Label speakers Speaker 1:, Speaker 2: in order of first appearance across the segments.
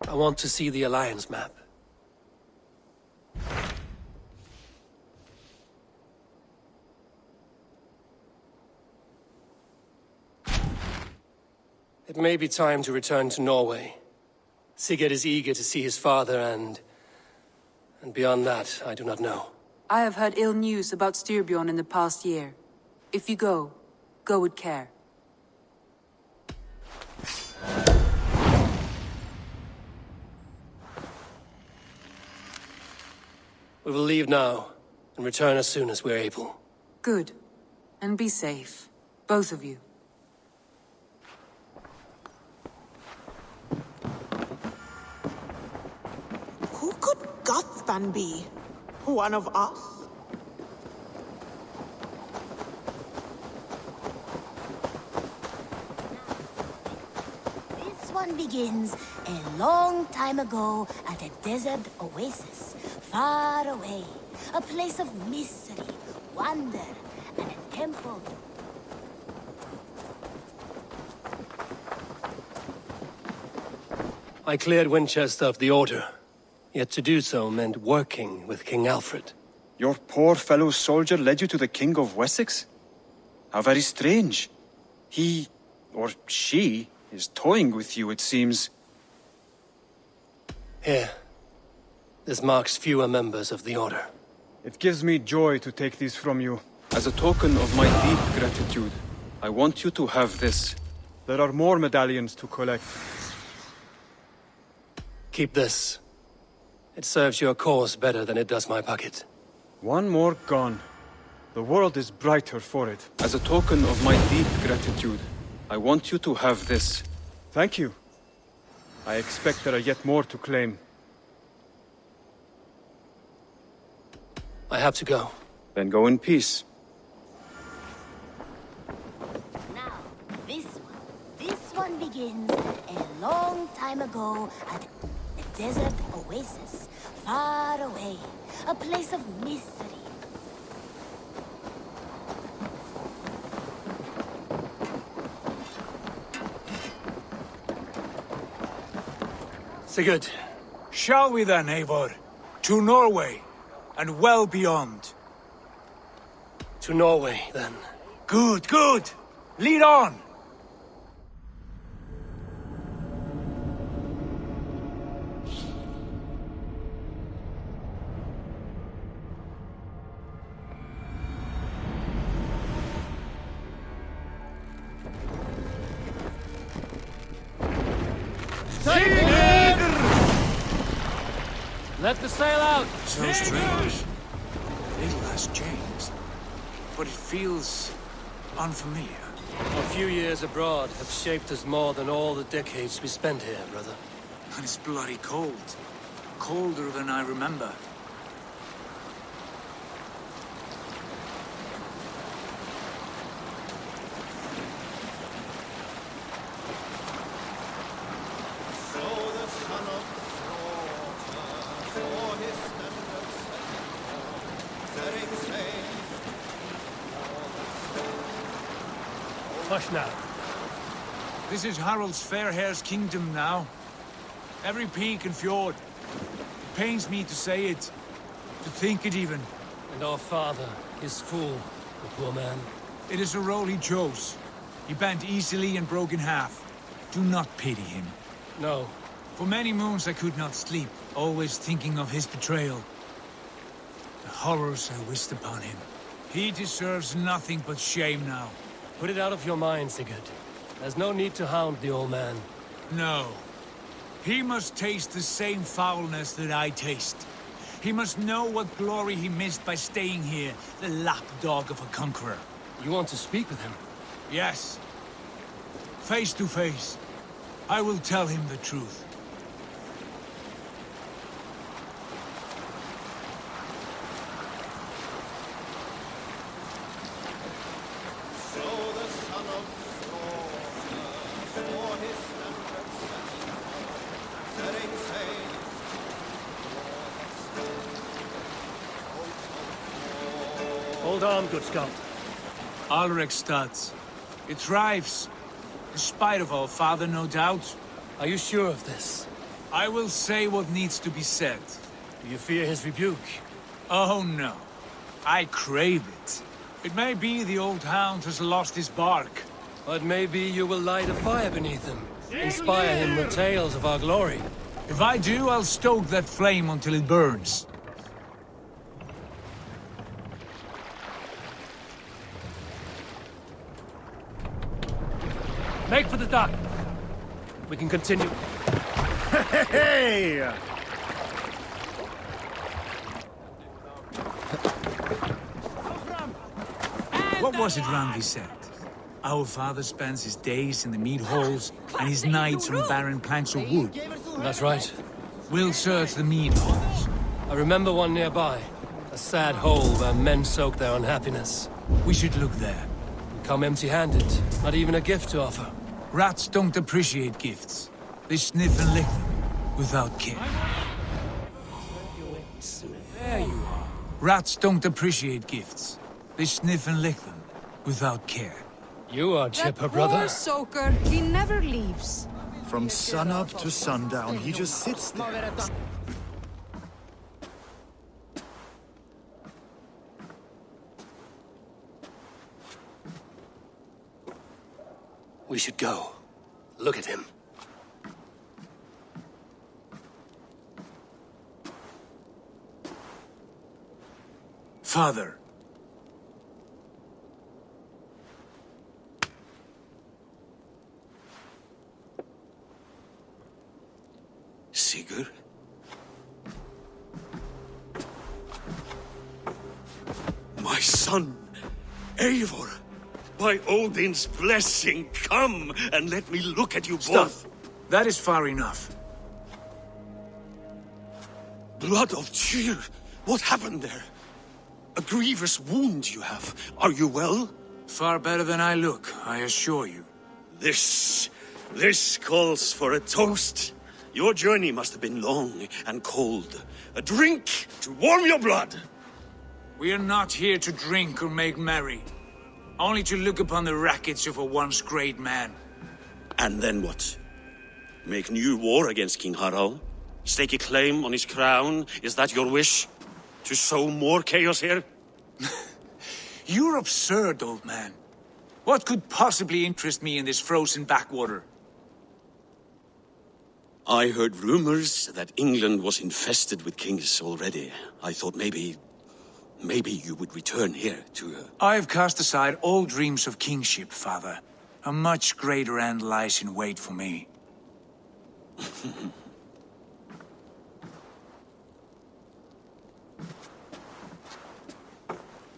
Speaker 1: I want to see the Alliance map. It may be time to return to Norway. Sigurd is eager to see his father and beyond that, I do not know.
Speaker 2: I have heard ill news about Styrbjorn in the past year. If you go with care.
Speaker 1: We will leave now, and return as soon as we're able.
Speaker 2: Good. And be safe. Both of you.
Speaker 3: Who could Gothban be? One of us?
Speaker 4: This one begins a long time ago at a desert oasis, far away. A place of mystery, wonder, and a temple.
Speaker 1: I cleared Winchester of the Order. Yet to do so meant working with King Alfred.
Speaker 5: Your poor fellow soldier led you to the King of Wessex? How very strange. He, or she, is toying with you, it seems.
Speaker 1: Here. This marks fewer members of the Order.
Speaker 5: It gives me joy to take these from you. As a token of my deep gratitude, I want you to have this. There are more medallions to collect.
Speaker 1: Keep this. It serves your cause better than it does my pocket.
Speaker 5: One more gone. The world is brighter for it. As a token of my deep gratitude, I want you to have this. Thank you. I expect there are yet more to claim.
Speaker 1: I have to go.
Speaker 5: Then go in peace.
Speaker 4: Now, this one begins a long time ago at a desert oasis, far away. A place of mystery.
Speaker 1: Sigurd.
Speaker 6: Shall we then, Eivor? To Norway, and well beyond.
Speaker 1: To Norway, then.
Speaker 6: Good, good! Lead on!
Speaker 1: Let the sail out!
Speaker 6: So strange. Little has changed, but it feels unfamiliar.
Speaker 1: A few years abroad have shaped us more than all the decades we spent here, brother.
Speaker 6: And it's bloody cold. Colder than I remember.
Speaker 1: Hush now.
Speaker 6: This is Harald's fair hair's kingdom now. Every peak and fjord. It pains me to say it, to think it even.
Speaker 1: And our father is full, the poor man.
Speaker 6: It is a role he chose. He bent easily and broke in half. Do not pity him.
Speaker 1: No.
Speaker 6: For many moons I could not sleep, always thinking of his betrayal. The horrors I wished upon him. He deserves nothing but shame now.
Speaker 1: Put it out of your mind, Sigurd. There's no need to hound the old man.
Speaker 6: No. He must taste the same foulness that I taste. He must know what glory he missed by staying here, the lapdog of a conqueror.
Speaker 1: You want to speak with him?
Speaker 6: Yes. Face to face. I will tell him the truth.
Speaker 1: Hold on, good Scot.
Speaker 6: Alrekstad. It thrives. In spite of our father, no doubt.
Speaker 1: Are you sure of this?
Speaker 6: I will say what needs to be said.
Speaker 1: Do you fear his rebuke?
Speaker 6: Oh no. I crave it. It may be the old hound has lost his bark.
Speaker 1: But maybe you will light a fire beneath him. Inspire him with tales of our glory.
Speaker 6: If I do, I'll stoke that flame until it burns.
Speaker 1: Make for the dock. We can continue.
Speaker 7: Hey!
Speaker 6: What was it Randvi said? Our father spends his days in the mead halls and his nights on barren planks of wood.
Speaker 1: That's right.
Speaker 6: We'll search the mead halls.
Speaker 1: I remember one nearby. A sad hole where men soak their unhappiness.
Speaker 6: We should look there.
Speaker 1: We come empty-handed. Not even a gift to offer.
Speaker 6: Rats don't appreciate gifts. They sniff and lick them without care. There you are. Rats don't appreciate gifts. They sniff and lick them without care.
Speaker 1: You are chipper,
Speaker 2: Poor
Speaker 1: brother.
Speaker 2: soaker, he never leaves.
Speaker 7: From sunup to sundown, he just sits there.
Speaker 1: We should go. Look at him.
Speaker 6: Father.
Speaker 8: Sigurd? My son, Eivor! By Odin's blessing, come and let me look at you both!
Speaker 6: That is far enough.
Speaker 8: Blood of Tyr! What happened there? A grievous wound you have. Are you well?
Speaker 6: Far better than I look, I assure you.
Speaker 8: This calls for a toast. Your journey must have been long and cold. A drink to warm your blood!
Speaker 6: We are not here to drink or make merry. Only to look upon the wreckage of a once great man.
Speaker 8: And then what? Make new war against King Harald? Stake a claim on his crown? Is that your wish? To sow more chaos here?
Speaker 6: You're absurd, old man. What could possibly interest me in this frozen backwater?
Speaker 8: I heard rumors that England was infested with kings already. I thought maybe you would return here to...
Speaker 6: I've cast aside all dreams of kingship, father. A much greater end lies in wait for me.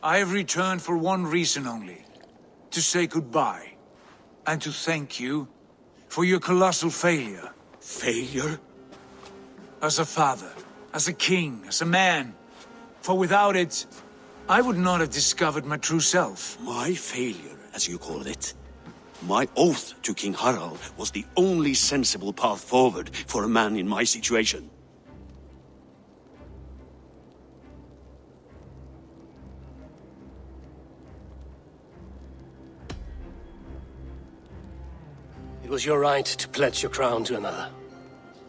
Speaker 6: I have returned for one reason only. To say goodbye. And to thank you for your colossal failure.
Speaker 8: Failure?
Speaker 6: As a father, as a king, as a man. For without it, I would not have discovered my true self.
Speaker 8: My failure, as you call it. My oath to King Harald was the only sensible path forward for a man in my situation.
Speaker 1: It was your right to pledge your crown to another.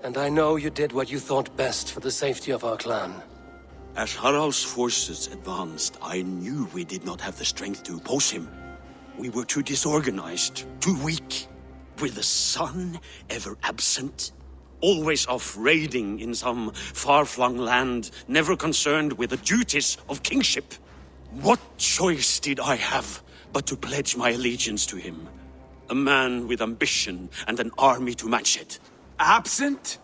Speaker 1: And I know you did what you thought best for the safety of our clan.
Speaker 8: As Harald's forces advanced, I knew we did not have the strength to oppose him. We were too disorganized, too weak. With the sun ever absent, always off raiding in some far-flung land, never concerned with the duties of kingship. What choice did I have but to pledge my allegiance to him? A man with ambition and an army to match it.
Speaker 6: Absent?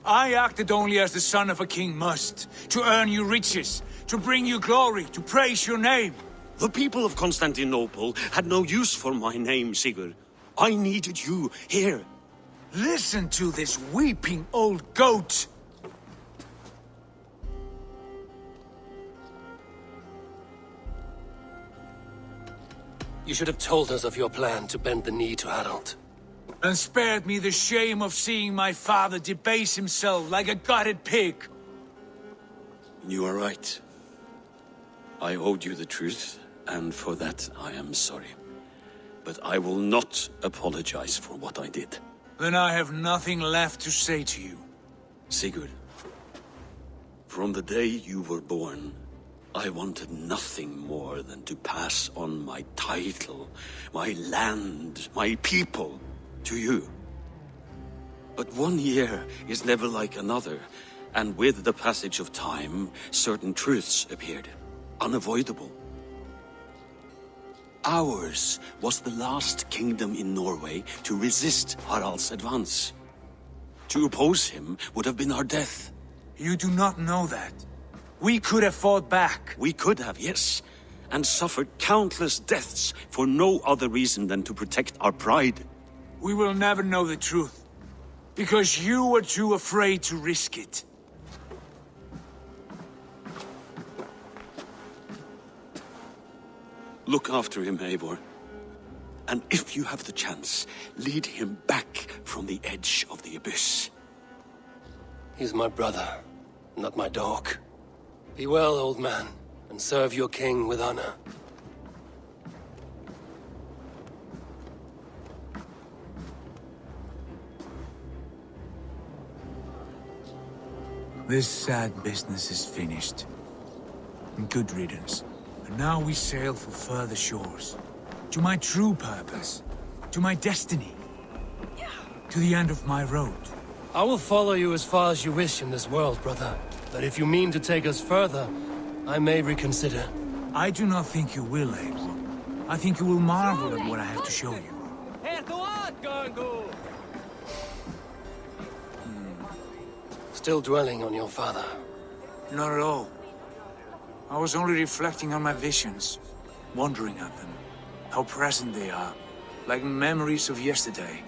Speaker 6: I acted only as the son of a king must, to earn you riches, to bring you glory, to praise your name.
Speaker 8: The people of Constantinople had no use for my name, Sigurd. I needed you here.
Speaker 6: Listen to this weeping old goat!
Speaker 1: You should have told us of your plan to bend the knee to Harald.
Speaker 6: And spared me the shame of seeing my father debase himself like a gutted pig.
Speaker 8: You are right. I owed you the truth, and for that I am sorry. But I will not apologize for what I did.
Speaker 6: Then I have nothing left to say to you.
Speaker 8: Sigurd, from the day you were born, I wanted nothing more than to pass on my title, my land, my people, to you. But 1 year is never like another, and with the passage of time, certain truths appeared, unavoidable. Ours was the last kingdom in Norway to resist Harald's advance. To oppose him would have been our death.
Speaker 6: You do not know that. We could have fought back.
Speaker 8: We could have, yes, and suffered countless deaths for no other reason than to protect our pride.
Speaker 6: We will never know the truth, because you were too afraid to risk it.
Speaker 8: Look after him, Eivor. And if you have the chance, lead him back from the edge of the abyss.
Speaker 1: He's my brother, not my dog. Be well, old man, and serve your king with honor.
Speaker 6: This sad business is finished. And good riddance. And now we sail for further shores. To my true purpose. To my destiny. To the end of my road.
Speaker 1: I will follow you as far as you wish in this world, brother. But if you mean to take us further, I may reconsider.
Speaker 6: I do not think you will, Eivor. I think you will marvel at what I have to show you.
Speaker 1: Still dwelling on your father.
Speaker 6: Not at all. I was only reflecting on my visions, wondering at them. How present they are, like memories of yesterday.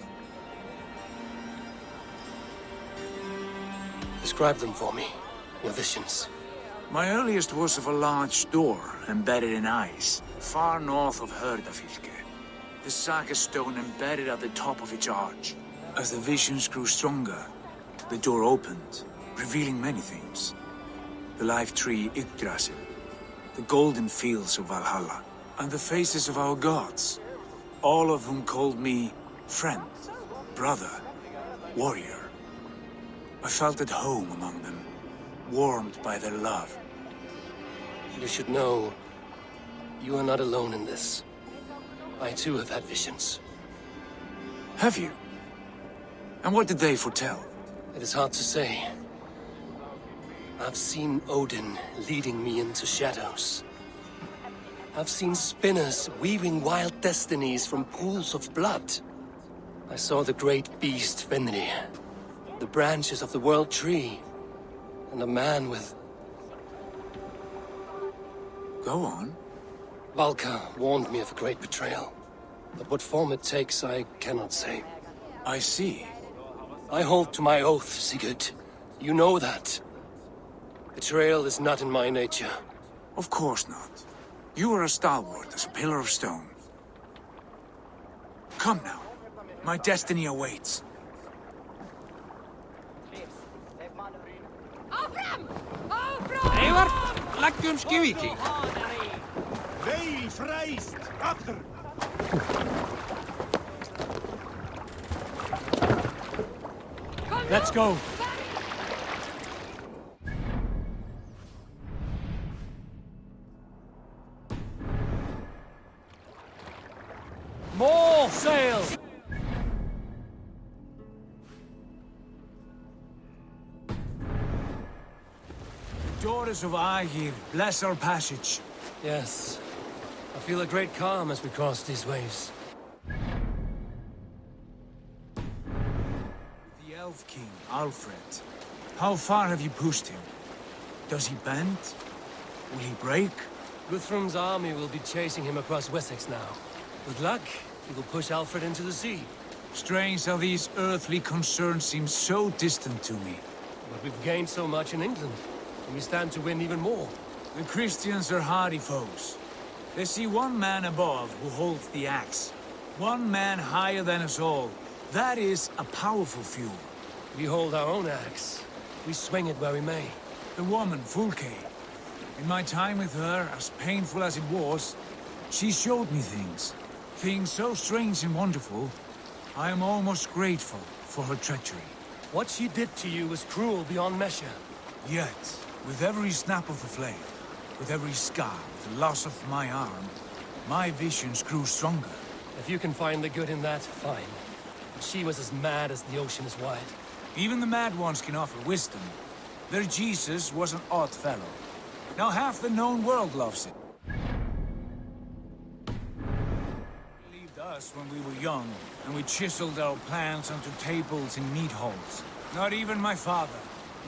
Speaker 1: Describe them for me, your visions.
Speaker 6: My earliest was of a large door embedded in ice, far north of Herdafylke. The saga stone embedded at the top of its arch. As the visions grew stronger, the door opened, revealing many things. The life tree Yggdrasil, the golden fields of Valhalla, and the faces of our gods, all of whom called me friend, brother, warrior. I felt at home among them, warmed by their love.
Speaker 1: You should know, you are not alone in this. I too have had visions.
Speaker 6: Have you? And what did they foretell?
Speaker 1: It is hard to say. I've seen Odin leading me into shadows. I've seen spinners weaving wild destinies from pools of blood. I saw the great beast Fenrir, the branches of the world tree, and a man with...
Speaker 6: Go on.
Speaker 1: Valka warned me of a great betrayal. But what form it takes, I cannot say.
Speaker 6: I see.
Speaker 1: I hold to my oath, Sigurd. You know that. Betrayal is not in my nature.
Speaker 6: Of course not. You are a stalwart as a pillar of stone. Come now. My destiny awaits.
Speaker 9: Eivor, leggjum skiviki.
Speaker 7: Veil freist! After!
Speaker 1: Let's go. More sail!
Speaker 6: Daughters of Aegir, bless our passage.
Speaker 1: Yes. I feel a great calm as we cross these waves.
Speaker 6: The Elf King, Alfred. How far have you pushed him? Does he bend? Will he break?
Speaker 1: Guthrum's army will be chasing him across Wessex now. With luck, he will push Alfred into the sea.
Speaker 6: Strange how these earthly concerns seem so distant to me.
Speaker 1: But we've gained so much in England, and we stand to win even more.
Speaker 6: The Christians are hardy foes. They see one man above who holds the axe. One man higher than us all. That is a powerful fuel.
Speaker 1: We hold our own axe. We swing it where we may.
Speaker 6: The woman, Fulke. In my time with her, as painful as it was, she showed me things. Things so strange and wonderful, I am almost grateful for her treachery.
Speaker 1: What she did to you was cruel beyond measure.
Speaker 6: Yet, with every snap of the flame, with every scar, with the loss of my arm, my visions grew stronger.
Speaker 1: If you can find the good in that, fine. But she was as mad as the ocean is wide.
Speaker 6: Even the mad ones can offer wisdom. Their Jesus was an odd fellow. Now half the known world loves it. Believed us when we were young, and we chiseled our plans onto tables in meat halls. Not even my father.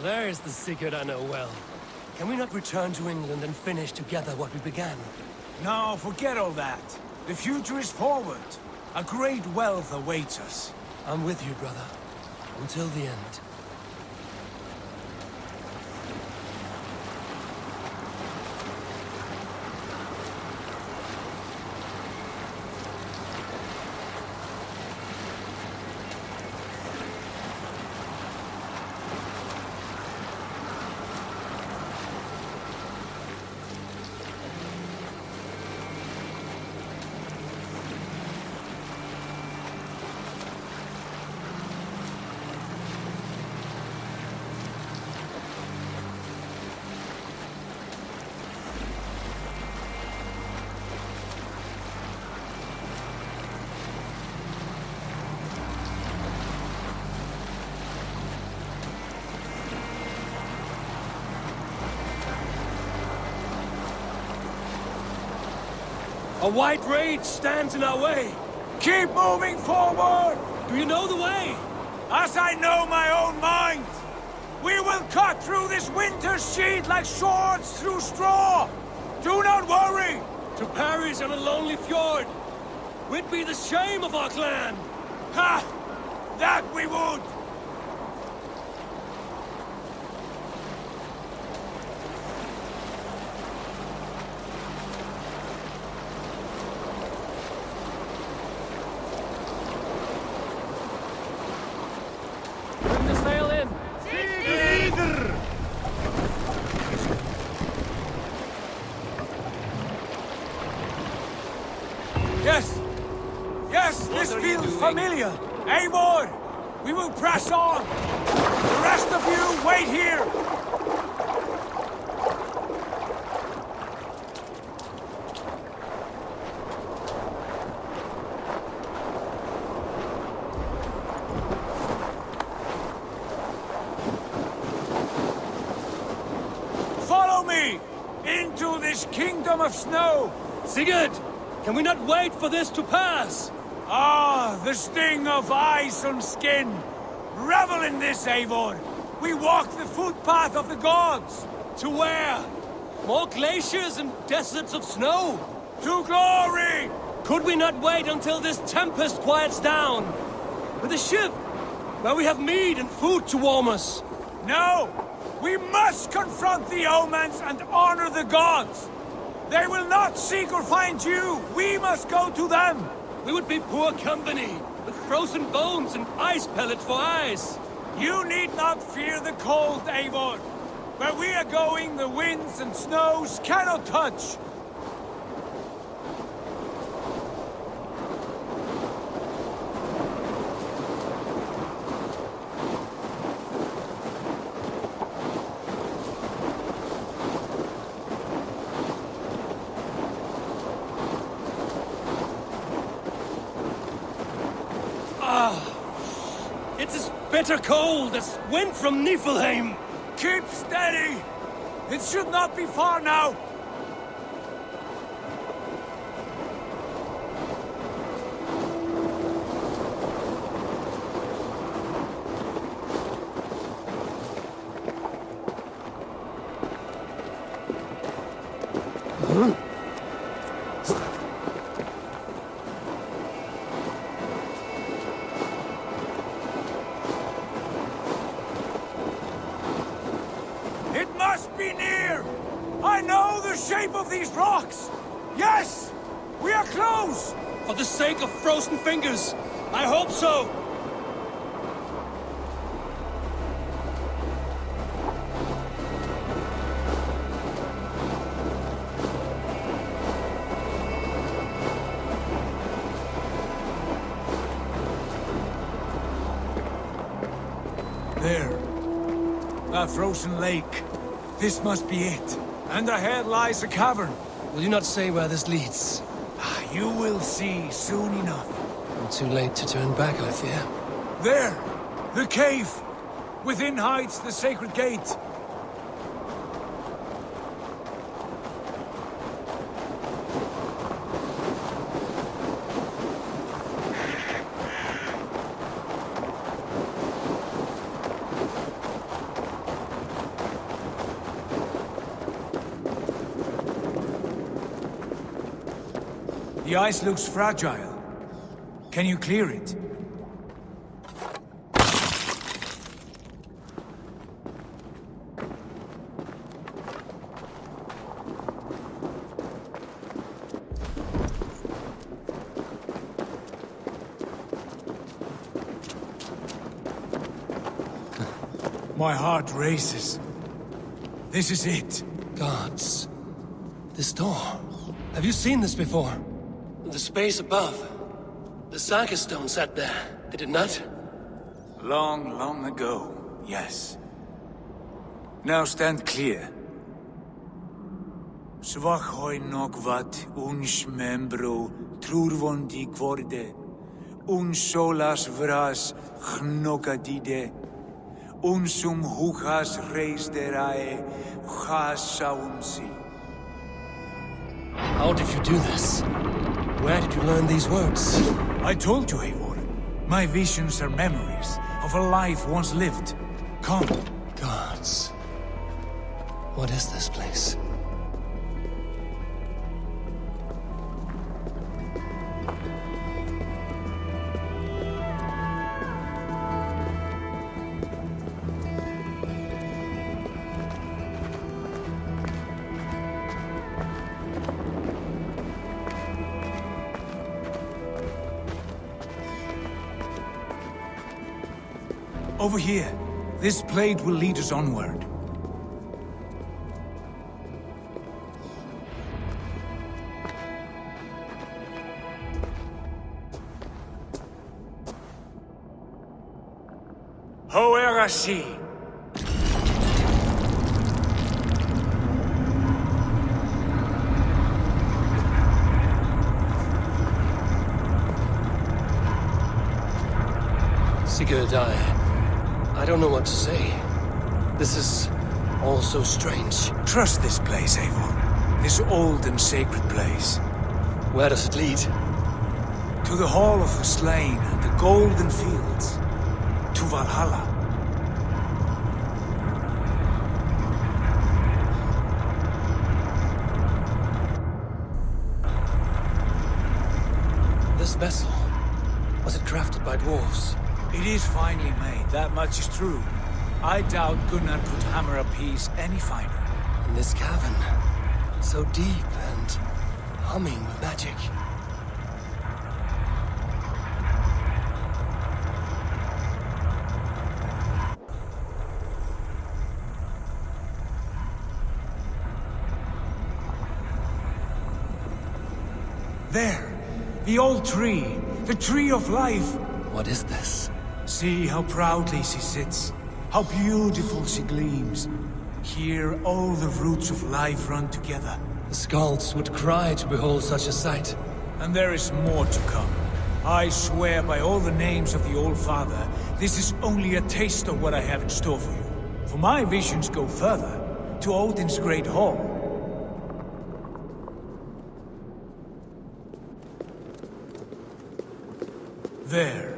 Speaker 1: There's the secret I know well. Can we not return to England and finish together what we began?
Speaker 6: No, forget all that. The future is forward. A great wealth awaits us.
Speaker 1: I'm with you, brother. Until the end. A white rage stands in our way.
Speaker 6: Keep moving forward!
Speaker 1: Do you know the way?
Speaker 6: As I know my own mind! We will cut through this winter's sheet like swords through straw! Do not worry!
Speaker 1: To Paris on a lonely fjord. We'd be the shame of our clan.
Speaker 6: Ha! That we would!
Speaker 1: Bring the sail in.
Speaker 6: Yes! Yes, this feels familiar! Eivor! We will press on! The rest of you, wait here! Follow me! Into this kingdom of snow!
Speaker 1: Sigurd! Can we not wait for this to pass?
Speaker 6: Ah, the sting of ice on skin! Revel in this, Eivor! We walk the footpath of the gods!
Speaker 1: To where? More glaciers and deserts of snow?
Speaker 6: To glory!
Speaker 1: Could we not wait until this tempest quiets down? With a ship, where we have meat and food to warm us?
Speaker 6: No! We must confront the omens and honor the gods! They will not seek or find you! We must go to them!
Speaker 1: We would be poor company, with frozen bones and ice pellets for eyes.
Speaker 6: You need not fear the cold, Eivor. Where we are going, the winds and snows cannot touch.
Speaker 1: It's as bitter cold as wind from Niflheim.
Speaker 6: Keep steady! It should not be far now! It must be near! I know the shape of these rocks! Yes! We are close!
Speaker 1: For the sake of frozen fingers, I hope so.
Speaker 6: That frozen lake. This must be it. And ahead lies a cavern.
Speaker 1: Will you not say where this leads?
Speaker 6: You will see soon enough.
Speaker 1: Too late to turn back, I fear.
Speaker 6: There! The cave! Within hides the sacred gate. The ice looks fragile. Can you clear it? My heart races. This is it.
Speaker 1: Gods. This door. Have you seen this before? The space above. The Saga stone sat there, did it not?
Speaker 6: Long, long ago, yes. Now stand clear. Svachoi nokvat uns membro trurvondi kvorde, uns solas vras gnokadide, unsum huchas reisderae chasaunsi.
Speaker 1: How did you do this? Where did you learn these words?
Speaker 6: I told you, Eivor. My visions are memories of a life once lived. Come.
Speaker 1: Gods. What is this place?
Speaker 6: Over here. This blade will lead us onward. Hoerasi!
Speaker 1: Sigurd, I don't know what to say. This is all so strange.
Speaker 6: Trust this place, Eivor. This old and sacred place.
Speaker 1: Where does it lead?
Speaker 6: To the Hall of the Slain and the Golden Fields. To Valhalla.
Speaker 1: This vessel, was it crafted by dwarves?
Speaker 6: It is finely made, that much is true. I doubt Gunnar could hammer a piece any finer.
Speaker 1: In this cavern, so deep and humming with magic.
Speaker 6: There! The old tree! The tree of life!
Speaker 1: What is this?
Speaker 6: See how proudly she sits. How beautiful she gleams. Here all the roots of life run together.
Speaker 1: The Skalds would cry to behold such a sight.
Speaker 6: And there is more to come. I swear by all the names of the Old Father, this is only a taste of what I have in store for you. For my visions go further, to Odin's Great Hall. There.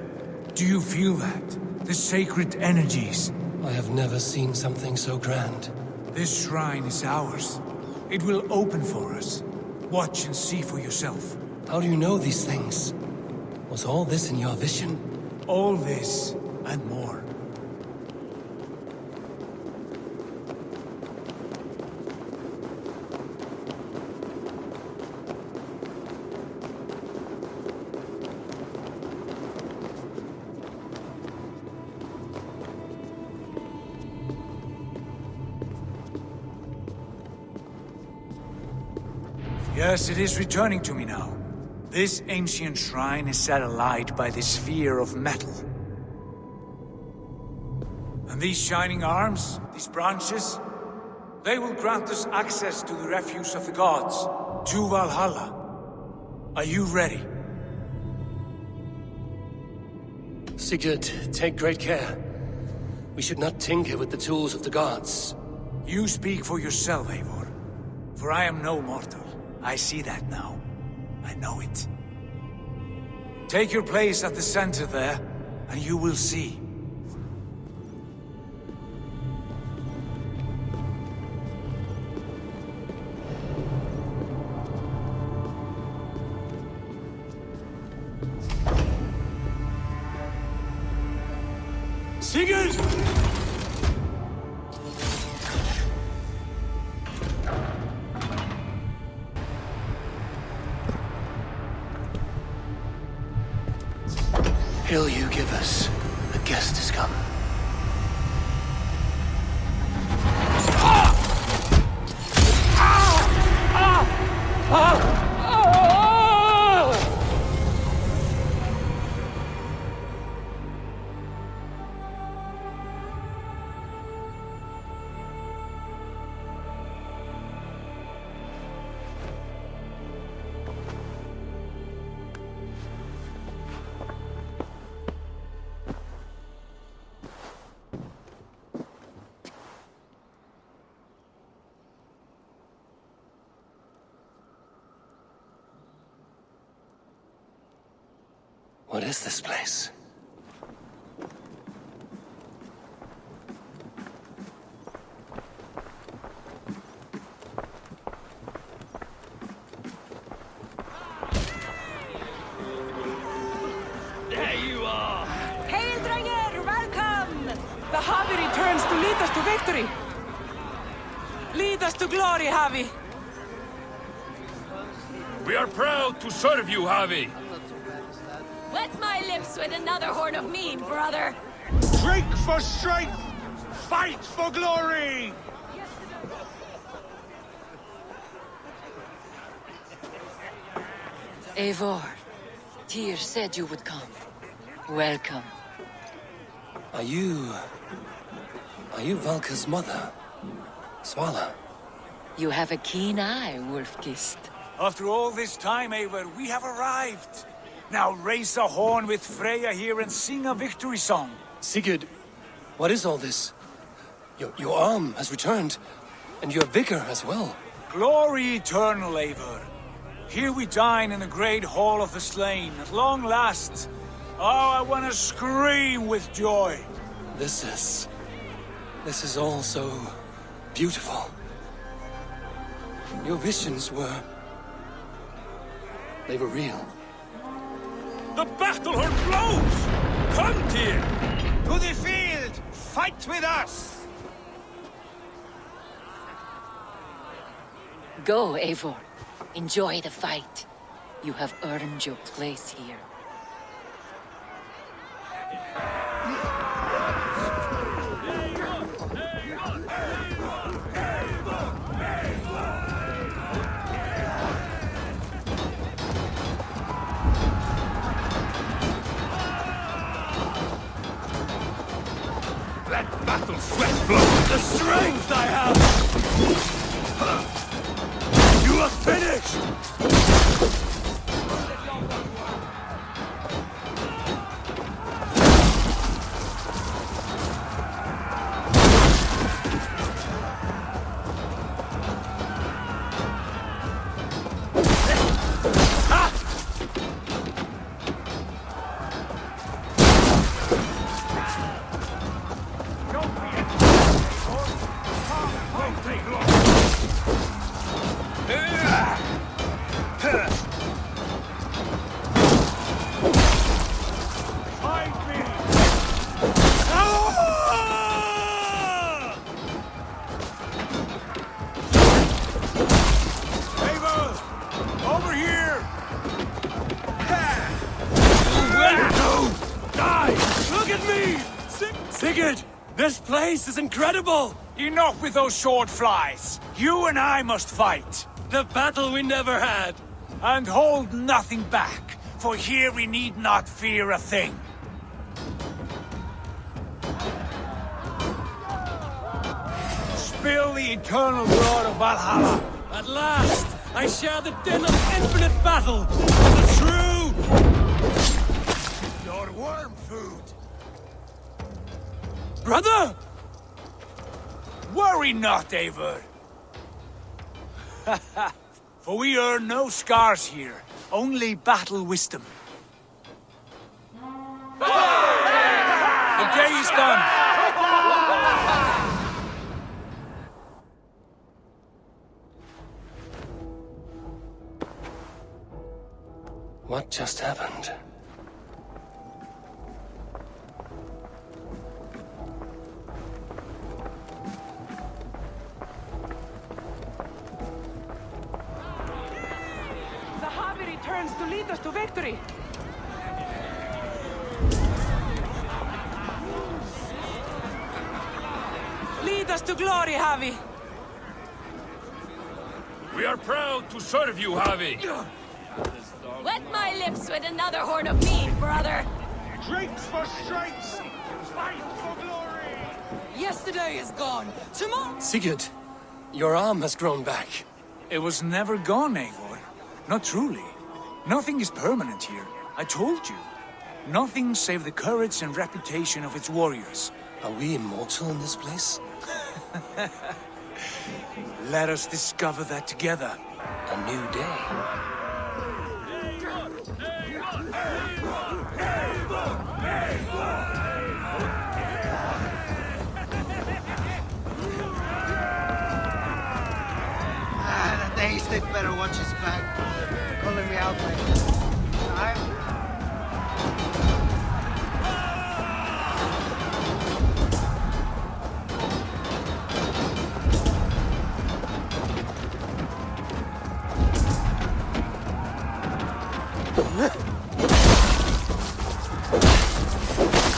Speaker 6: Do you feel that? The sacred energies.
Speaker 1: I have never seen something so grand.
Speaker 6: This shrine is ours. It will open for us. Watch and see for yourself.
Speaker 1: How do you know these things? Was all this in your vision?
Speaker 6: All this, and more. Yes, it is returning to me now. This ancient shrine is set alight by the sphere of metal. And These shining arms, these branches, they will grant us access to the refuse of the gods, to Valhalla. Are you ready?
Speaker 1: Sigurd, take great care. We should not tinker with the tools of the gods.
Speaker 6: You speak for yourself, Eivor. For I am no mortal. I see that now. I know it. Take your place at the center there, and you will see.
Speaker 1: Sigurd! Hill you give us. A guest has come. What is this place?
Speaker 9: There you are!
Speaker 2: Hail, Dranger! Welcome! The Havi returns to lead us to victory! Lead us to glory, Havi!
Speaker 9: We are proud to serve you, Havi!
Speaker 4: Wet my lips with another horn of mead, brother!
Speaker 6: Drink for strength! Fight for glory!
Speaker 10: Eivor, Tyr said you would come. Welcome.
Speaker 1: Are you Valka's mother? Svala?
Speaker 10: You have a keen eye, Wolfkist.
Speaker 6: After all this time, Eivor, we have arrived. Now raise a horn with Freya here and sing a victory song.
Speaker 1: Sigurd, what is all this? Your arm has returned, and your vigor as well.
Speaker 6: Glory eternal, Eivor. Here we dine in the great hall of the slain, at long last. Oh, I want to scream with joy.
Speaker 1: This is all so beautiful. Your visions they were real.
Speaker 9: The battle horn blows! Come, Tyr!
Speaker 6: To the field! Fight with us!
Speaker 10: Go, Eivor. Enjoy the fight. You have earned your place here.
Speaker 9: Let battle sweat flow!
Speaker 1: The strength I have! You are finished! Sigurd! This place is incredible!
Speaker 6: Enough with those sword flies! You and I must fight!
Speaker 1: The battle we never had!
Speaker 6: And hold nothing back, for here we need not fear a thing. Spill the eternal blood of Valhalla!
Speaker 1: At last, I share the din of infinite battle with the true...
Speaker 7: Your worm food!
Speaker 1: Brother!
Speaker 6: Worry not, Eivor. For we earn no scars here, only battle wisdom. The day is done.
Speaker 1: What just happened?
Speaker 2: The Harvey returns to lead us to victory. Lead us to glory, Javi.
Speaker 9: We are proud to serve you, Javi.
Speaker 4: Wet my lips with another horn of mead, brother.
Speaker 9: Drinks for stripes! Fight for glory!
Speaker 2: Yesterday is gone. Tomorrow...
Speaker 1: Sigurd, your arm has grown back.
Speaker 6: It was never gone, Eivor. Not truly. Nothing is permanent here. I told you. Nothing save the courage and reputation of its warriors.
Speaker 1: Are we immortal in this place?
Speaker 6: Let us discover that together.
Speaker 1: A new day.
Speaker 11: The haystack better watch his back. Calling me out like this.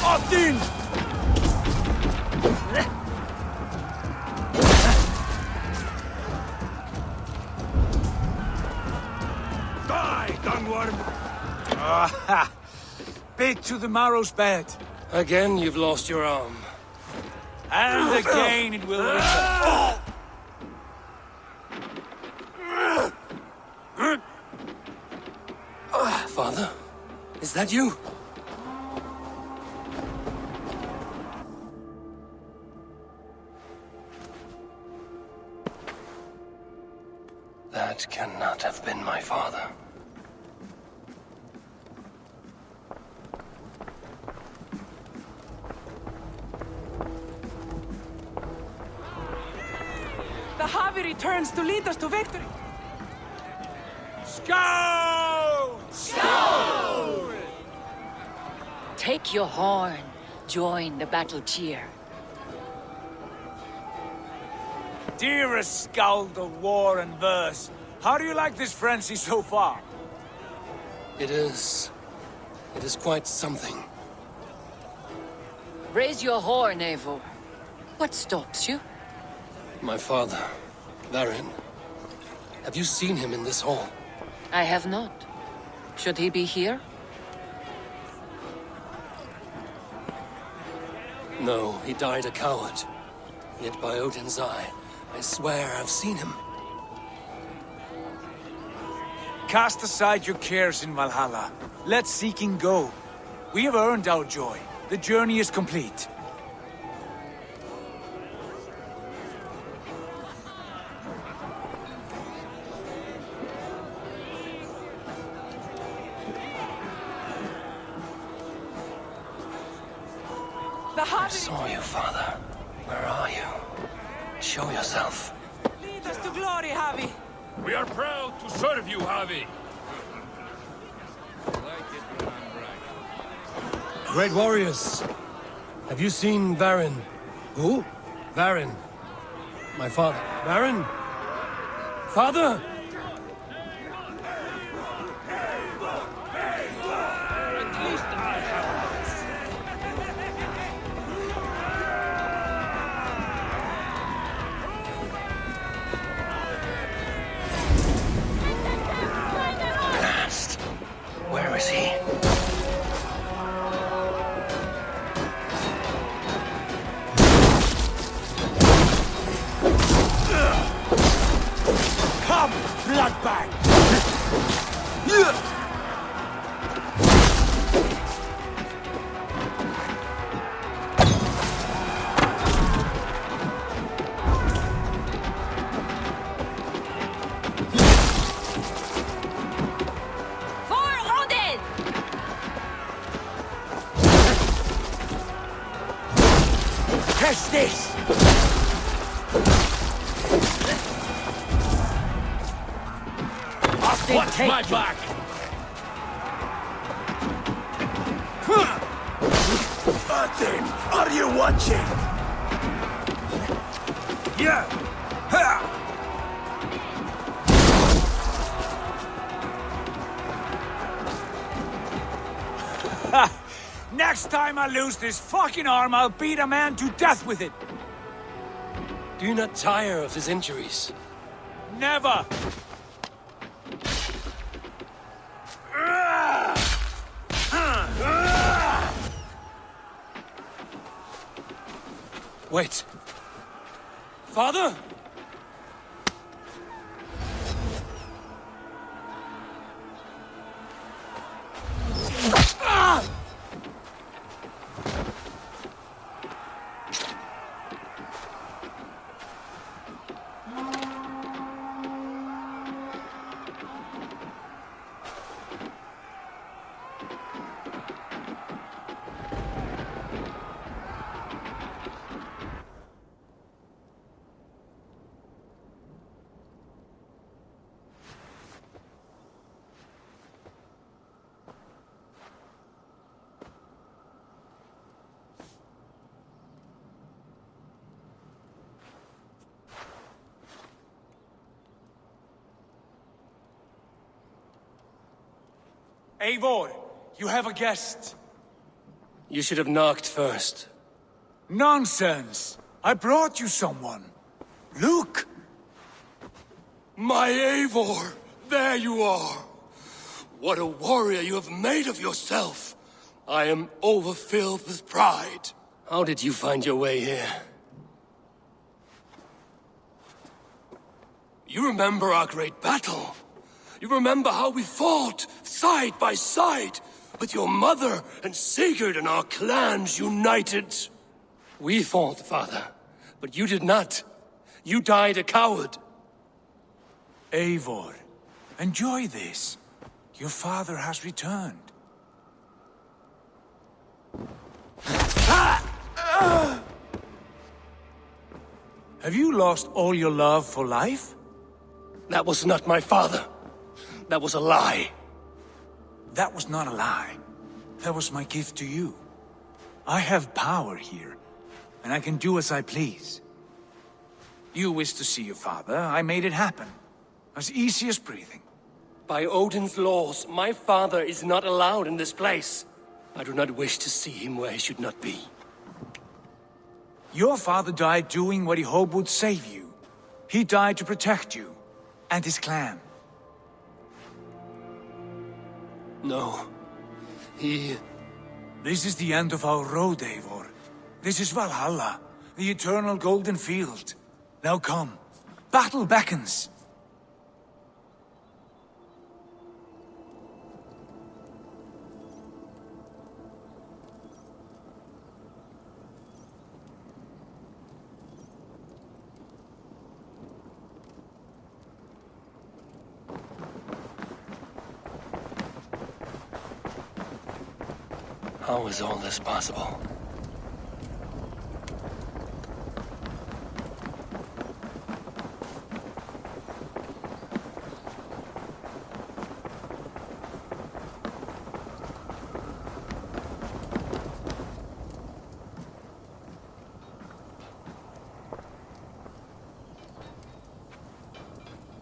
Speaker 6: Odin!
Speaker 9: Die, Dungworm!
Speaker 6: Ah, bit to the marrow's bed.
Speaker 1: Again, you've lost your arm.
Speaker 6: And again it will return.
Speaker 1: Father, is that you? That cannot have been my father.
Speaker 2: The Harvey returns to lead us to victory.
Speaker 6: Scout! Scout!
Speaker 10: Take your horn. Join the battle cheer.
Speaker 6: Dearest skald of war and verse, how do you like this frenzy so far?
Speaker 1: It is quite something.
Speaker 10: Raise your horn, Eivor. What stops you?
Speaker 1: My father, Varin. Have you seen him in this hall?
Speaker 10: I have not. Should he be here?
Speaker 1: No, he died a coward. Yet by Odin's eye, I swear I've seen him.
Speaker 6: Cast aside your cares in Valhalla. Let seeking go. We have earned our joy. The journey is complete.
Speaker 2: The
Speaker 1: I
Speaker 2: Harvey
Speaker 1: saw you, father. Where are you? Show yourself.
Speaker 2: lead us to glory, Javi.
Speaker 9: We are proud to serve you, Javi.
Speaker 1: Great warriors. Have you seen Varin? Who? Varin. My father. Varin? Father! Blast. Where is he?
Speaker 6: blood back!
Speaker 10: For Odin!
Speaker 6: Catch this!
Speaker 1: Watch my back!
Speaker 6: Odin, are you watching? Yeah! Ha! Next time I lose this fucking arm, I'll beat a man to death with it!
Speaker 1: Do you not tire of his injuries?
Speaker 6: Never!
Speaker 1: Wait. Father?
Speaker 6: Eivor, you have a guest.
Speaker 1: You should have knocked first.
Speaker 6: Nonsense! I brought you someone. Look!
Speaker 1: My Eivor! There you are! What a warrior you have made of yourself! I am overfilled with pride. How did you find your way here? You remember our great battle? You remember how we fought, side by side, with your mother and Sigurd and our clans united? We fought, father, but you did not. You died a coward.
Speaker 6: Eivor, enjoy this. Your father has returned. Have you lost all your love for life?
Speaker 1: That was not my father. That was a lie.
Speaker 6: That was not a lie. That was my gift to you. I have power here, and I can do as I please. You wish to see your father, I made it happen. As easy as breathing.
Speaker 1: By Odin's laws, my father is not allowed in this place. I do not wish to see him where he should not be.
Speaker 6: Your father died doing what he hoped would save you. He died to protect you, and his clan.
Speaker 1: No. He...
Speaker 6: This is the end of our road, Eivor. This is Valhalla, the eternal golden field. Now come. Battle beckons.
Speaker 1: How is all this possible?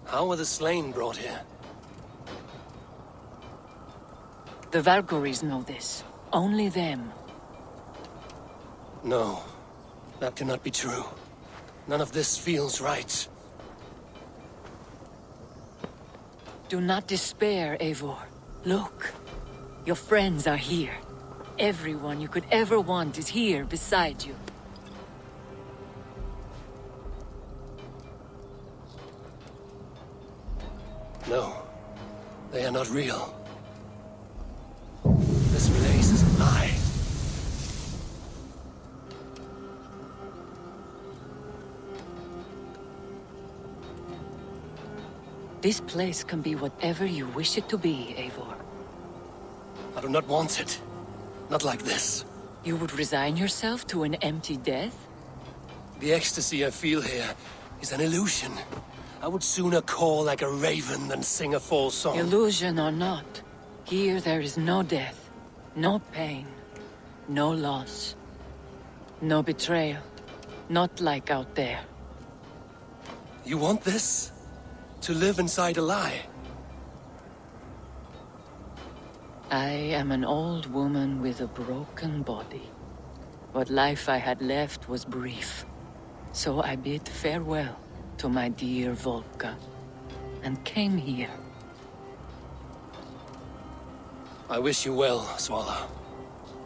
Speaker 1: How were the slain brought here?
Speaker 10: The Valkyries know this. Only them.
Speaker 1: No, that cannot be true. None of this feels right.
Speaker 10: Do not despair, Eivor. Look. Your friends are here. Everyone you could ever want is here beside you.
Speaker 1: No, they are not real. This place is a lie.
Speaker 10: This place can be whatever you wish it to be, Eivor.
Speaker 1: I do not want it. Not like this.
Speaker 10: You would resign yourself to an empty death?
Speaker 1: The ecstasy I feel here is an illusion. I would sooner call like a raven than sing a false song.
Speaker 10: Illusion or not, here there is no death, no pain, no loss, no betrayal. Not like out there.
Speaker 1: You want this? To live inside a lie?
Speaker 10: I am an old woman with a broken body. What life I had left was brief. So I bid farewell to my dear Volka, and came here.
Speaker 1: I wish you well, Svala.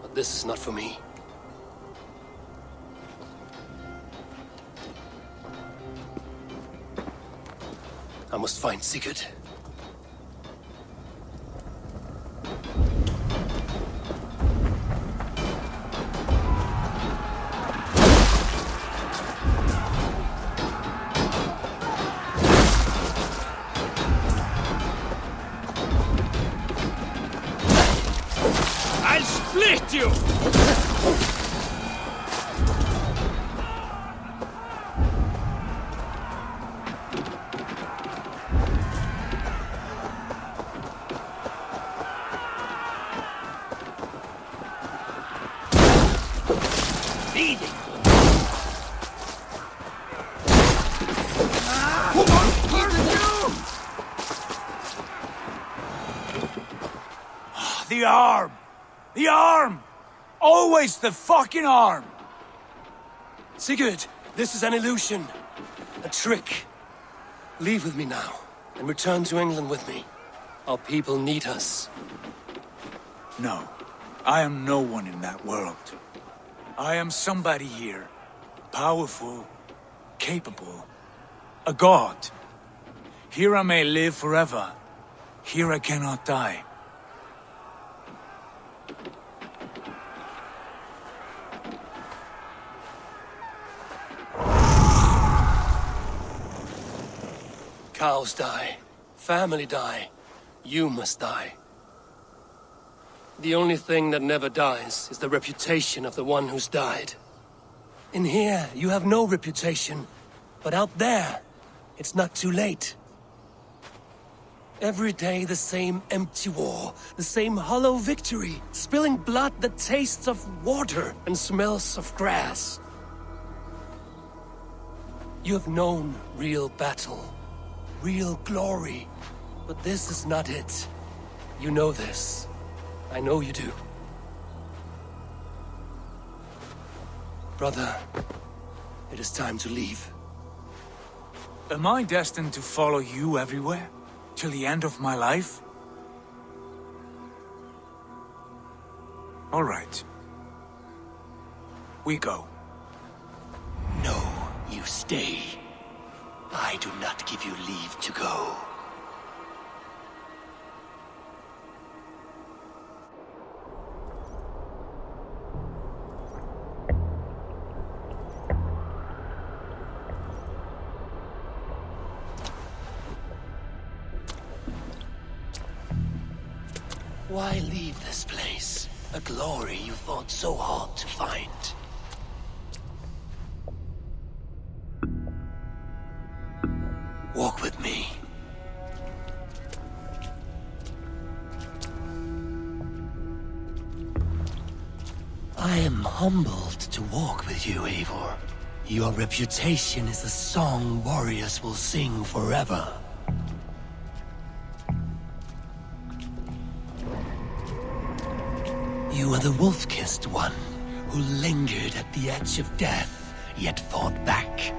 Speaker 1: But this is not for me. I must find Sigurd.
Speaker 9: I'll split you!
Speaker 6: The arm! The arm! Always the fucking arm!
Speaker 1: Sigurd, this is an illusion. A trick. Leave with me now, and return to England with me. Our people need us.
Speaker 6: No, I am no one in that world. I am somebody here. Powerful, capable, a god. Here I may live forever. Here I cannot die.
Speaker 1: Cows die. Family die. You must die. The only thing that never dies is the reputation of the one who's died. In here, you have no reputation. But out there, it's not too late. Every day the same empty war, the same hollow victory, spilling blood that tastes of water and smells of grass. You have known real battle, real glory, but this is not it. You know this. I know you do. Brother, it is time to leave.
Speaker 6: Am I destined to follow you everywhere? Till the end of my life? All right. We go.
Speaker 1: No, you stay. I do not give you leave to go. Why leave this place? A glory you fought so hard to find. Walk with me. I am humbled to walk with you, Eivor. Your reputation is a song warriors will sing forever. You are the wolf-kissed one, who lingered at the edge of death, yet fought back.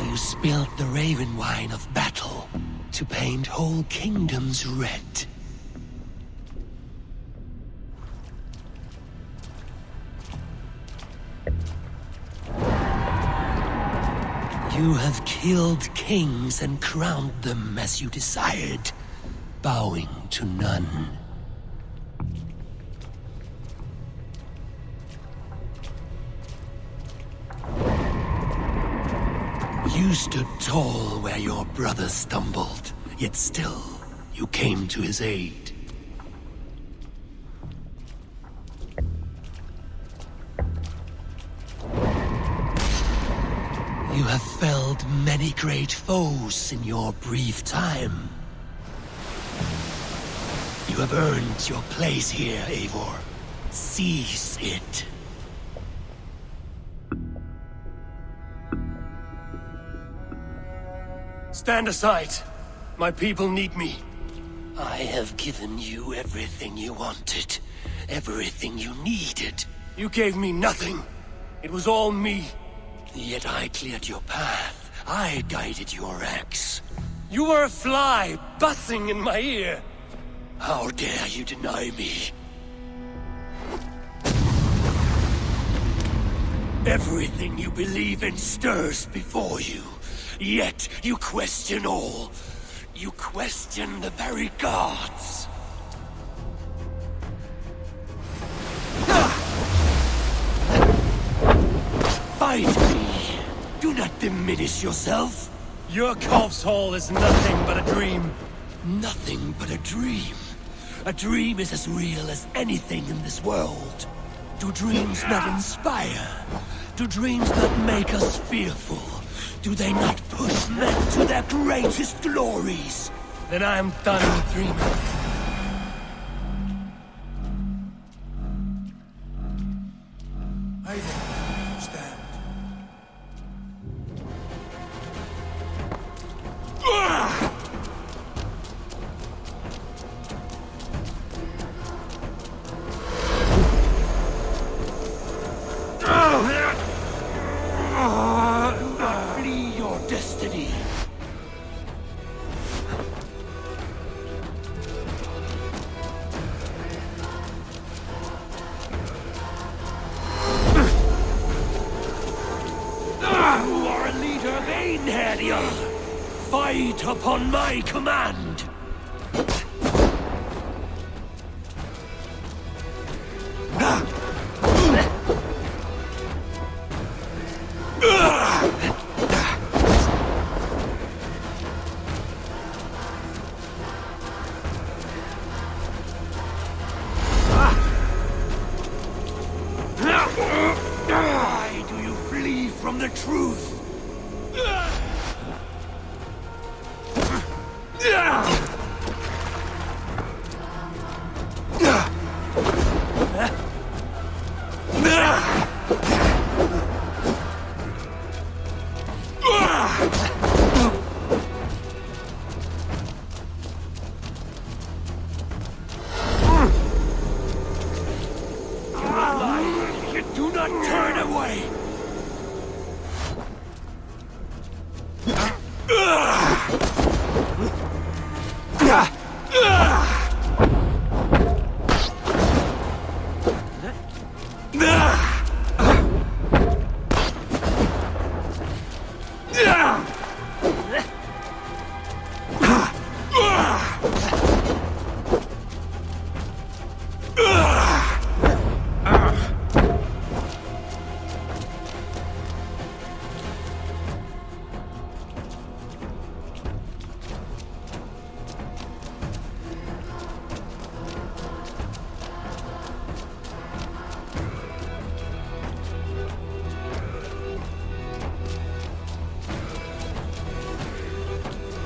Speaker 1: You spilled the raven wine of battle to paint whole kingdoms red. You have killed kings and crowned them as you desired, bowing to none. You stood tall where your brother stumbled, yet still you came to his aid. You have felled many great foes in your brief time. You have earned your place here, Eivor. Seize it. Stand aside. My people need me. I have given you everything you wanted. Everything you needed. You gave me nothing. It was all me. Yet I cleared your path. I guided your axe. You were a fly, buzzing in my ear. How dare you deny me? Everything you believe in stirs before you. Yet you question all. You question the very gods. Fight me. Do not diminish yourself. Your corpse hall is nothing but a dream. Nothing but a dream. A dream is as real as anything in this world. Do dreams not inspire? Do dreams not make us fearful? Do they not push men to their greatest glories? Then I am done with dreaming.
Speaker 6: Eivor, stand.
Speaker 1: Flee your destiny. You are a leader of Einherjar. Fight upon my command. Why do you flee from the truth? Do not turn away!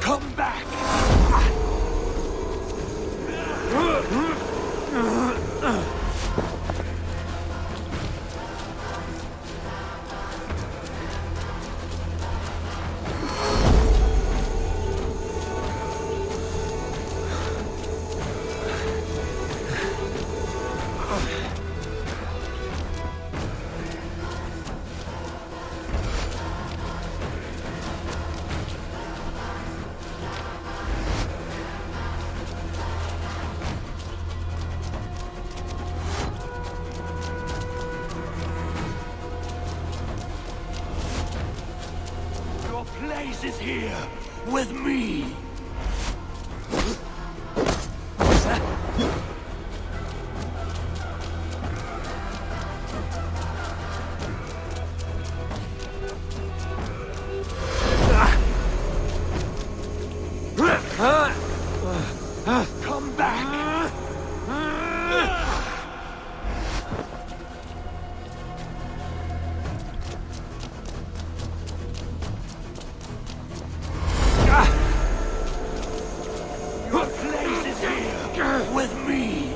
Speaker 1: Come back! place is here, with me. Come back! Your place is here, with me.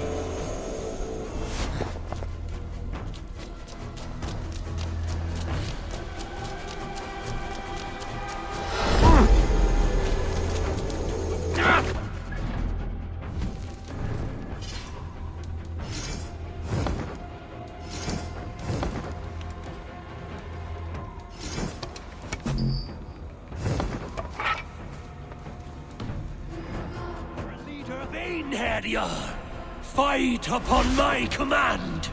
Speaker 1: Fight upon my command!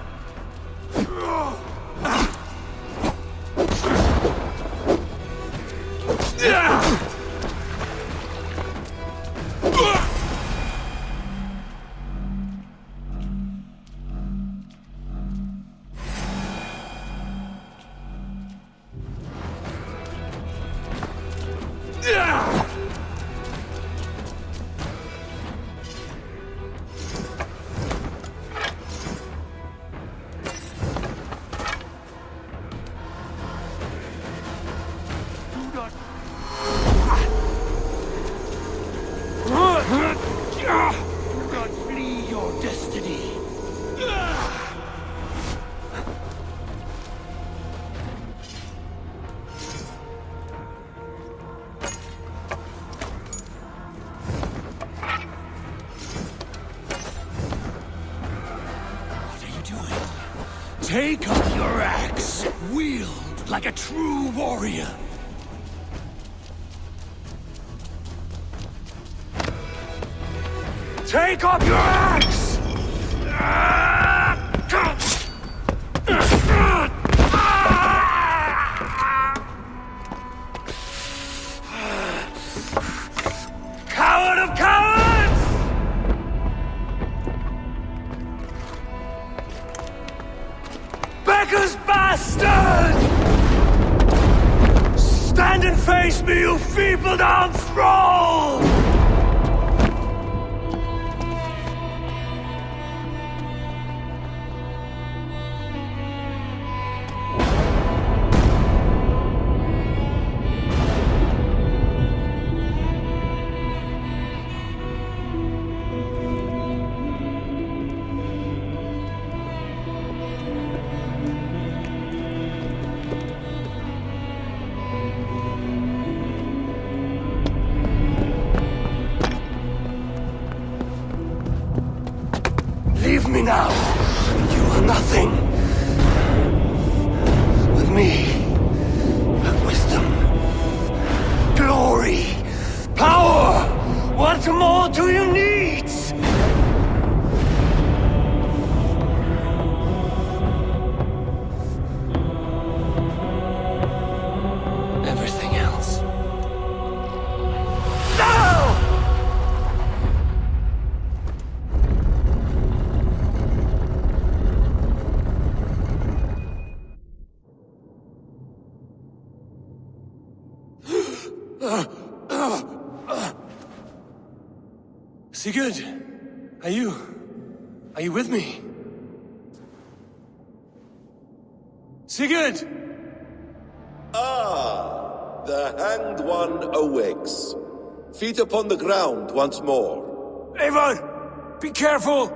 Speaker 1: Take up your axe, wield like a true warrior. Take up your axe! Coward of cowards! Beggar's bastard! Stand and face me, you feeble-down thrall! Leave me now. You are nothing. With me, have wisdom, glory, power. What more do you need? Everything else. No! Sigurd, are you with me? Sigurd!
Speaker 12: Ah, the Hanged One awakes. Feet upon the ground once more.
Speaker 1: Eivor! Be careful!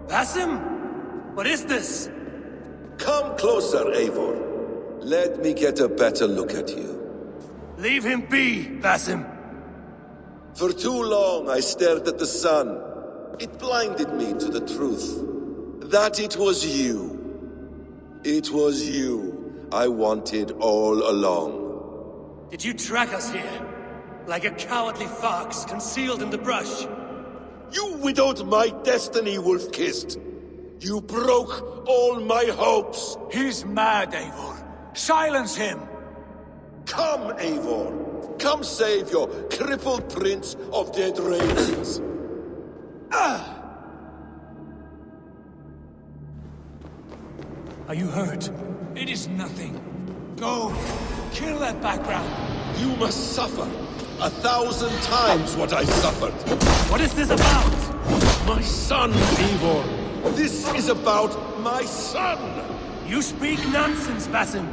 Speaker 1: Basim? What is this?
Speaker 12: Come closer, Eivor. Let me get a better look at you.
Speaker 1: Leave him be, Basim.
Speaker 12: For too long I stared at the sun. It blinded me to the truth. That it was you. It was you I wanted all along.
Speaker 1: Did you track us here? Like a cowardly fox concealed in the brush?
Speaker 12: You widowed my destiny, wolf-kissed. You broke all my hopes.
Speaker 6: He's mad, Eivor. Silence him!
Speaker 12: Come, Eivor. Come save your crippled prince of dead ravens.
Speaker 1: Are you hurt?
Speaker 6: It is nothing. Go, kill that background.
Speaker 12: You must suffer 1,000 times what I suffered.
Speaker 1: What is this about?
Speaker 12: My son, Eivor. This is about my son.
Speaker 1: You speak nonsense, Basim.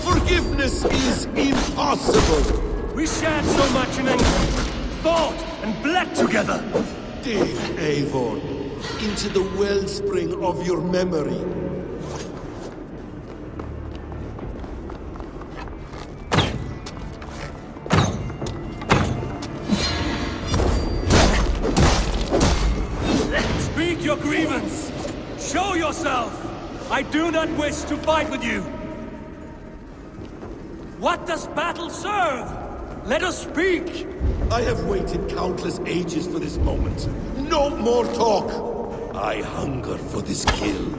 Speaker 12: Forgiveness is impossible.
Speaker 1: We shared so much in England, fought and bled together.
Speaker 12: Dig, Eivor, into the wellspring of your memory.
Speaker 1: Speak your grievance. Show yourself. I do not wish to fight with you. What does battle serve? Let us speak!
Speaker 12: I have waited countless ages for this moment. No more talk! I hunger for this kill.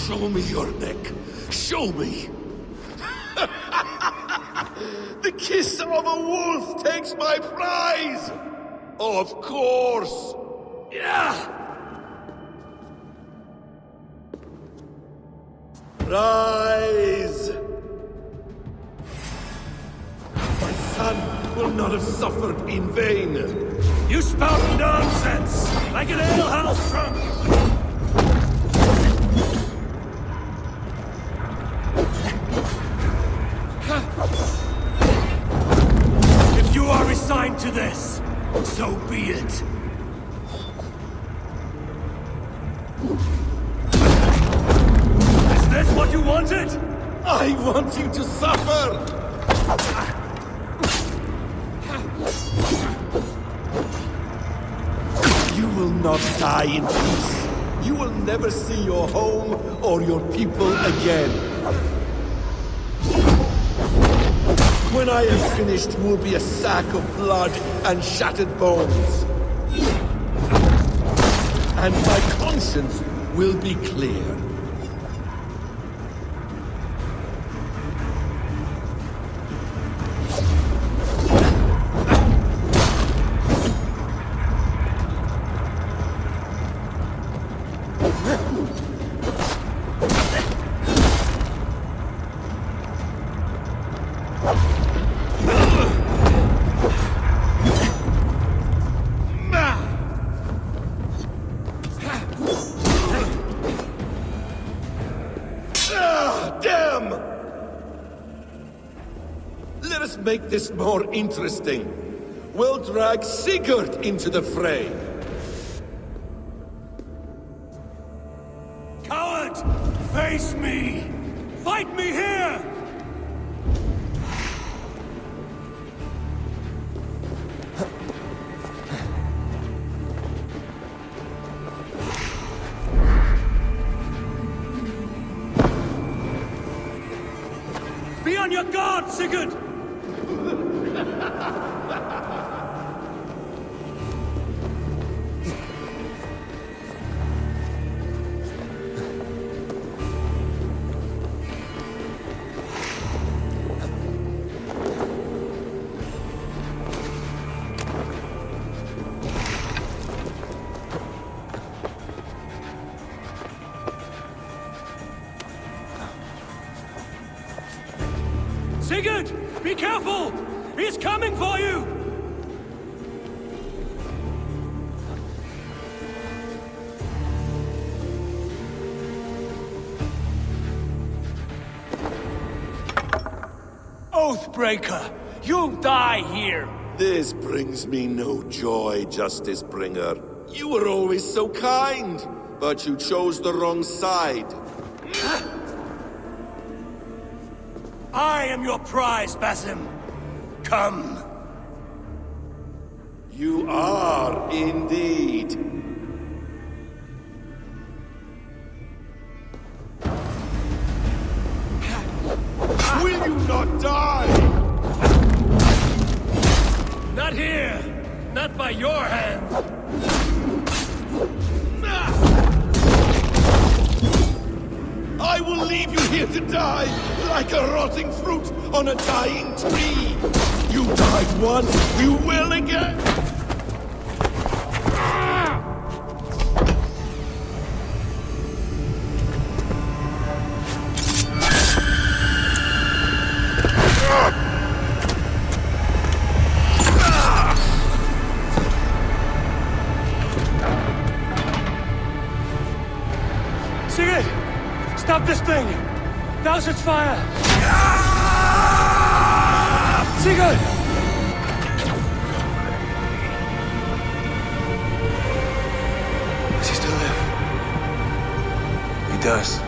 Speaker 12: Show me your neck. Show me. The kiss of a wolf takes my prize. Of course.
Speaker 1: Yeah!
Speaker 12: Rise. My son will not have suffered in vain.
Speaker 1: You spout nonsense, like an alehouse drunk! If you are resigned to this, so be it. Is this what you wanted?
Speaker 12: I want you to suffer! You will not die in peace. You will never see your home or your people again. When I am finished, you will be a sack of blood and shattered bones. And my conscience will be clear. Damn! Let us make this more interesting. We'll drag Sigurd into the fray.
Speaker 1: Coward! Face me! Fight me here! Be on your guard, Sigurd! Sigurd! Be careful! He's coming for you!
Speaker 6: Oathbreaker! You'll die here!
Speaker 12: This brings me no joy, Justice Bringer. You were always so kind, but you chose the wrong side.
Speaker 1: I am your prize, Basim. Come.
Speaker 12: You are indeed. Will you not die?
Speaker 1: Not here! Not by your hand!
Speaker 12: I will leave you here to die, like a rotting fruit on a dying tree. You died once, you will again.
Speaker 1: Sigurd! Stop this thing! Douse its fire! Sigurd!
Speaker 6: Does he still live? He does.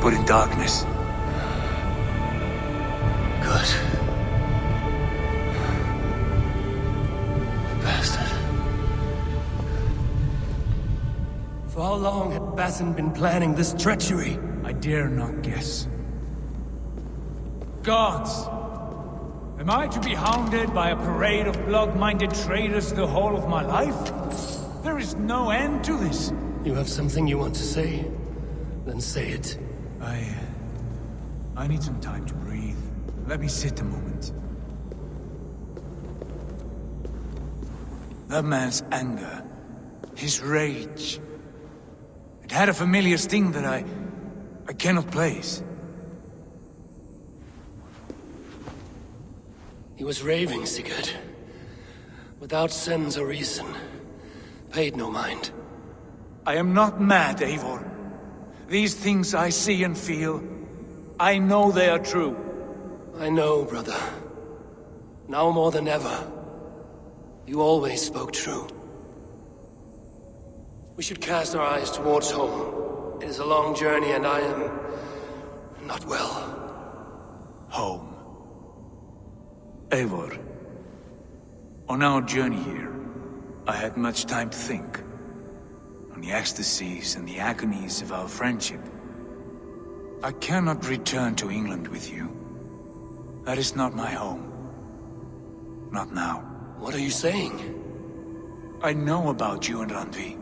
Speaker 6: But in darkness. Good. Bastard.
Speaker 1: For how long had Basim been planning this treachery?
Speaker 6: I dare not guess. Gods! Am I to be hounded by a parade of blood-minded traitors the whole of my life? There is no end to this.
Speaker 1: You have something you want to say? Then say it.
Speaker 6: I need some time to breathe. Let me sit a moment. That man's anger, his rage, it had a familiar sting that I cannot place.
Speaker 1: He was raving, Sigurd. Without sense or reason. Paid no mind.
Speaker 6: I am not mad, Eivor. These things I see and feel, I know they are true.
Speaker 1: I know, brother. Now more than ever. You always spoke true. We should cast our eyes towards home. It is a long journey and I am... not well.
Speaker 6: Home. Eivor. On our journey here, I had much time to think. On the ecstasies and the agonies of our friendship. I cannot return to England with you. That is not my home. Not now.
Speaker 1: What are you saying?
Speaker 6: I know about you and Randvi.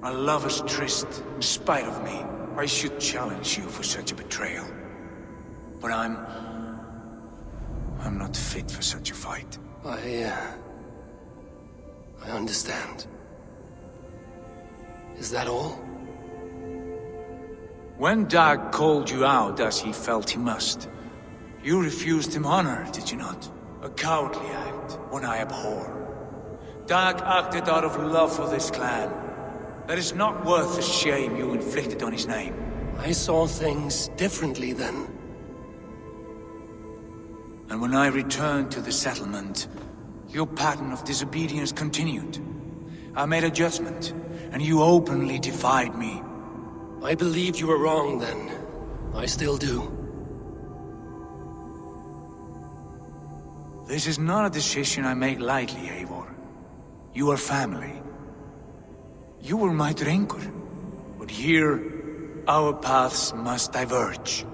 Speaker 6: A lover's tryst, in spite of me. I should challenge you for such a betrayal. But I'm not fit for such a fight.
Speaker 1: I understand. Is that all?
Speaker 6: When Dag called you out as he felt he must, you refused him honor, did you not? A cowardly act, one I abhor. Dag acted out of love for this clan. That is not worth the shame you inflicted on his name.
Speaker 1: I saw things differently then.
Speaker 6: And when I returned to the settlement, your pattern of disobedience continued. I made a judgment, and you openly defied me.
Speaker 1: I believed you were wrong then. I still do.
Speaker 6: This is not a decision I make lightly, Eivor. You are family. You were my drinker. But here, our paths must diverge.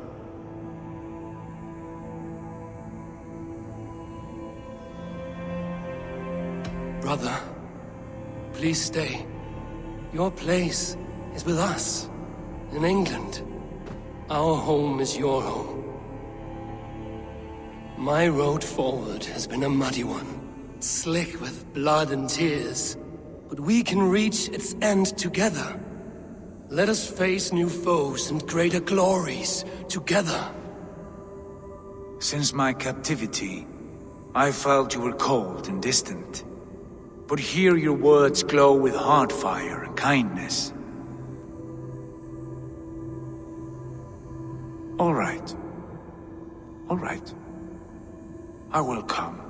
Speaker 1: Brother, please stay. Your place is with us, in England. Our home is your home. My road forward has been a muddy one, slick with blood and tears. But we can reach its end together. Let us face new foes and greater glories together.
Speaker 6: Since my captivity, I felt you were cold and distant. But here your words glow with heart fire and kindness. All right. All right. I will come.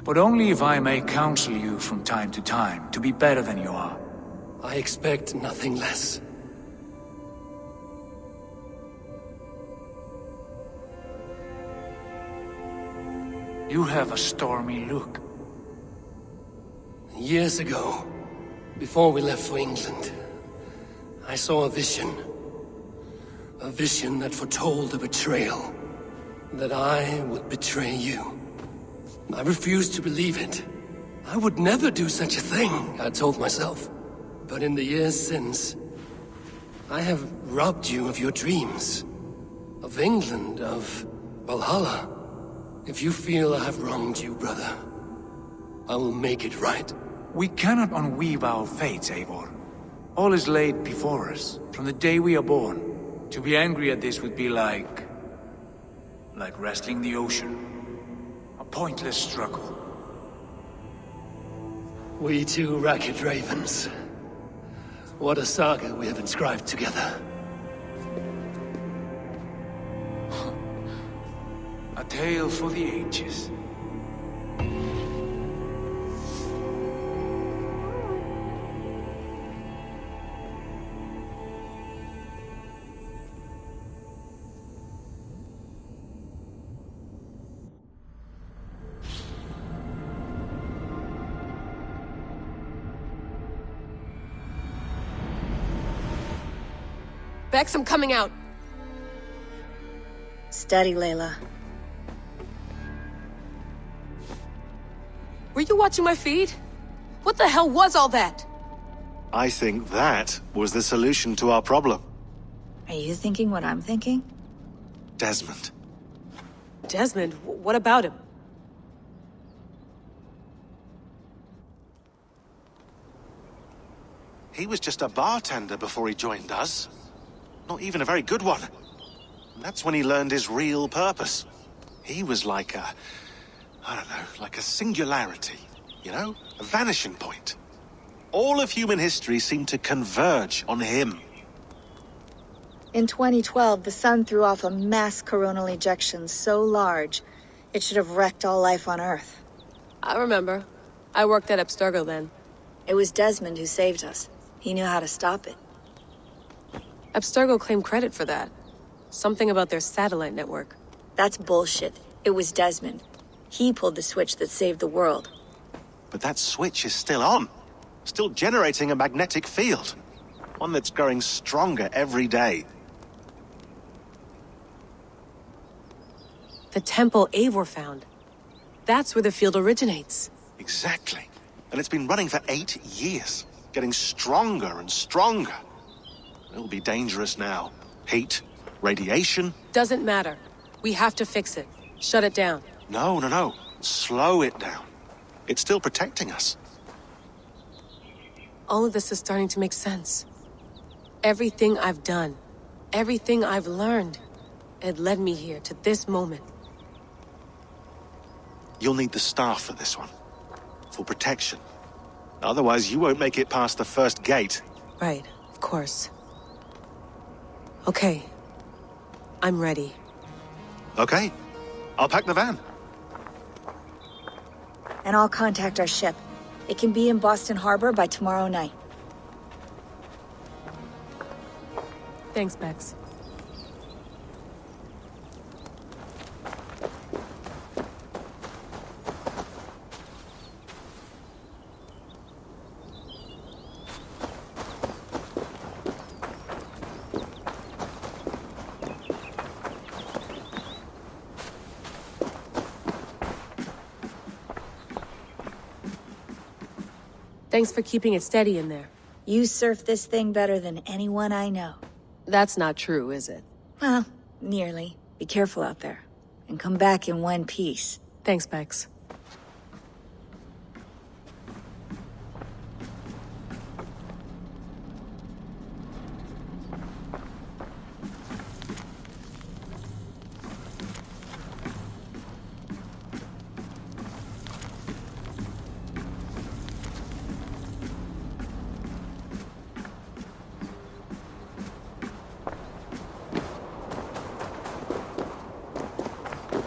Speaker 6: But only if I may counsel you from time to time to be better than you are.
Speaker 1: I expect nothing less.
Speaker 6: You have a stormy look.
Speaker 1: Years ago, before we left for England, I saw a vision. A vision that foretold a betrayal. That I would betray you. I refused to believe it. I would never do such a thing, I told myself. But in the years since, I have robbed you of your dreams. Of England, of Valhalla. If you feel I have wronged you, brother, I will make it right.
Speaker 6: We cannot unweave our fates, Eivor. All is laid before us, from the day we are born. To be angry at this would be like wrestling the ocean. A pointless struggle.
Speaker 1: We two ragged ravens. What a saga we have inscribed together.
Speaker 6: A tale for the ages.
Speaker 2: Bex, I'm coming out.
Speaker 13: Steady, Layla.
Speaker 2: Were you watching my feed? What the hell was all that?
Speaker 7: I think that was the solution to our problem.
Speaker 13: Are you thinking what I'm thinking?
Speaker 7: Desmond.
Speaker 2: Desmond? What about him?
Speaker 7: He was just a bartender before he joined us. Not even a very good one. And that's when he learned his real purpose. He was like a... I don't know, like a singularity. You know? A vanishing point. All of human history seemed to converge on him.
Speaker 13: In 2012, the sun threw off a mass coronal ejection so large, it should have wrecked all life on Earth.
Speaker 2: I remember. I worked at Abstergo then.
Speaker 13: It was Desmond who saved us. He knew how to stop it.
Speaker 2: Abstergo claimed credit for that. Something about their satellite network.
Speaker 13: That's bullshit. It was Desmond. He pulled the switch that saved the world.
Speaker 7: But that switch is still on. Still generating a magnetic field. One that's growing stronger every day.
Speaker 2: The temple Eivor found. That's where the field originates.
Speaker 7: Exactly. And it's been running for 8 years. Getting stronger and stronger. It'll be dangerous now. Heat, radiation.
Speaker 2: Doesn't matter. We have to fix it. Shut it down.
Speaker 7: No. Slow it down. It's still protecting us.
Speaker 2: All of this is starting to make sense. Everything I've done, everything I've learned, it led me here to this moment.
Speaker 7: You'll need the staff for this one. For protection. Otherwise, you won't make it past the first gate.
Speaker 2: Right, of course. Okay. I'm ready.
Speaker 7: Okay. I'll pack the van.
Speaker 13: And I'll contact our ship. It can be in Boston Harbor by tomorrow night.
Speaker 2: Thanks, Bex. Thanks for keeping it steady in there.
Speaker 13: You surf this thing better than anyone I know.
Speaker 2: That's not true, is it?
Speaker 13: Well, nearly. Be careful out there. And come back in one piece.
Speaker 2: Thanks, Bex.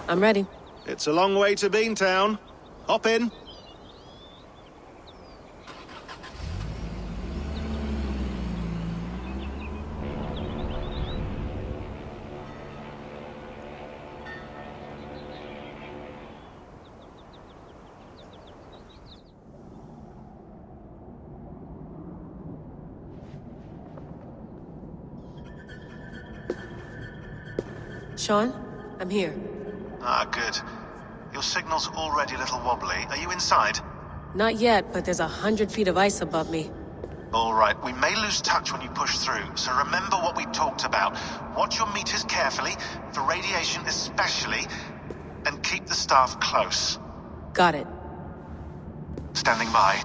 Speaker 14: I'm ready.
Speaker 7: It's a long way to Beantown. Hop in.
Speaker 14: Sean, I'm here.
Speaker 7: Ah, good. Your signal's already a little wobbly. Are you inside?
Speaker 14: Not yet, but there's 100 feet of ice above me.
Speaker 7: All right, we may lose touch when you push through, so remember what we talked about. Watch your meters carefully, for radiation especially, and keep the staff close.
Speaker 14: Got it.
Speaker 7: Standing by.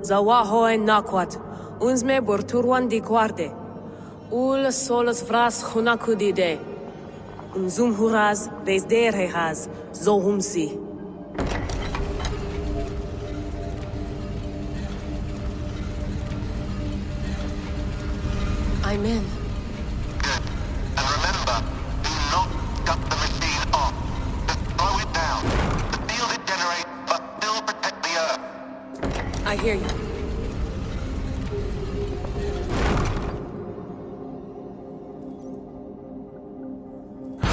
Speaker 14: Zawaho en nakwat, unsme borturwan di guarde. Ul solos vras hunakudide. Unzum huraz, desderehaz, zohumsi. I'm in.
Speaker 7: Good. And remember, do not cut the machine off. Just slow it down. The field it generates, but still protect the Earth.
Speaker 14: I hear you.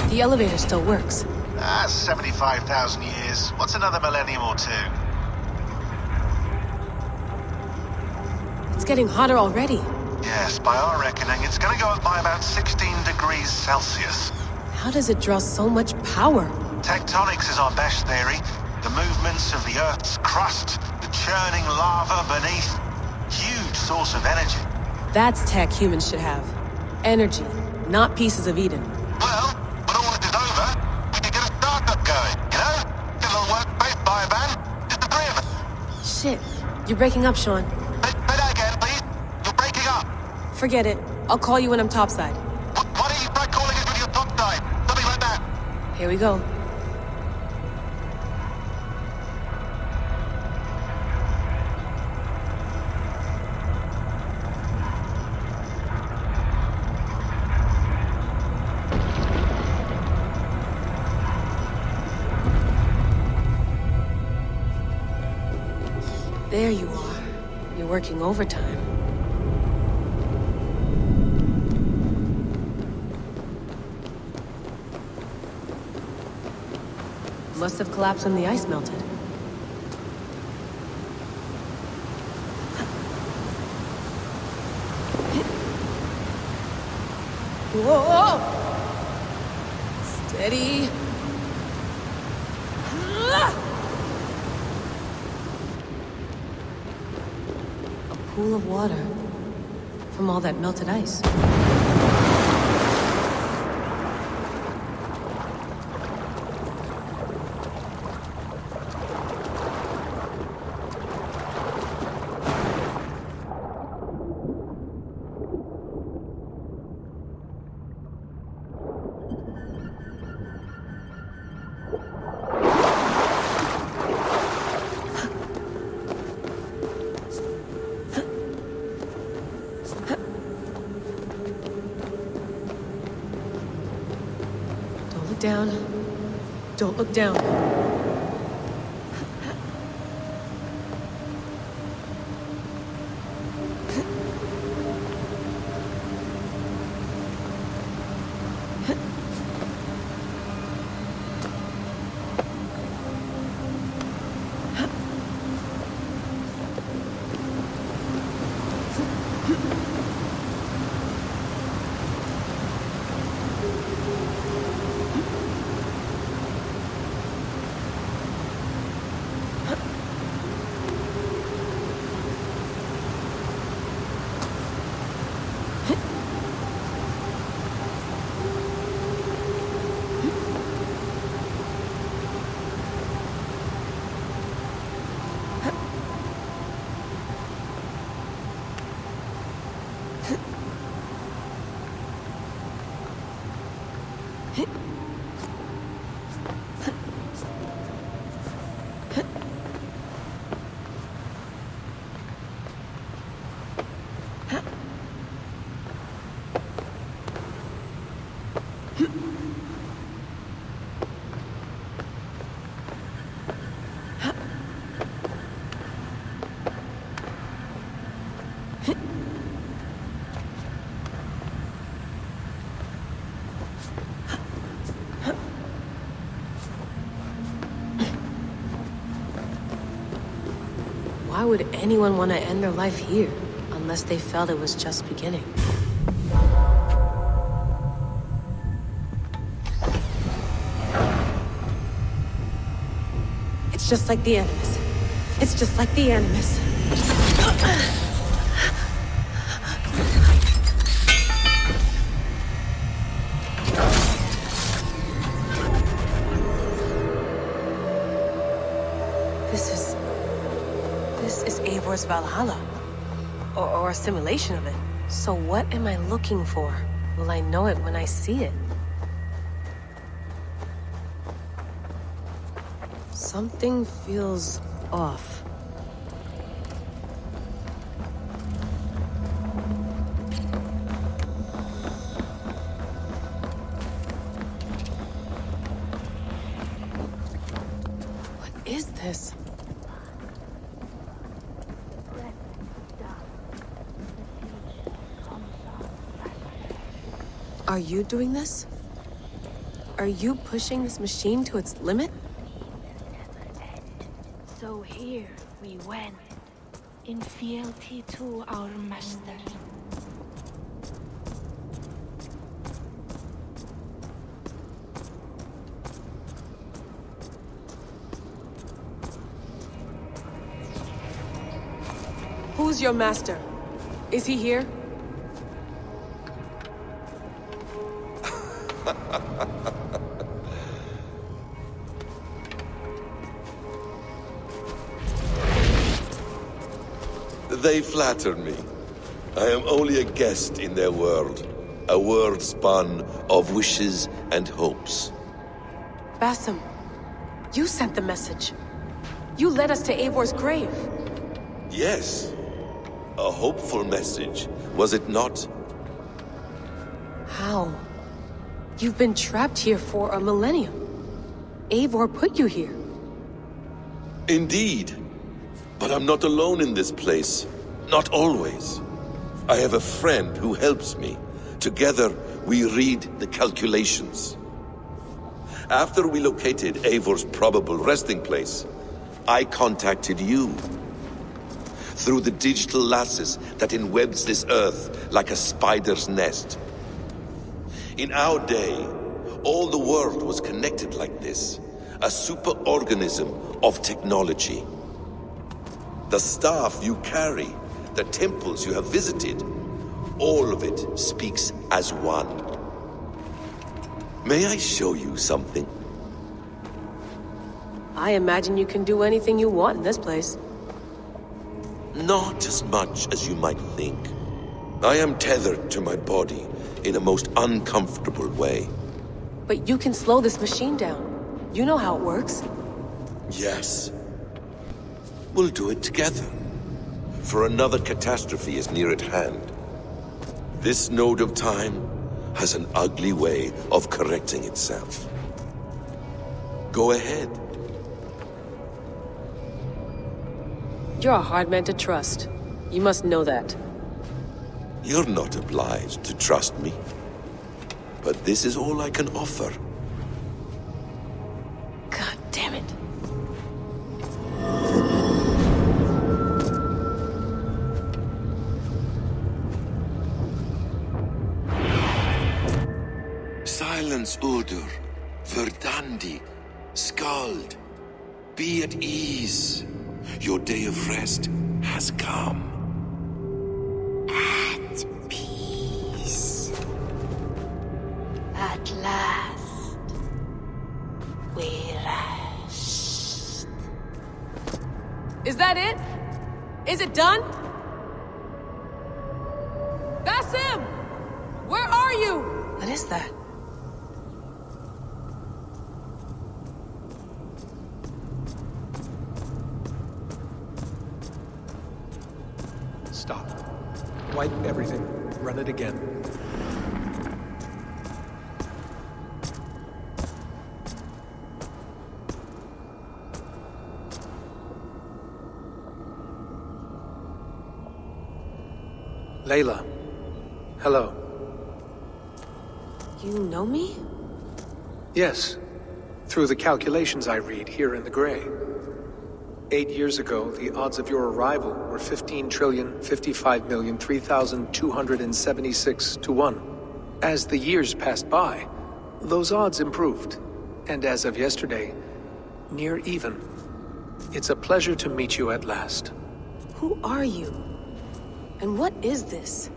Speaker 14: The elevator still works.
Speaker 7: That's 75,000 years. What's another millennium or two?
Speaker 14: It's getting hotter already.
Speaker 7: Yes, by our reckoning, it's gonna go up by about 16 degrees Celsius.
Speaker 14: How does it draw so much power?
Speaker 7: Tectonics is our best theory. The movements of the Earth's crust, the churning lava beneath. Huge source of energy.
Speaker 14: That's tech humans should have. Energy, not pieces of Eden.
Speaker 7: Well, when all this is over, we can get a startup going, you know? Get a little workspace, buy a van, just the three of us.
Speaker 14: Shit, you're breaking up, Sean.
Speaker 7: Say that again, please. You're breaking up.
Speaker 14: Forget it. I'll call you when I'm topside.
Speaker 7: Why don't you try calling us when you're topside? Something like that.
Speaker 14: Here we go. There you are. You're working overtime. Must have collapsed when the ice melted. Whoa! Steady. A pool of water from all that melted ice. Down. Don't look down. Why would anyone want to end their life here, unless they felt it was just beginning? It's just like the Animus. It's just like the Animus. This is Eivor's Valhalla. Or a simulation of it. So what am I looking for? Will I know it when I see it? Something feels off. What is this? Are you doing this? Are you pushing this machine to its limit?
Speaker 15: So here we went, in fealty to our master.
Speaker 14: Who's your master? Is he here?
Speaker 12: They flatter me. I am only a guest in their world. A world spun of wishes and hopes.
Speaker 14: Basim, you sent the message. You led us to Eivor's grave.
Speaker 12: Yes. A hopeful message, was it not?
Speaker 14: How? You've been trapped here for a millennium. Eivor put you here.
Speaker 12: Indeed. But I'm not alone in this place. Not always. I have a friend who helps me. Together, we read the calculations. After we located Eivor's probable resting place, I contacted you. Through the digital lasses that enwebs this earth like a spider's nest. In our day, all the world was connected like this. A superorganism of technology. The staff you carry, the temples you have visited, all of it speaks as one. May I show you something?
Speaker 14: I imagine you can do anything you want in this place.
Speaker 12: Not as much as you might think. I am tethered to my body in a most uncomfortable way.
Speaker 14: But you can slow this machine down. You know how it works.
Speaker 12: Yes. We'll do it together. For another catastrophe is near at hand. This node of time has an ugly way of correcting itself. Go ahead.
Speaker 14: You're a hard man to trust. You must know that.
Speaker 12: You're not obliged to trust me. But this is all I can offer.
Speaker 14: God damn it.
Speaker 12: Silence, Udur. Verdandi. Skald. Be at ease. Your day of rest has come.
Speaker 15: At peace. At last, we rest.
Speaker 14: Is that it? Is it done? Basim! Where are you? What is that?
Speaker 16: Stop. Wipe everything. Run it again. Layla. Hello.
Speaker 14: You know me?
Speaker 16: Yes. Through the calculations I read here in the gray. 8 years ago, the odds of your arrival were 15,055,003,276 to 1. As the years passed by, those odds improved. And as of yesterday, near even. It's a pleasure to meet you at last.
Speaker 14: Who are you? And what is this?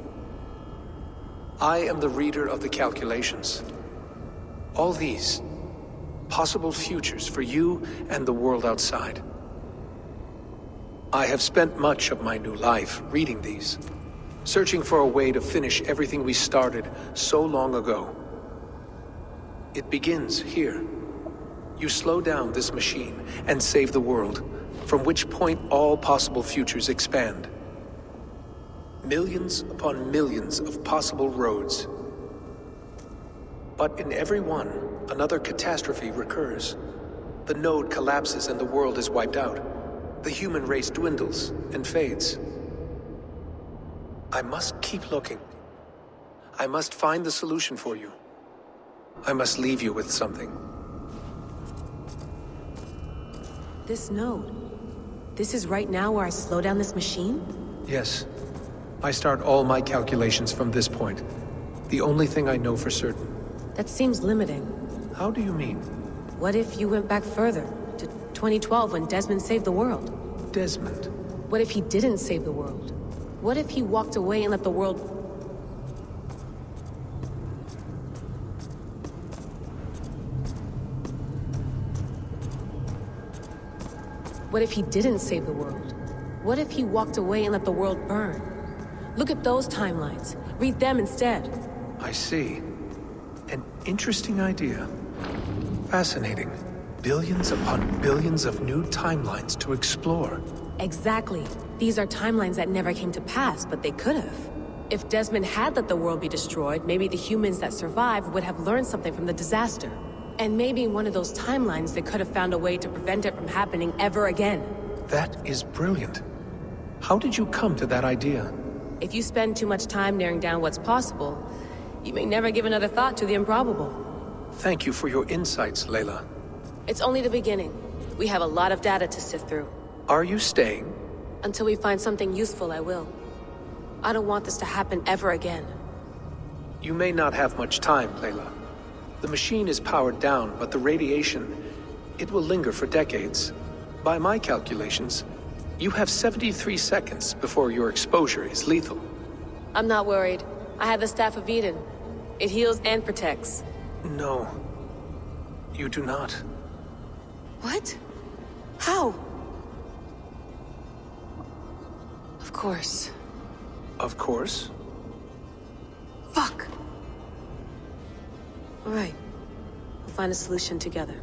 Speaker 16: I am the reader of the calculations. All these, possible futures for you and the world outside. I have spent much of my new life reading these, searching for a way to finish everything we started so long ago. It begins here. You slow down this machine and save the world, from which point all possible futures expand. Millions upon millions of possible roads. But in every one, another catastrophe recurs. The node collapses and the world is wiped out. The human race dwindles and fades. I must keep looking. I must find the solution for you. I must leave you with something.
Speaker 14: This node. This is right now where I slow down this machine?
Speaker 16: Yes. I start all my calculations from this point. The only thing I know for certain.
Speaker 14: That seems limiting.
Speaker 16: How do you mean?
Speaker 14: What if you went back further, to 2012 when Desmond saved the world?
Speaker 16: Desmond?
Speaker 14: What if he didn't save the world? What if he walked away and let the world... What if he didn't save the world? What if he walked away and let the world burn? Look at those timelines. Read them instead.
Speaker 16: I see. An interesting idea. Fascinating. Billions upon billions of new timelines to explore.
Speaker 14: Exactly. These are timelines that never came to pass, but they could have. If Desmond had let the world be destroyed, maybe the humans that survived would have learned something from the disaster. And maybe in one of those timelines they could have found a way to prevent it from happening ever again.
Speaker 16: That is brilliant. How did you come to that idea?
Speaker 14: If you spend too much time narrowing down what's possible, you may never give another thought to the improbable.
Speaker 16: Thank you for your insights, Layla.
Speaker 14: It's only the beginning. We have a lot of data to sift through.
Speaker 16: Are you staying?
Speaker 14: Until we find something useful, I will. I don't want this to happen ever again.
Speaker 16: You may not have much time, Layla. The machine is powered down, but the radiation, it will linger for decades. By my calculations, you have 73 seconds before your exposure is lethal.
Speaker 14: I'm not worried. I have the Staff of Eden. It heals and protects.
Speaker 16: No. You do not.
Speaker 14: What? How? Of course.
Speaker 16: Of course?
Speaker 14: Fuck! All right. We'll find a solution together.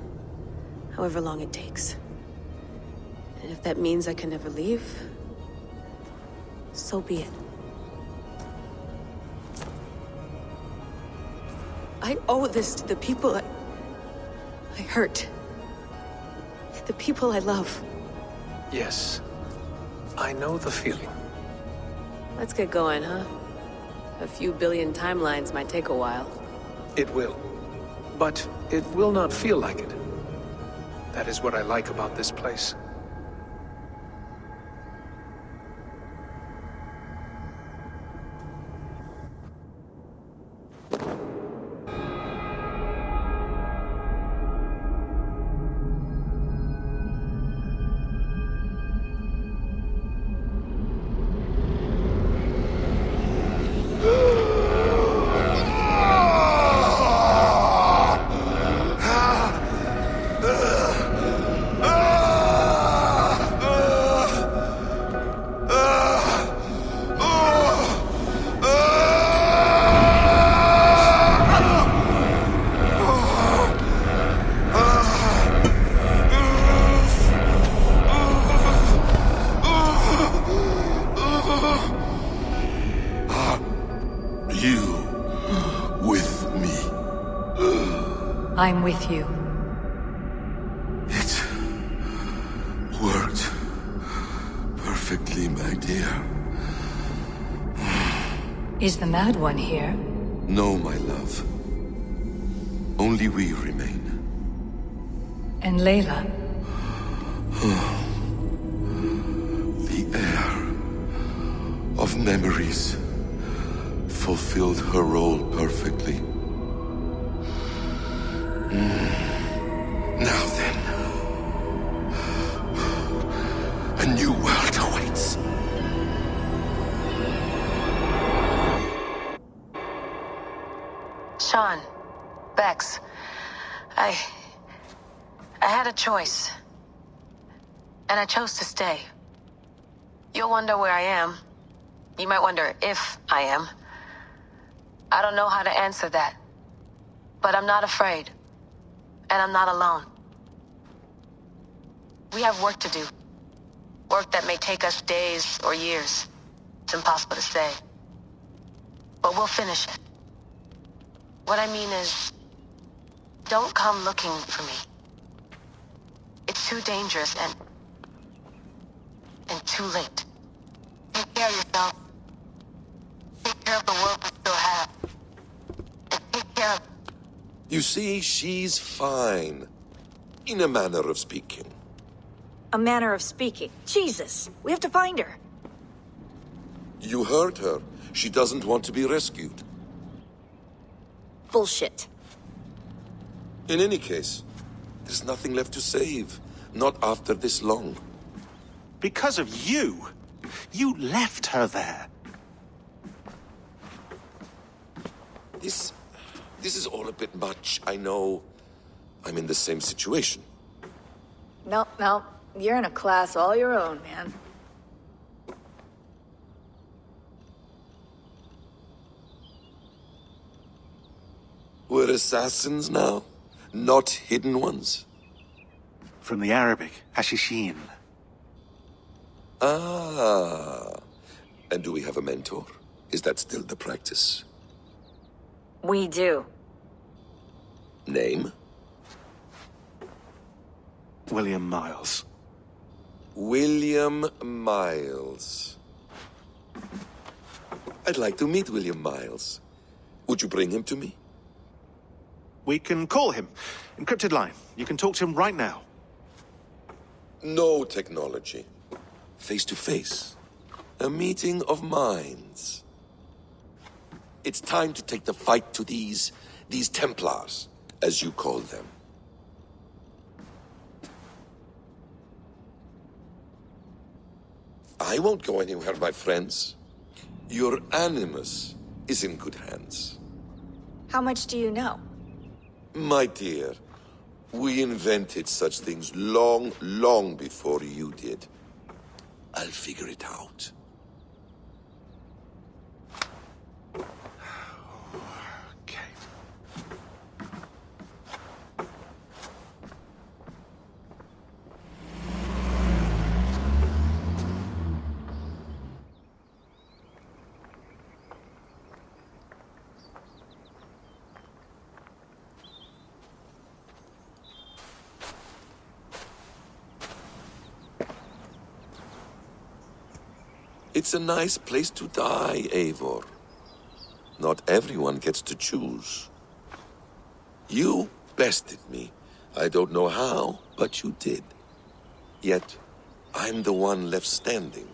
Speaker 14: However long it takes. And if that means I can never leave, so be it. I owe this to the people I hurt. The people I love.
Speaker 16: Yes. I know the feeling.
Speaker 14: Let's get going, huh? A few billion timelines might take a while.
Speaker 16: It will. But it will not feel like it. That is what I like about this place.
Speaker 17: I'm with you.
Speaker 12: It worked perfectly, my dear.
Speaker 17: Is the Mad One here?
Speaker 12: No, my love. Only we remain.
Speaker 17: And Layla?
Speaker 12: The air of memories fulfilled her role perfectly. Now then, a new world awaits.
Speaker 18: Sean, Bex, I had a choice. And I chose to stay. You'll wonder where I am. You might wonder if I am. I don't know how to answer that. But I'm not afraid. And I'm not alone. We have work to do. Work that may take us days or years. It's impossible to say. But we'll finish it. What I mean is, don't come looking for me. It's too dangerous and too late. Take care of yourself. Take care of the world we still have. And take care of...
Speaker 12: You see, she's fine. In a manner of speaking.
Speaker 13: A manner of speaking. Jesus, we have to find her.
Speaker 12: You heard her. She doesn't want to be rescued.
Speaker 13: Bullshit.
Speaker 12: In any case, there's nothing left to save. Not after this long.
Speaker 7: Because of you. You left her there.
Speaker 12: This is all a bit much. I know. I'm in the same situation.
Speaker 13: No. You're in a class all your own, man.
Speaker 12: We're assassins now? Not hidden ones?
Speaker 7: From the Arabic, Hashishin.
Speaker 12: Ah. And do we have a mentor? Is that still the practice?
Speaker 13: We do.
Speaker 12: Name?
Speaker 7: William Miles.
Speaker 12: William Miles. I'd like to meet William Miles. Would you bring him to me?
Speaker 7: We can call him. Encrypted line. You can talk to him right now.
Speaker 12: No technology. Face to face. A meeting of minds. It's time to take the fight to these Templars, as you call them. I won't go anywhere, my friends. Your animus is in good hands.
Speaker 13: How much do you know?
Speaker 12: My dear, we invented such things long, long before you did. I'll figure it out. It's a nice place to die, Eivor. Not everyone gets to choose. You bested me. I don't know how, but you did. Yet, I'm the one left standing.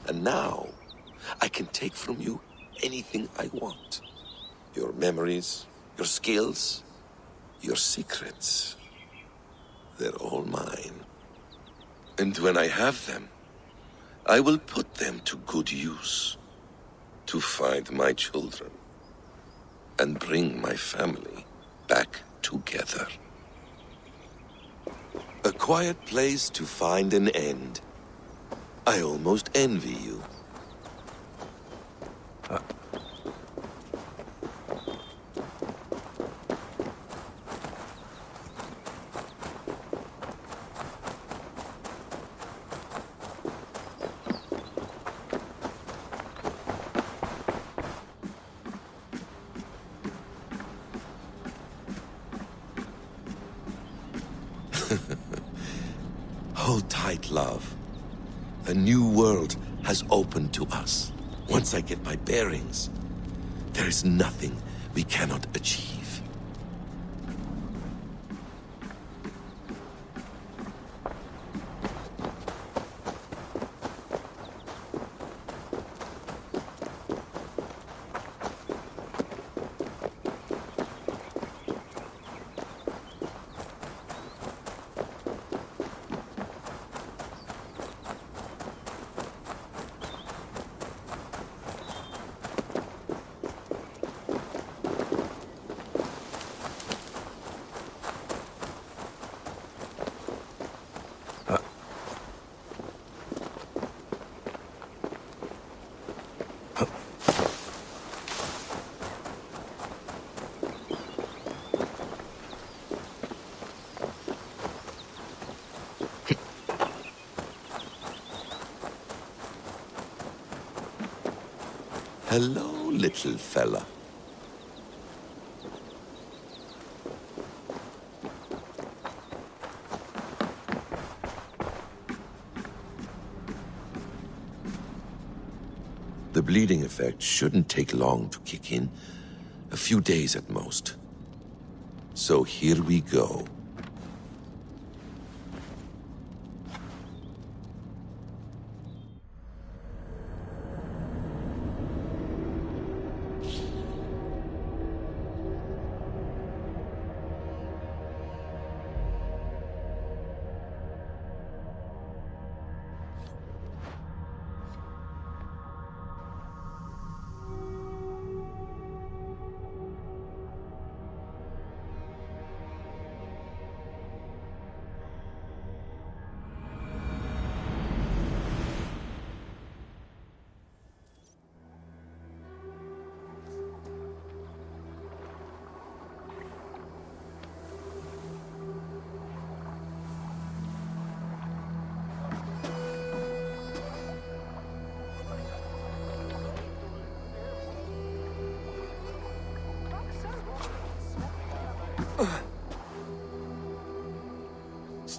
Speaker 12: And now, I can take from you anything I want. Your memories, your skills, your secrets. They're all mine. And when I have them, I will put them to good use. To find my children. And bring my family back together. A quiet place to find an end. I almost envy you. Hold tight, love. A new world has opened to us. Once I get my bearings, there is nothing we cannot achieve. Hello, little fella. The bleeding effect shouldn't take long to kick in. A few days at most. So here we go.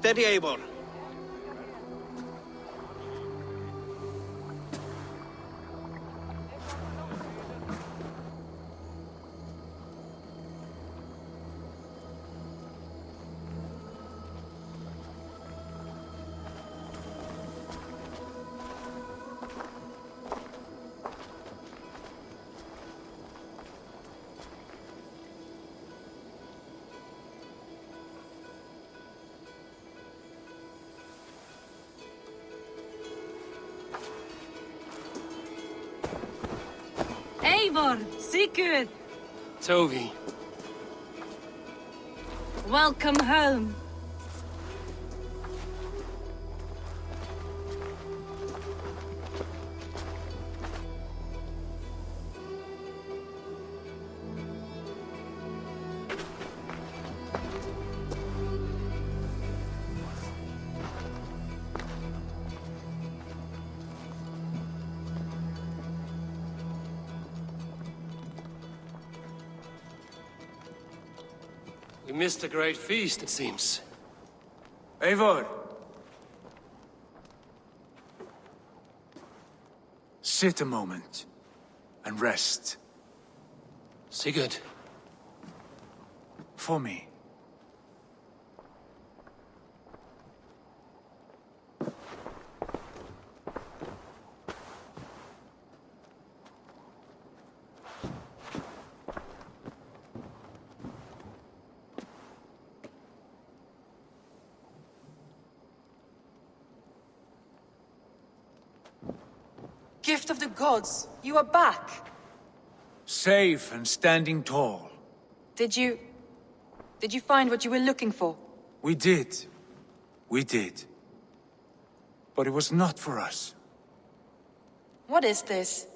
Speaker 11: Steady, Eivor.
Speaker 19: Eivor, Sigurd,
Speaker 1: Tovi.
Speaker 19: welcome home.
Speaker 1: We missed a great feast, it seems.
Speaker 6: Eivor! Sit a moment and rest.
Speaker 1: Sigurd.
Speaker 6: For me.
Speaker 2: Gift of the gods, you are back.
Speaker 6: Safe and standing tall.
Speaker 2: Did you find what you were looking for?
Speaker 6: We did. We did. But it was not for us.
Speaker 2: What is this?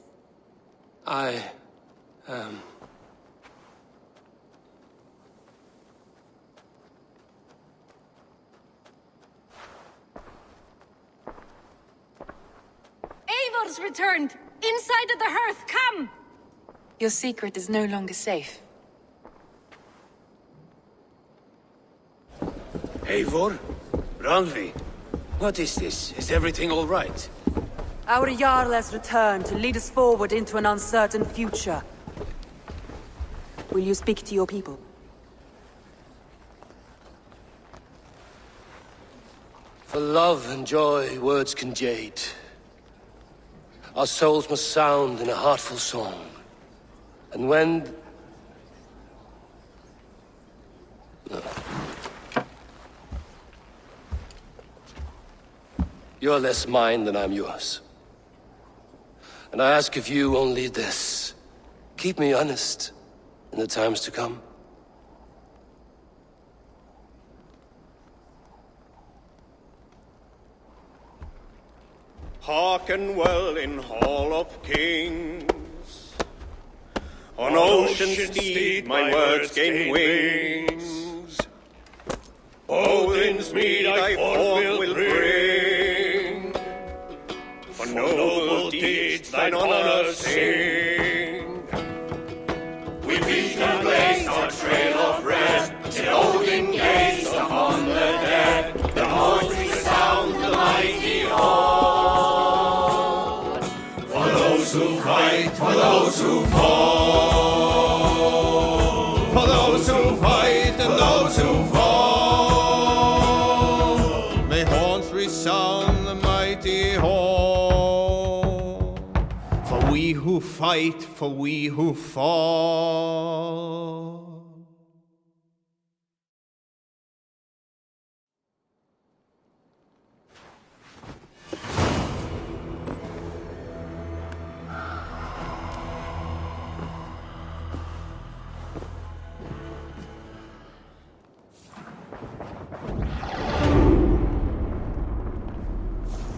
Speaker 19: Eivor's returned! Inside of the hearth, come!
Speaker 2: Your secret is no longer safe.
Speaker 8: Eivor? Randvi?
Speaker 20: What is this? Is everything all right?
Speaker 2: Our Jarl has returned to lead us forward into an uncertain future. Will you speak to your people?
Speaker 1: For love and joy, words can jade. Our souls must sound in a heartful song. And when... No. You're less mine than I'm yours. And I ask of you only this. Keep me honest in the times to come.
Speaker 21: Hearken well in Hall of Kings. On ocean steed my words gain wings. Odin's mead I forth will bring. For noble deeds thine honor sing. We beat and blaze our trail of red, till Odin gazed upon the dead. The voice resound the mighty hall. For those who fight, for those who fall. For those who fight and those who fall. May horns resound the mighty hall. For we who fight, for we who fall.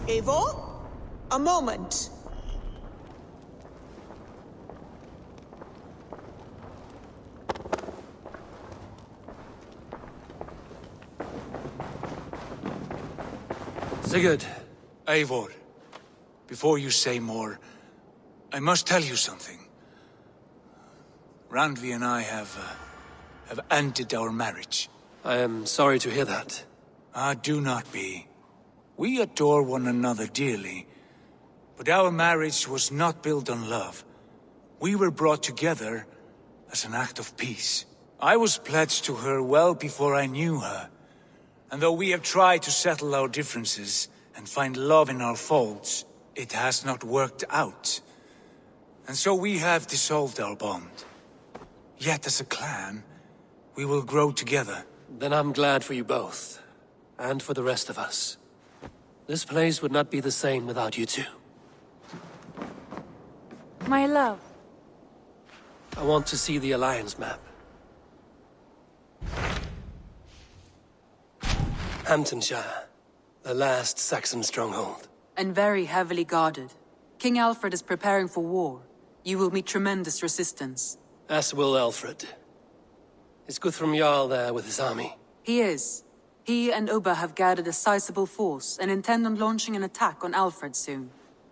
Speaker 3: Eivor? A moment.
Speaker 1: Sigurd.
Speaker 6: Eivor, before you say more, I must tell you something. Randvi and I have ended our marriage.
Speaker 1: I am sorry to hear that.
Speaker 6: Ah, do not be. We adore one another dearly, but our marriage was not built on love. We were brought together as an act of peace. I was pledged to her well before I knew her, and though we have tried to settle our differences and find love in our faults, it has not worked out. And so we have dissolved our bond. Yet as a clan, we will grow together.
Speaker 1: Then I'm glad for you both, and for the rest of us. This place would not be the same without you two.
Speaker 2: My love.
Speaker 1: I want to see the Alliance map. Hamptonshire, the last Saxon stronghold.
Speaker 2: And very heavily guarded. King Alfred is preparing for war. You will meet tremendous resistance.
Speaker 1: As will Alfred. Is Guthrum Jarl there with his army?
Speaker 2: He is. He and Ubba have gathered a sizable force and intend on launching an attack on Alfred soon.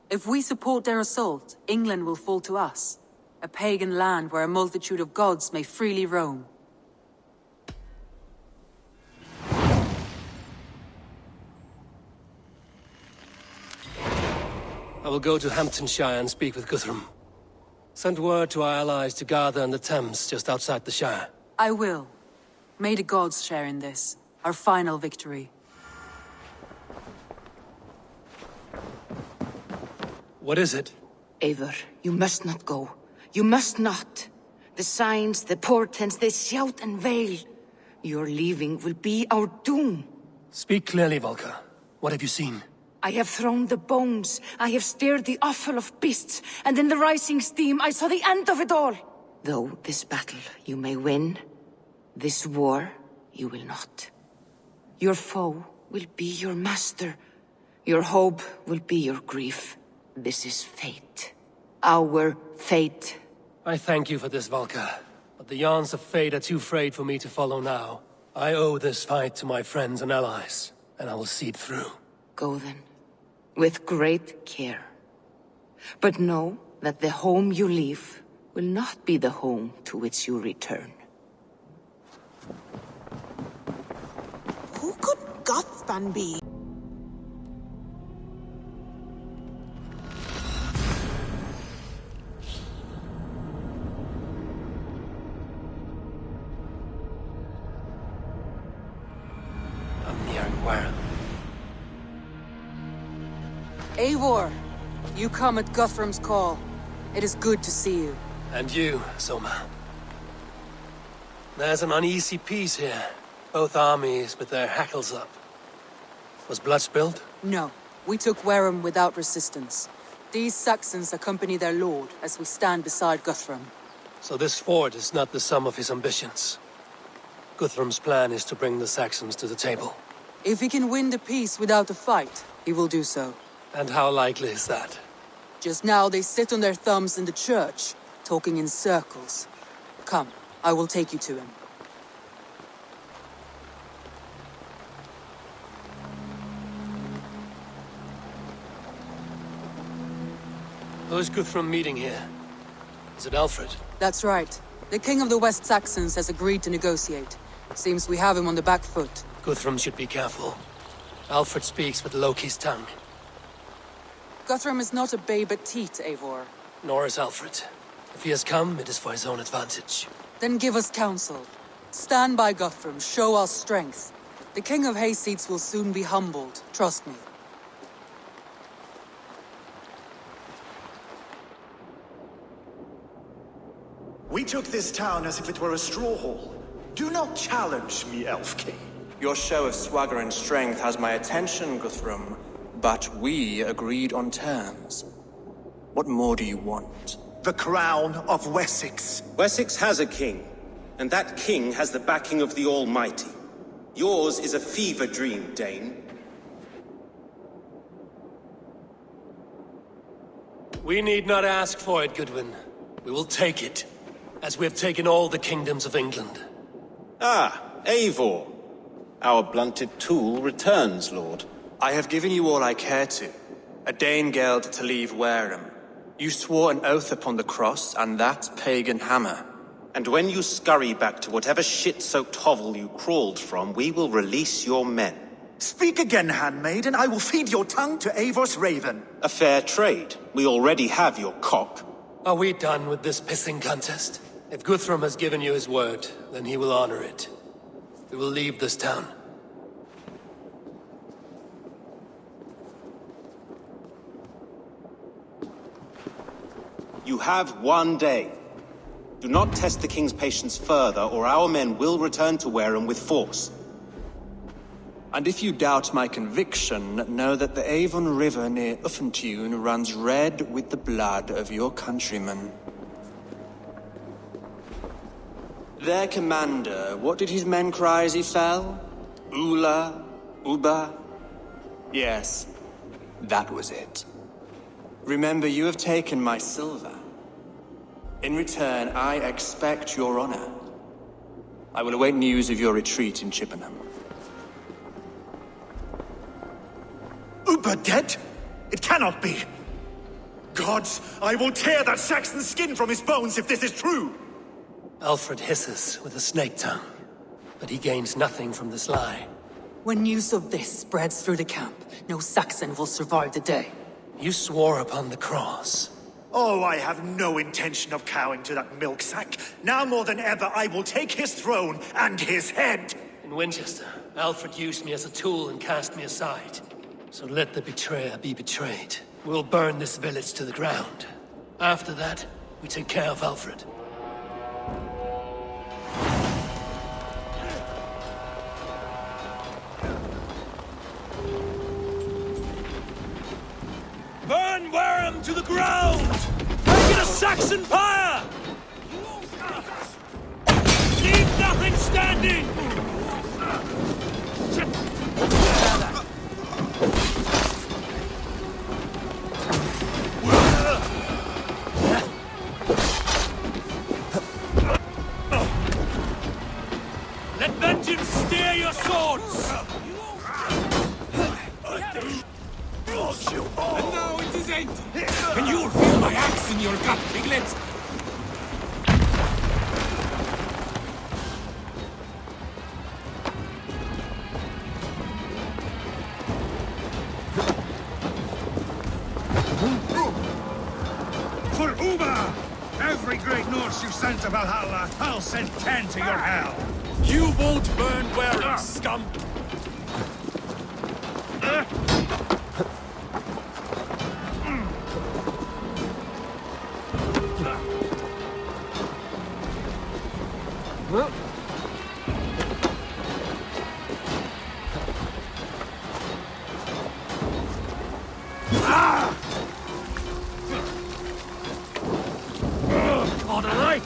Speaker 2: If we support their assault, England will fall to us. A pagan land where a multitude of gods may freely roam.
Speaker 1: I will go to Hamptonshire and speak with Guthrum. Send word to our allies to gather in the Thames just outside the Shire.
Speaker 2: I will. May the gods share in this. Our final victory.
Speaker 1: What is it?
Speaker 22: Eivor, you must not go. You must not. The signs, the portents, they shout and wail. Your leaving will be our doom.
Speaker 1: Speak clearly, Volker. What have you seen?
Speaker 22: I have thrown the bones. I have stirred the offal of beasts. And in the rising steam, I saw the end of it all. Though this battle you may win, this war you will not. Your foe will be your master. Your hope will be your grief. This is fate. Our fate.
Speaker 1: I thank you for this, Volker. But the yarns of fate are too frayed for me to follow now. I owe this fight to my friends and allies, and I will see it through.
Speaker 22: Go then, with great care. But know that the home you leave will not be the home to which you return.
Speaker 3: Who could Gothban be?
Speaker 2: Eivor, you come at Guthrum's call. It is good to see you.
Speaker 1: And you, Soma. There's an uneasy peace here. Both armies with their hackles up. Was blood spilled?
Speaker 2: No. We took Wareham without resistance. These Saxons accompany their lord as we stand beside Guthrum.
Speaker 1: So this fort is not the sum of his ambitions. Guthrum's plan is to bring the Saxons to the table.
Speaker 2: If he can win the peace without a fight, he will do so.
Speaker 1: And how likely is that?
Speaker 2: Just now they sit on their thumbs in the church, talking in circles. Come, I will take you to him.
Speaker 1: Who is Guthrum meeting here? Is it Alfred?
Speaker 2: That's right. The king of the West Saxons has agreed to negotiate. Seems we have him on the back foot.
Speaker 1: Guthrum should be careful. Alfred speaks with Loki's tongue.
Speaker 2: Guthrum is not a babe at teat, Eivor.
Speaker 1: Nor is Alfred. If he has come, it is for his own advantage.
Speaker 2: Then give us counsel. Stand by Guthrum, show our strength. The king of Hayseeds will soon be humbled, trust me.
Speaker 4: We took this town as if it were a straw hall. Do not challenge me, Elf King.
Speaker 5: Your show of swagger and strength has my attention, Guthrum. But we agreed on terms. What more do you want?
Speaker 4: The crown of Wessex.
Speaker 20: Wessex has a king, and that king has the backing of the Almighty. Yours is a fever dream, Dane.
Speaker 1: We need not ask for it, Goodwin. We will take it, as we have taken all the kingdoms of England.
Speaker 20: Ah, Eivor. Our blunted tool returns, Lord.
Speaker 5: I have given you all I care to. A Danegeld to leave Wareham. You swore an oath upon the cross, and that pagan hammer.
Speaker 20: And when you scurry back to whatever shit-soaked hovel you crawled from, we will release your men.
Speaker 4: Speak again, handmaid, and I will feed your tongue to Eivor's raven.
Speaker 20: A fair trade. We already have your cock.
Speaker 1: Are we done with this pissing contest? If Guthrum has given you his word, then he will honor it. We will leave this town.
Speaker 20: You have 1 day. Do not test the king's patience further, or our men will return to Wareham with force.
Speaker 5: And if you doubt my conviction, know that the Avon River near Uffentune runs red with the blood of your countrymen. Their commander, what did his men cry as he fell? Ula? Uba? Yes, that was it. Remember, you have taken my silver. In return, I expect your honor. I will await news of your retreat in Chippenham.
Speaker 4: Uber dead? It cannot be. Gods, I will tear that Saxon's skin from his bones if this is true.
Speaker 1: Alfred hisses with a snake tongue, but he gains nothing from this lie.
Speaker 2: When news of this spreads through the camp, no Saxon will survive the day.
Speaker 1: You swore upon the cross.
Speaker 4: Oh, I have no intention of cowing to that milksack. Now more than ever, I will take his throne and his head.
Speaker 1: In Winchester, Alfred used me as a tool and cast me aside. So let the betrayer be betrayed. We'll burn this village to the ground. After that, we take care of Alfred. Burn Wareham to the ground! Make it a Saxon pyre! Leave nothing standing! Let vengeance steer your swords!
Speaker 9: And now it is empty. And you'll feel my axe in your gut, piglet. For Uber! Every great Norse you sent to Valhalla, I'll send 10 to your hell.
Speaker 1: You won't burn Wareham, scum!
Speaker 21: On the right!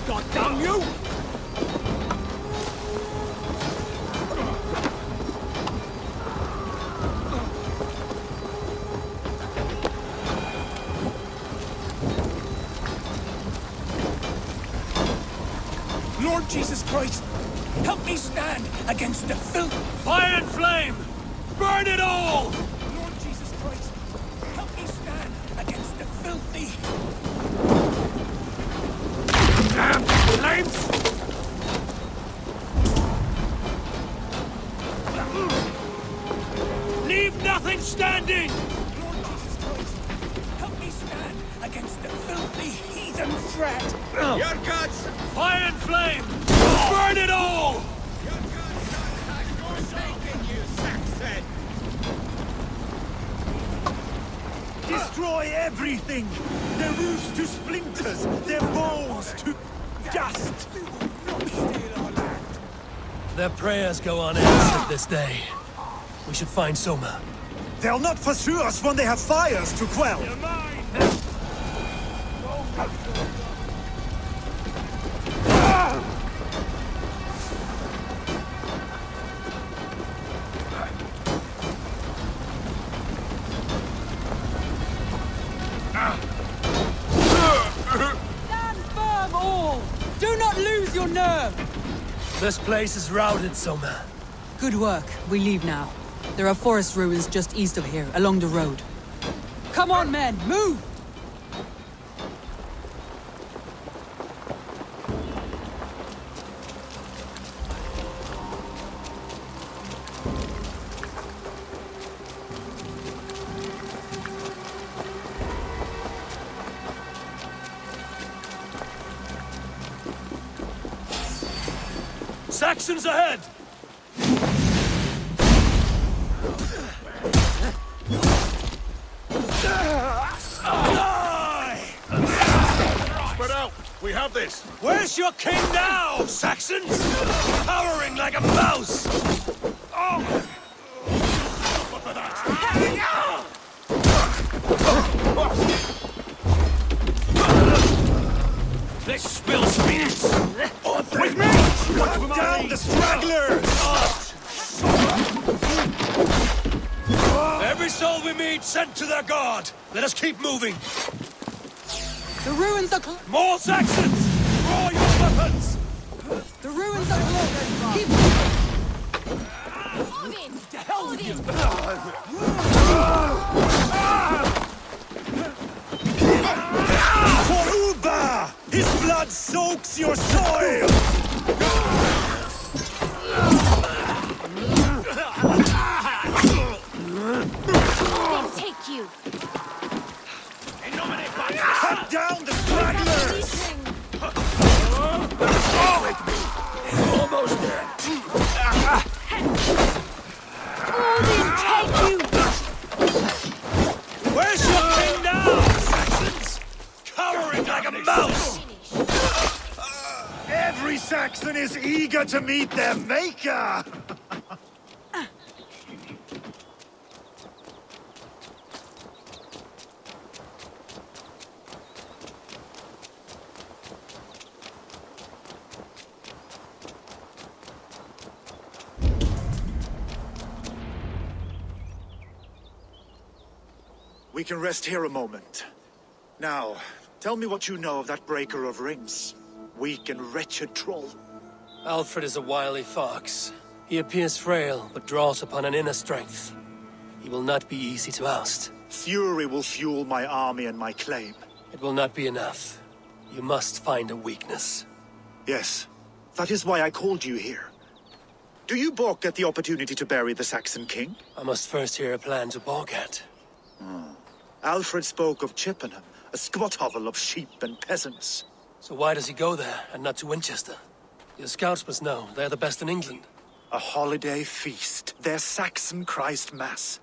Speaker 21: God damn you!
Speaker 1: Lord Jesus Christ, help me stand against the filth. Fire and flame! Burn it all! Lord Jesus Christ, help me stand against the filthy. Damn flames! Leave nothing standing! Lord Jesus Christ, help me stand against the filthy heathen threat. Your guts! Fire and flame! Burn it all! Your guts has forsaken you, Saxon!
Speaker 4: Destroy everything! Their roofs to splinters, their bones to dust!
Speaker 1: Their prayers go unanswered this day. We should find Soma.
Speaker 4: They'll not pursue us when they have fires to quell!
Speaker 21: You're mine!
Speaker 2: Stand firm, all! Do not lose your nerve!
Speaker 1: This place is routed, Soma.
Speaker 2: Good work. We leave now. There are forest ruins just east of here, along the road. Come on, men! Move!
Speaker 1: Saxons ahead!
Speaker 21: Spread out! We have this!
Speaker 1: Where's your king now, Saxons? Cowering like a mouse! Let's spill spirits!
Speaker 4: With me! Cut down the stragglers!
Speaker 1: Every soul we meet sent to their god! Let us keep moving!
Speaker 2: The ruins are
Speaker 1: More Saxons! Draw your weapons!
Speaker 2: The ruins are close! Keep
Speaker 19: Odin!
Speaker 1: To hell with you!
Speaker 4: For Uba! His blood soaks your soil!
Speaker 19: They'll take you!
Speaker 4: Cut down the stragglers!
Speaker 1: Almost there!
Speaker 19: Odin, take you!
Speaker 1: Where's your king now, Saxons? Cowering like a mouse!
Speaker 4: Every Saxon is eager to meet their maker! We can rest here a moment. Now, tell me what you know of that breaker of rings. Weak and wretched troll.
Speaker 1: Alfred is a wily fox. He appears frail, but draws upon an inner strength. He will not be easy to oust.
Speaker 4: Fury will fuel my army and my claim.
Speaker 1: It will not be enough. You must find a weakness.
Speaker 4: Yes, that is why I called you here. Do you balk at the opportunity to bury the Saxon king?
Speaker 1: I must first hear a plan to balk at.
Speaker 4: Alfred spoke of Chippenham, a squat hovel of sheep and peasants.
Speaker 1: So why does he go there, and not to Winchester? Your scouts must know, they're the best in England.
Speaker 4: A holiday feast, their Saxon Christ Mass.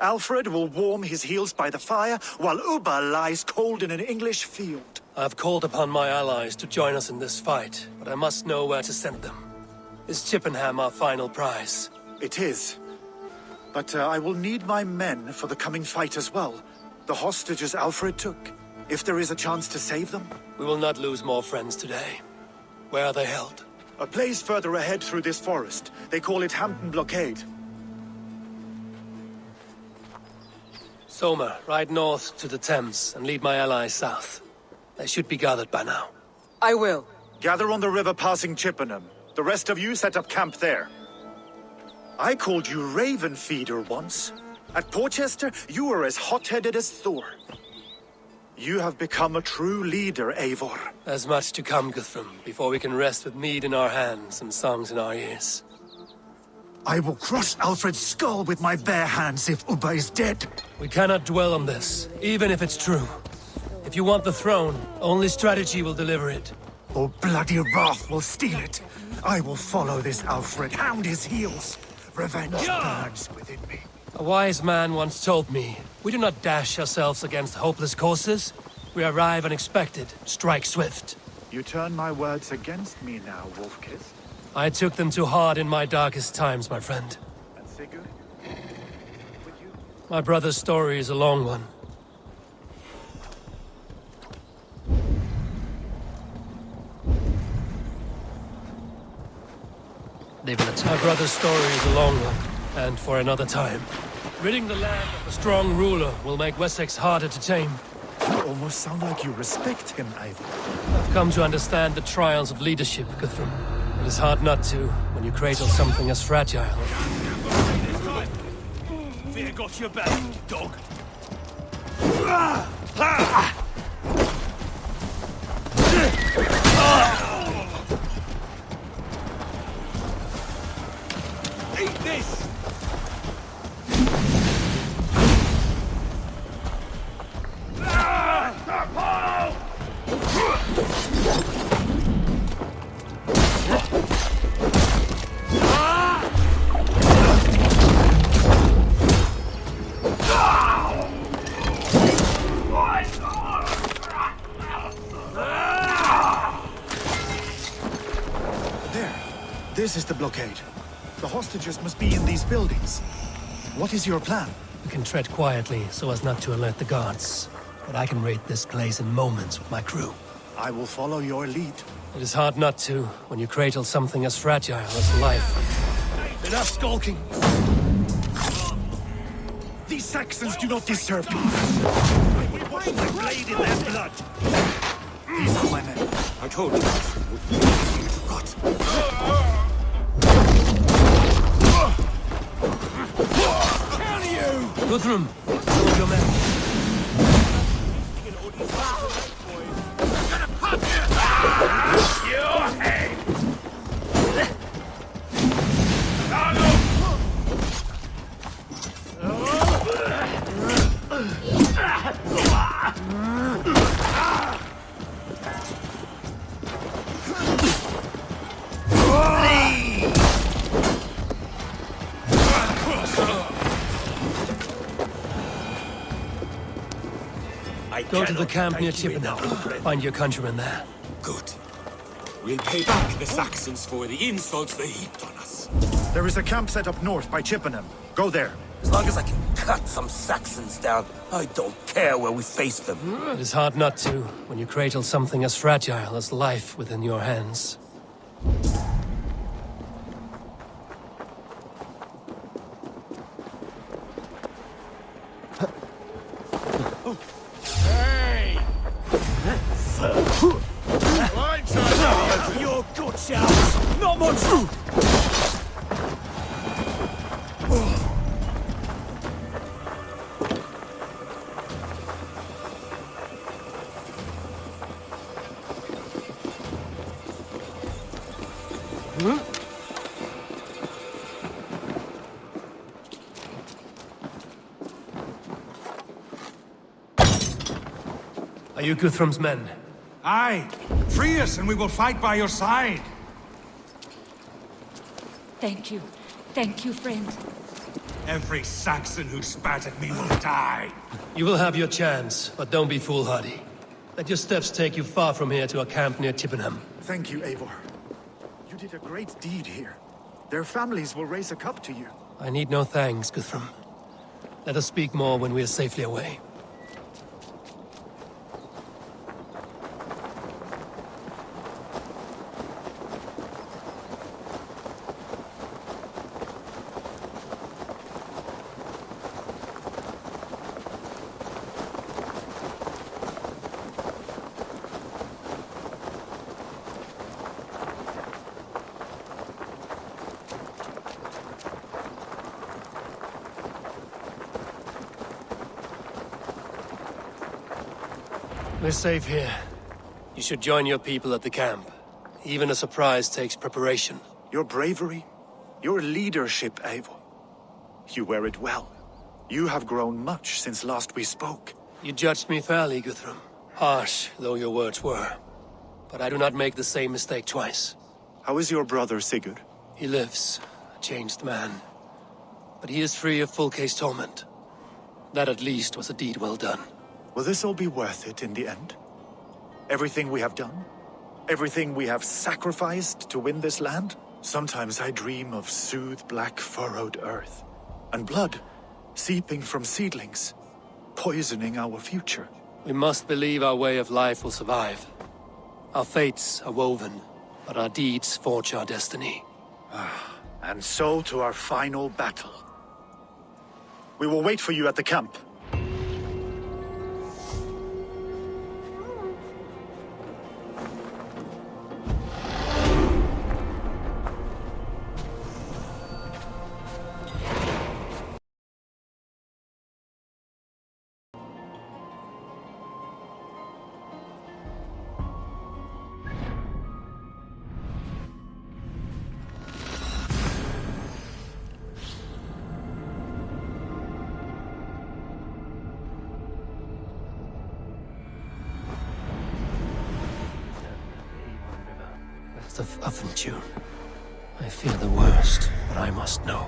Speaker 4: Alfred will warm his heels by the fire, while Ubba lies cold in an English field.
Speaker 1: I've called upon my allies to join us in this fight, but I must know where to send them. Is Chippenham our final prize?
Speaker 4: It is. But I will need my men for the coming fight as well. The hostages Alfred took. If there is a chance to save them.
Speaker 1: We will not lose more friends today. Where are they held?
Speaker 4: A place further ahead through this forest. They call it Hampton Blockade.
Speaker 1: Soma, ride north to the Thames and lead my allies south. They should be gathered by now.
Speaker 2: I will.
Speaker 4: Gather on the river passing Chippenham. The rest of you set up camp there. I called you Raven Feeder once. At Porchester, you were as hot-headed as Thor. You have become a true leader, Eivor.
Speaker 1: There's much to come, Guthrum, before we can rest with mead in our hands and songs in our ears.
Speaker 4: I will crush Alfred's skull with my bare hands if Ubba is dead.
Speaker 1: We cannot dwell on this, even if it's true. If you want the throne, only strategy will deliver it.
Speaker 4: Or bloody wrath will steal it. I will follow this Alfred, hound his heels. Revenge burns within me.
Speaker 1: A wise man once told me, we do not dash ourselves against hopeless courses. We arrive unexpected, strike swift.
Speaker 4: You turn my words against me now, Wolfkiss.
Speaker 1: I took them too hard in my darkest times, my friend.
Speaker 4: And Sigurd?
Speaker 1: My brother's story is a long one. My brother's story is a long one, and for another time. Ridding the land of a strong ruler will make Wessex harder to tame.
Speaker 4: You almost sound like you respect him, Eivor.
Speaker 1: I've come to understand the trials of leadership, Guthrum. It is hard not to, when you cradle something as fragile.
Speaker 9: Fear got your back, dog. Eat this!
Speaker 4: This is the blockade. The hostages must be in these buildings. What is your plan?
Speaker 1: We can tread quietly so as not to alert the guards. But I can raid this place in moments with my crew.
Speaker 4: I will follow your lead.
Speaker 1: It is hard not to, when you cradle something as fragile as life. Enough skulking!
Speaker 4: These Saxons do not deserve to. I will wash my blade in their blood. These are my men.
Speaker 8: I told you. You forgot.
Speaker 1: Guthrum, some of your men. Go to the camp near Chippenham. Find your countrymen there.
Speaker 8: Good. We'll pay back the Saxons for the insults they heaped on us.
Speaker 4: There is a camp set up north by Chippenham. Go there.
Speaker 21: As long as I can cut some Saxons down, I don't care where we face them.
Speaker 1: It is hard not to, when you cradle something as fragile as life within your hands.
Speaker 9: Your good shouts! Not much!
Speaker 1: Are you Guthrum's men?
Speaker 9: Aye. Free us and we will fight by your side.
Speaker 17: Thank you. Thank you, friend.
Speaker 9: Every Saxon who spat at me will die.
Speaker 1: You will have your chance, but don't be foolhardy. Let your steps take you far from here to a camp near Chippenham.
Speaker 4: Thank you, Eivor. You did a great deed here. Their families will raise a cup to you.
Speaker 1: I need no thanks, Guthrum. Let us speak more when we are safely away. We're safe here. You should join your people at the camp. Even a surprise takes preparation.
Speaker 4: Your bravery, your leadership, Eivor. You wear it well. You have grown much since last we spoke.
Speaker 1: You judged me fairly, Guthrum. Harsh though your words were. But I do not make the same mistake twice.
Speaker 4: How is your brother, Sigurd?
Speaker 1: He lives, a changed man. But he is free of full case torment. That at least was a deed well done.
Speaker 4: Will this all be worth it in the end? Everything we have done? Everything we have sacrificed to win this land? Sometimes I dream of soothed black furrowed earth. And blood seeping from seedlings, poisoning our future.
Speaker 1: We must believe our way of life will survive. Our fates are woven, but our deeds forge our destiny.
Speaker 4: And so to our final battle. We will wait for you at the camp.
Speaker 1: Of Affentune. I fear the worst, but I must know.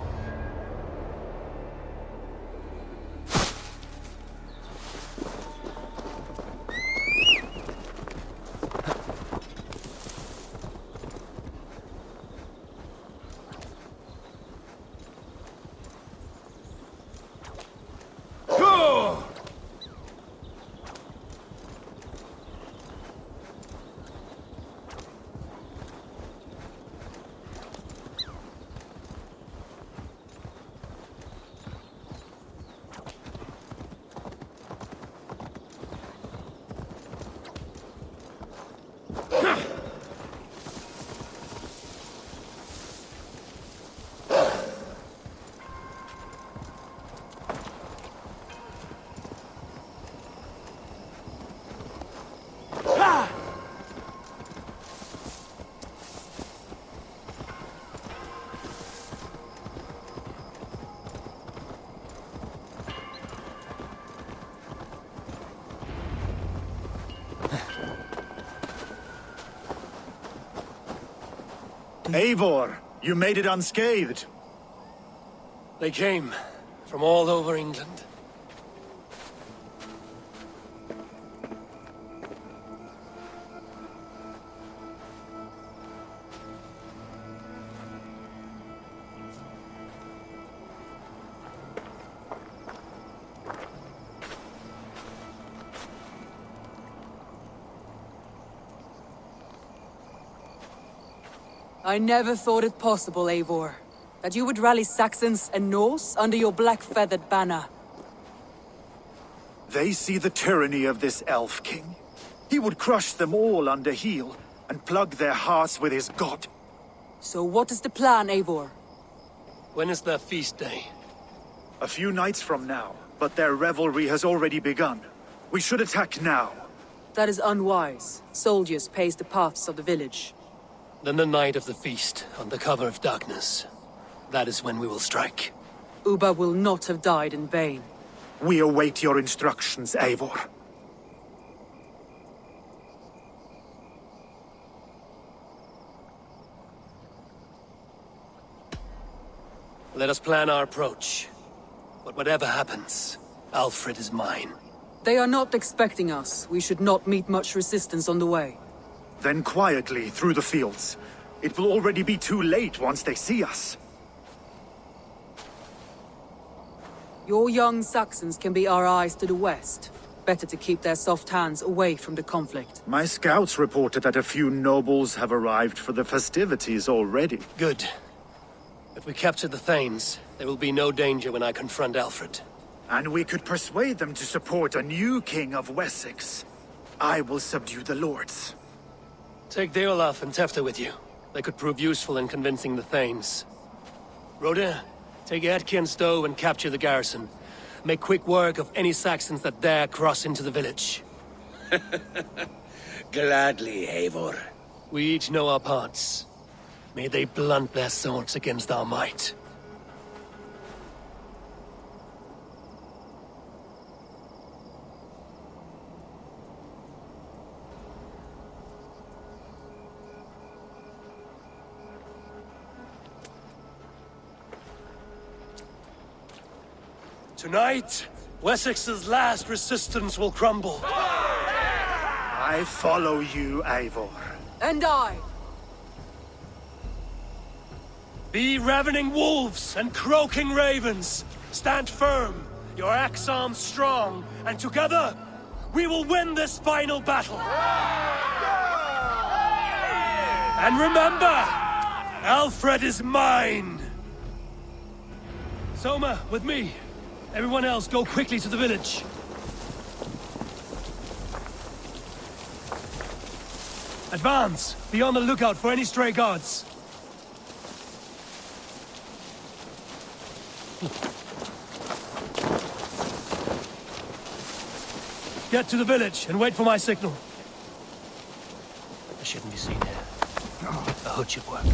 Speaker 4: Eivor, you made it unscathed.
Speaker 1: They came from all over England.
Speaker 2: I never thought it possible, Eivor, that you would rally Saxons and Norse under your black-feathered banner.
Speaker 4: They see the tyranny of this elf king. He would crush them all under heel and plug their hearts with his god.
Speaker 2: So what is the plan, Eivor?
Speaker 1: When is their feast day?
Speaker 4: A few nights from now, but their revelry has already begun. We should attack now.
Speaker 2: That is unwise. Soldiers pace the paths of the village.
Speaker 1: Then the night of the feast, under cover of darkness. That is when we will strike.
Speaker 2: Ubba will not have died in vain.
Speaker 4: We await your instructions, Eivor.
Speaker 1: Let us plan our approach. But whatever happens, Alfred is mine.
Speaker 2: They are not expecting us. We should not meet much resistance on the way.
Speaker 4: Then quietly through the fields. It will already be too late once they see us.
Speaker 2: Your young Saxons can be our eyes to the west. Better to keep their soft hands away from the conflict.
Speaker 4: My scouts reported that a few nobles have arrived for the festivities already.
Speaker 1: Good. If we capture the Thanes, there will be no danger when I confront Alfred.
Speaker 4: And we could persuade them to support a new king of Wessex. I will subdue the lords.
Speaker 1: Take Deolaf and Tefta with you. They could prove useful in convincing the Thanes. Rhoda, take Edki and Stowe and capture the garrison. Make quick work of any Saxons that dare cross into the village.
Speaker 8: Gladly, Eivor.
Speaker 1: We each know our parts. May they blunt their swords against our might. Tonight, Wessex's last resistance will crumble.
Speaker 4: I follow you, Eivor.
Speaker 2: And I.
Speaker 1: Be ravening wolves and croaking ravens. Stand firm, your axe arms strong, and together, we will win this final battle. And remember, Alfred is mine. Soma, with me. Everyone else, go quickly to the village. Advance! Be on the lookout for any stray guards. Get to the village and wait for my signal. I shouldn't be seen here. A hood should work.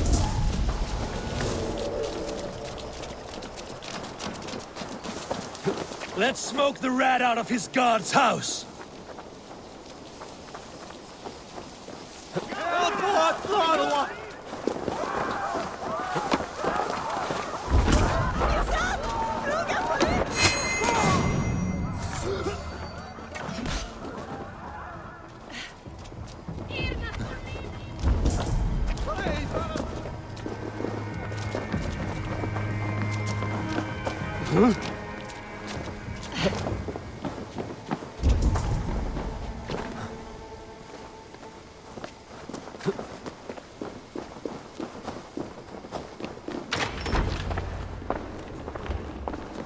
Speaker 1: Let's smoke the rat out of his guard's house.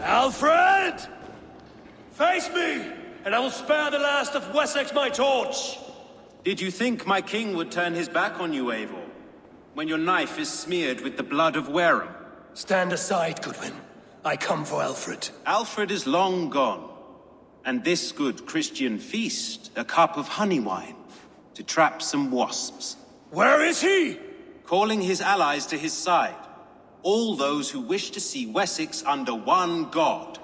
Speaker 1: Alfred! Face me, and I will spare the last of Wessex my torch!
Speaker 20: Did you think my king would turn his back on you, Eivor? When your knife is smeared with the blood of Wareham?
Speaker 1: Stand aside, Goodwin. I come for Alfred.
Speaker 20: Alfred is long gone. And this good Christian feast, a cup of honey wine, to trap some wasps.
Speaker 1: Where is he?
Speaker 20: Calling his allies to his side. All those who wish to see Wessex under one god.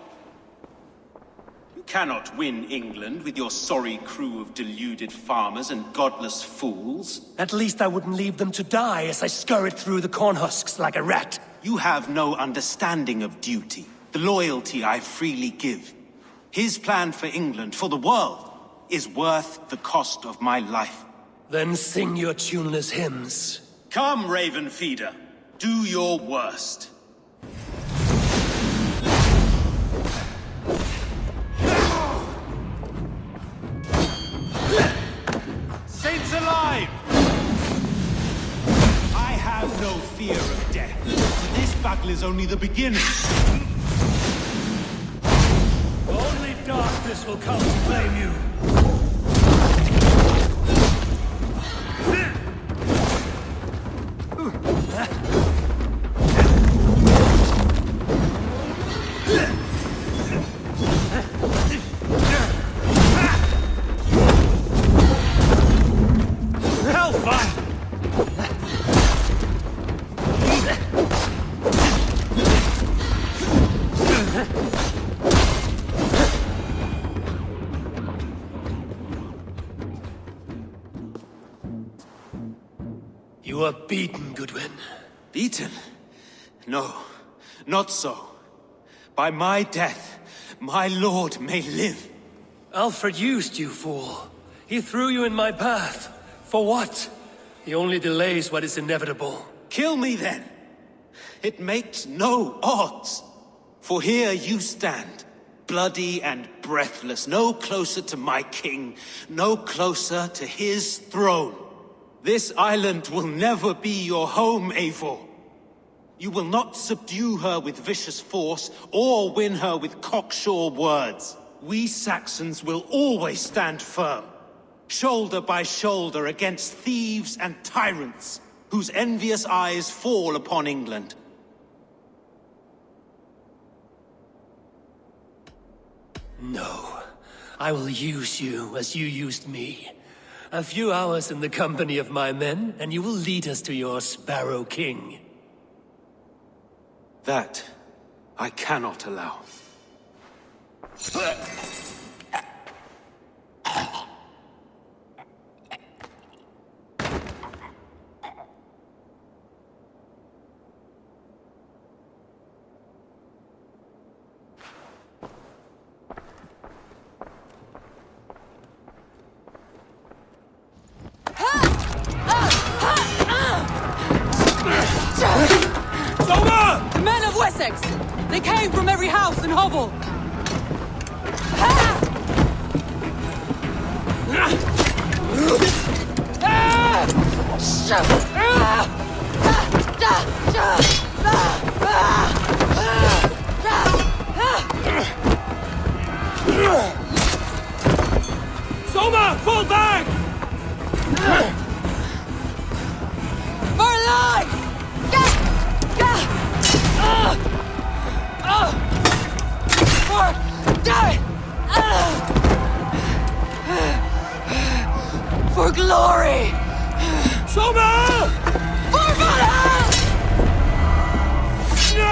Speaker 20: You cannot win England with your sorry crew of deluded farmers and godless fools.
Speaker 1: At least I wouldn't leave them to die as I scurried through the corn husks like a rat.
Speaker 20: You have no understanding of duty, the loyalty I freely give. His plan for England, for the world, is worth the cost of my life.
Speaker 1: Then sing your tuneless hymns.
Speaker 20: Come, Raven Feeder. Do your worst. Saints alive! I have no fear of death. This battle is only the beginning.
Speaker 1: Only darkness will come to claim you. You are beaten, Goodwin.
Speaker 20: Beaten? No, not so. By my death, my lord may live.
Speaker 1: Alfred used you, fool. He threw you in my path. For what? He only delays what is inevitable.
Speaker 20: Kill me then. It makes no odds. For here you stand, bloody and breathless, no closer to my king, no closer to his throne. This island will never be your home, Eivor. You will not subdue her with vicious force, or win her with cocksure words. We Saxons will always stand firm, shoulder by shoulder against thieves and tyrants, whose envious eyes fall upon England.
Speaker 1: No. I will use you as you used me. A few hours in the company of my men, and you will lead us to your Sparrow King.
Speaker 20: That I cannot allow.
Speaker 2: The men of Wessex! They came from every house and hovel!
Speaker 1: Soma! Fall back!
Speaker 2: For life! For death! For glory!
Speaker 1: Soma!
Speaker 2: For Valhalla!
Speaker 1: No!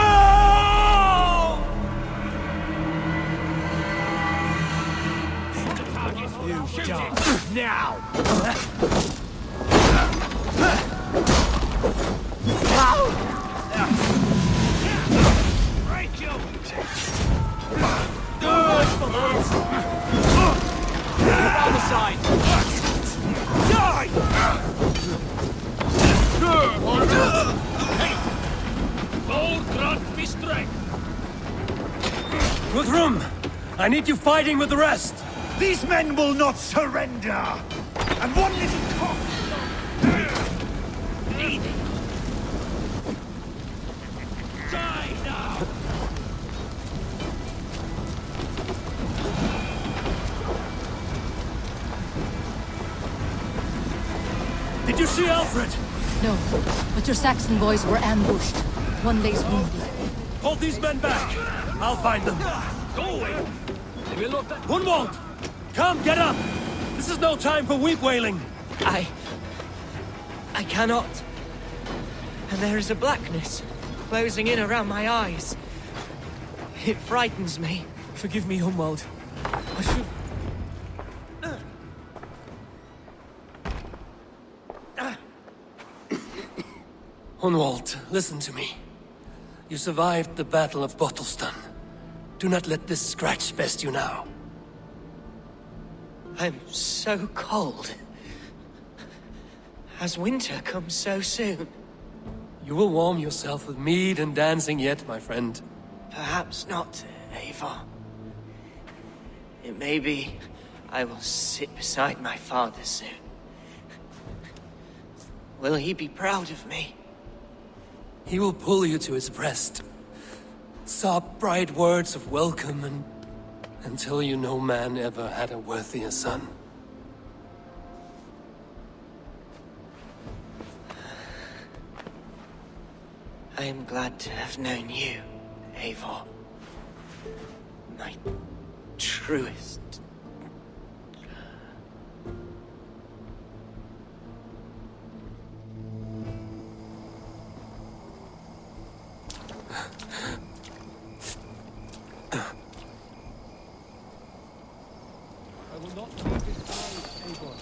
Speaker 9: You die now! Break your good for this! On the side! Die! Hey! Lord grant me strength!
Speaker 1: Guthrum! I need you fighting with the rest!
Speaker 4: These men will not surrender! And one little cock!
Speaker 9: Die now!
Speaker 1: Did you see Alfred?
Speaker 17: No, but your Saxon boys were ambushed. One lays wounded.
Speaker 1: Hold these men back! I'll find them.
Speaker 9: Go away!
Speaker 1: Gunwald! Come, get up! This is no time for weep wailing!
Speaker 10: I cannot. And there is a blackness closing in around my eyes. It frightens me.
Speaker 1: Forgive me, Humwald. I should... Hunwald, listen to me. You survived the Battle of Bottleston. Do not let this scratch best you now.
Speaker 10: I'm so cold. Has winter come so soon?
Speaker 1: You will warm yourself with mead and dancing yet, my friend.
Speaker 10: Perhaps not, Eivor. It may be I will sit beside my father soon. Will he be proud of me?
Speaker 1: He will pull you to his breast. Sob bright words of welcome and... until you no man ever had a worthier son.
Speaker 10: I am glad to have known you, Eivor. My truest.
Speaker 1: I will not leave his eyes, Eivor.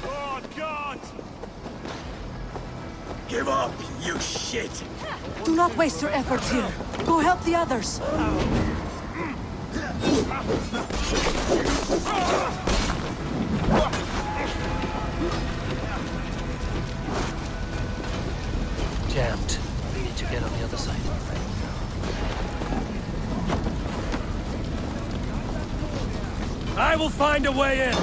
Speaker 9: Oh, God!
Speaker 11: Give up, you shit!
Speaker 22: Do not waste your efforts here. Go help the others.
Speaker 1: Jammed. We need to get on the other side. I will find a way in!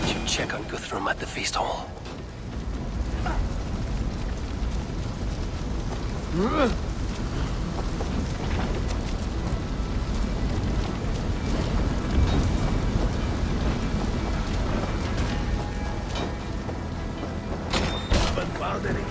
Speaker 1: We should check on Guthrum at the feast hall.
Speaker 9: Haven't found any.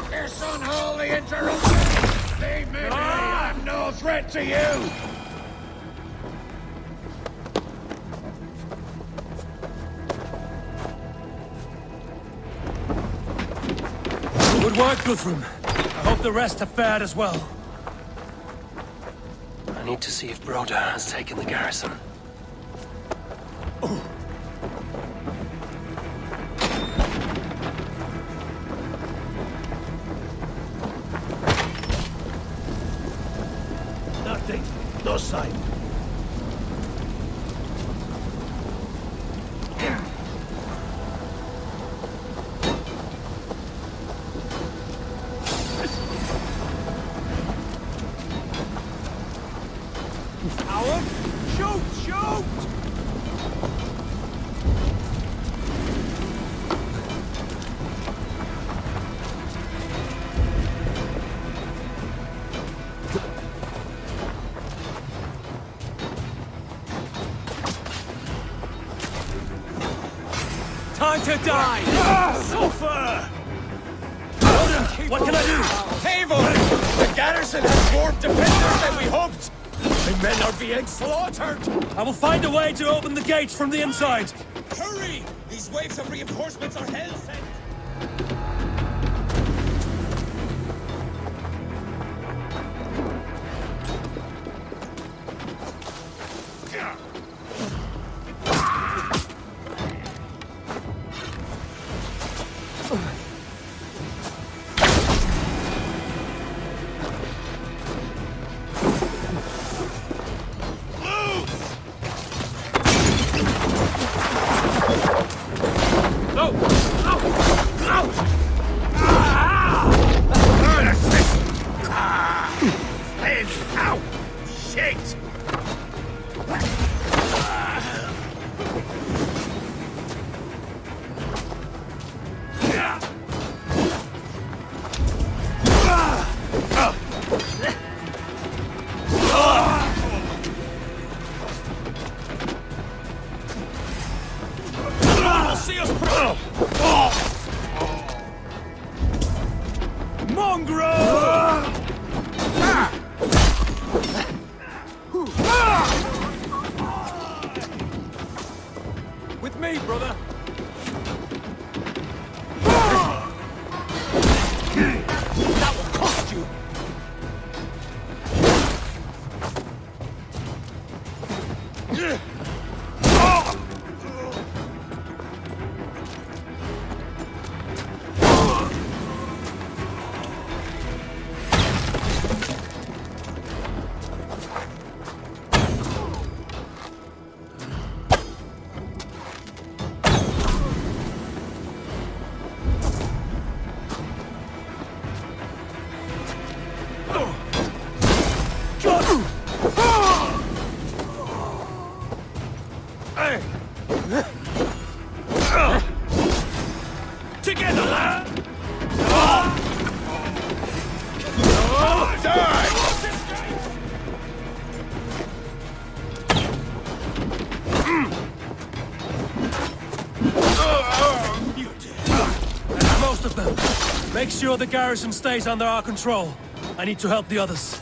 Speaker 9: This unholy interruption! Leave me be! I'm no threat to you!
Speaker 1: Good work, Guthrum. I hope the rest have fared as well. I need to see if Broder has taken the garrison.
Speaker 9: Nothing. No sign.
Speaker 1: Howard! Shoot! Shoot! Time to die!
Speaker 9: Sulfur!
Speaker 1: What can I do?
Speaker 9: Eivor! The garrison has more defenders than we hoped! The men are being slaughtered!
Speaker 1: I will find a way to open the gates from the inside.
Speaker 9: Hurry! These waves of reinforcements are hell-sent!
Speaker 1: With me, brother.
Speaker 9: That will cost you!
Speaker 1: most of them. Make sure the garrison stays under our control. I need to help the others.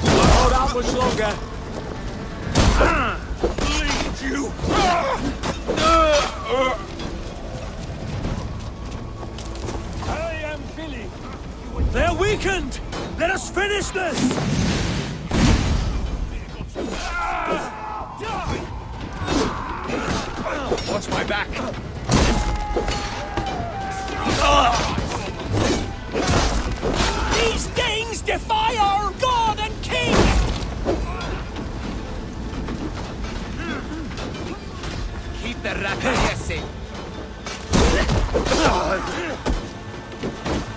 Speaker 9: Hold out much longer.
Speaker 1: Lead you! I am Billy. They're weakened! Let us finish this!
Speaker 9: Watch my back.
Speaker 1: These Danes defy our god and king!
Speaker 9: Keep the rat guessing.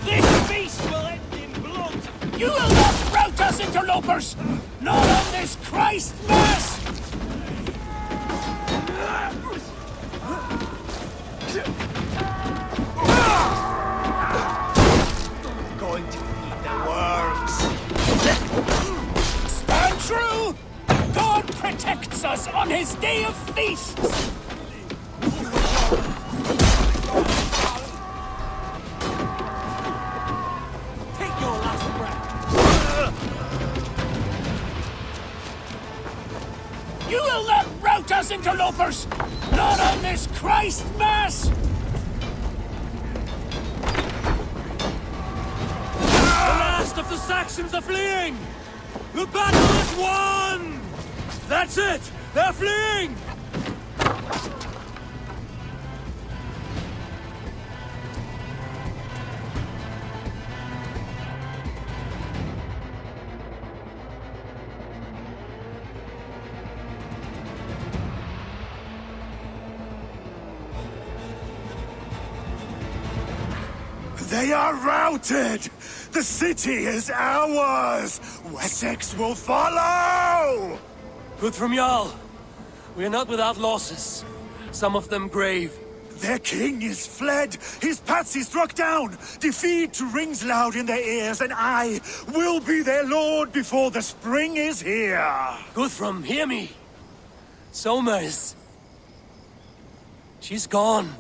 Speaker 1: This beast will end in blood! You will not rout us, interlopers! Not on this Christ Mass!
Speaker 9: Going to eat the worms.
Speaker 1: Stand true! God protects us on his day of feasts! Take your last breath! You will not rout us, interlopers! Not on this Christ Mass! The last of the Saxons are fleeing! The battle is won! That's it! They're fleeing!
Speaker 4: They are routed! The city is ours! Wessex will follow!
Speaker 1: Good from Jarl. We are not without losses. Some of them grave.
Speaker 4: Their king is fled! His patsy struck down! Defeat rings loud in their ears, and I will be their lord before the spring is here!
Speaker 1: Guthrum, hear me! Soma is... she's gone.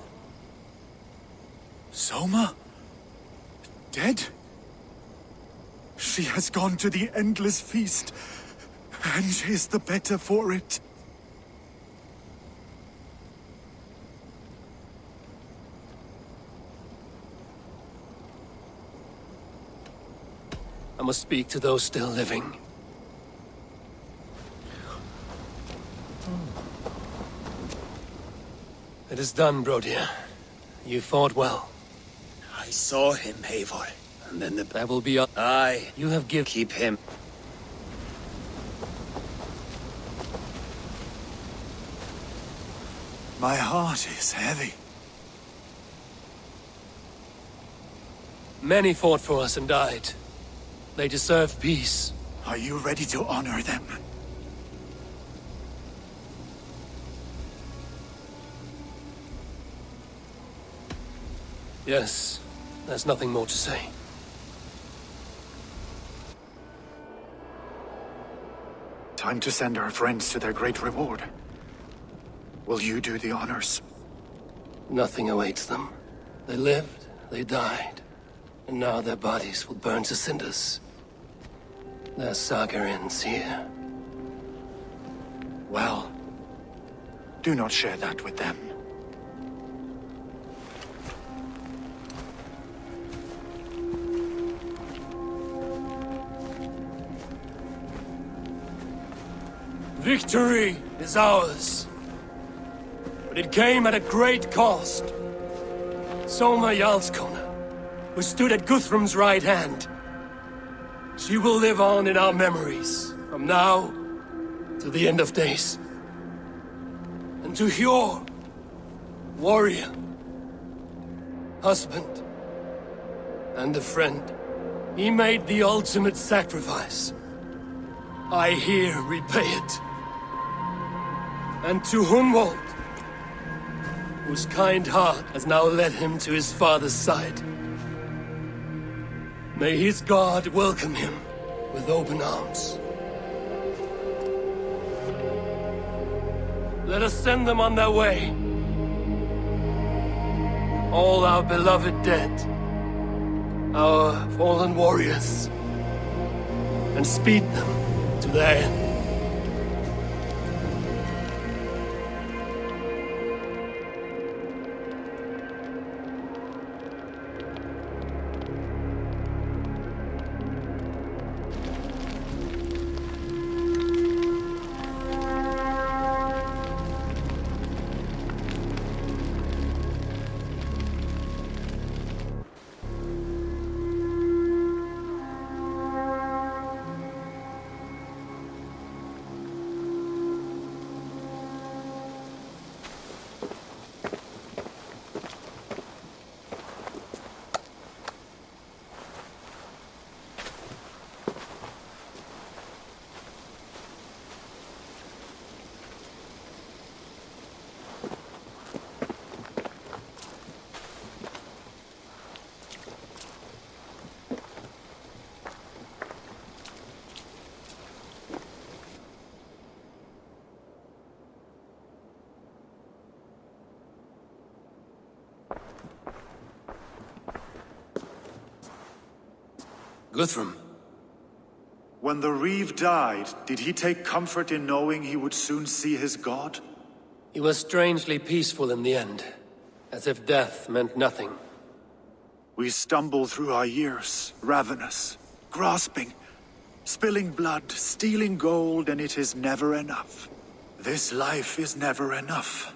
Speaker 4: Soma? Dead? She has gone to the endless feast, and is the better for it.
Speaker 1: I must speak to those still living. It is done, Brodir. You fought well.
Speaker 8: I saw him, Eivor.
Speaker 1: And then that will be up.
Speaker 8: Aye.
Speaker 1: You have given...
Speaker 8: Keep him.
Speaker 4: My heart is heavy.
Speaker 1: Many fought for us and died. They deserve peace.
Speaker 4: Are you ready to honor them?
Speaker 1: Yes. There's nothing more to say.
Speaker 4: Time to send our friends to their great reward. Will you do the honors?
Speaker 1: Nothing awaits them. They lived, they died, and now their bodies will burn to cinders. Their saga ends here.
Speaker 4: Well, do not share that with them.
Speaker 1: Victory is ours. But it came at a great cost. Soma Jarlskona, who stood at Guthrum's right hand. She will live on in our memories, from now to the end of days. And to Hjor, warrior, husband, and a friend, he made the ultimate sacrifice. I here repay it. And to Hunwald, whose kind heart has now led him to his father's side. May his God welcome him with open arms. Let us send them on their way. All our beloved dead, our fallen warriors, and speed them to their end. Guthrum.
Speaker 4: When the Reeve died, did he take comfort in knowing he would soon see his god?
Speaker 1: He was strangely peaceful in the end, as if death meant nothing.
Speaker 4: We stumble through our years, ravenous, grasping, spilling blood, stealing gold, and it is never enough. This life is never enough.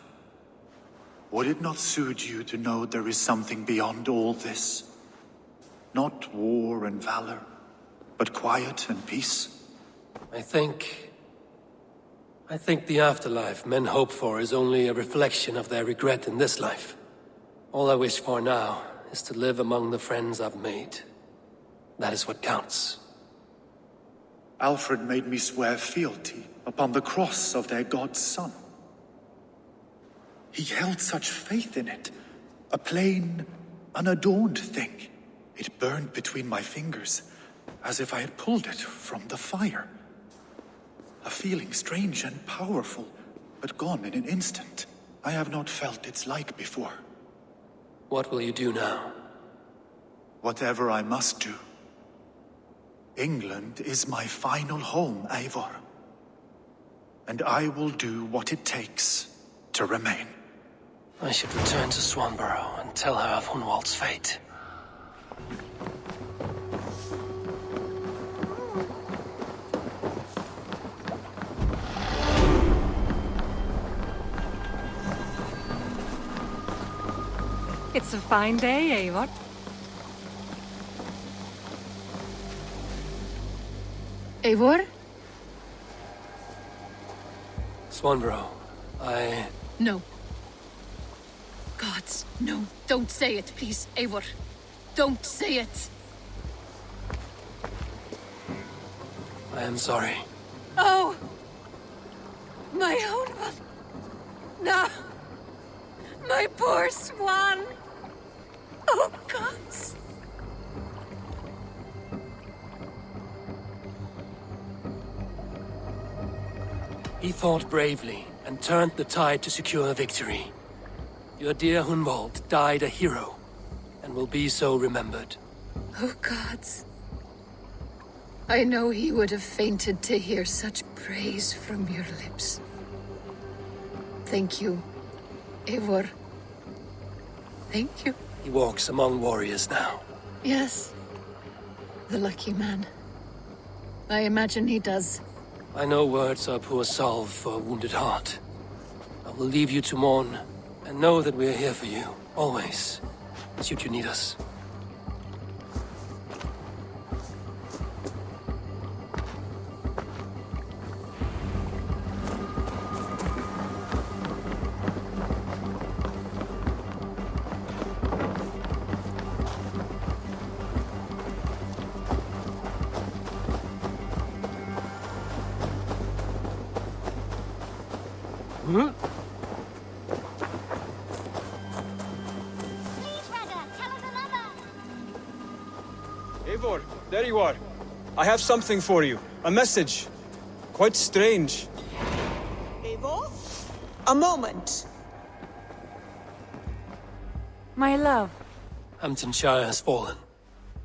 Speaker 4: Would it not soothe you to know there is something beyond all this? Not war and valor, but quiet and peace?
Speaker 1: I think the afterlife men hope for is only a reflection of their regret in this life. All I wish for now is to live among the friends I've made. That is what counts.
Speaker 4: Alfred made me swear fealty upon the cross of their god's son. He held such faith in it, a plain, unadorned thing. It burned between my fingers, as if I had pulled it from the fire. A feeling strange and powerful, but gone in an instant. I have not felt its like before.
Speaker 1: What will you do now?
Speaker 4: Whatever I must do. England is my final home, Eivor. And I will do what it takes to remain.
Speaker 1: I should return to Swanborough and tell her of Hunwald's fate.
Speaker 19: It's a fine day, Eivor.
Speaker 17: Eivor?
Speaker 1: Swanborough,
Speaker 17: No. Gods, no. Don't say it, please, Eivor. Don't say it.
Speaker 1: I am sorry.
Speaker 19: Oh! My own one. No! My poor swan! Oh, gods!
Speaker 1: He fought bravely and turned the tide to secure victory. Your dear Hunwald died a hero, and will be so remembered.
Speaker 17: Oh, gods. I know he would have fainted to hear such praise from your lips. Thank you, Eivor. Thank you.
Speaker 1: He walks among warriors now.
Speaker 17: Yes. The lucky man. I imagine he does.
Speaker 1: I know words are a poor salve for a wounded heart. I will leave you to mourn, and know that we are here for you, always, should you need us.
Speaker 14: Eivor, there you are. I have something for you. A message. Quite strange.
Speaker 3: Eivor? A moment.
Speaker 2: My love.
Speaker 1: Hamptonshire has fallen,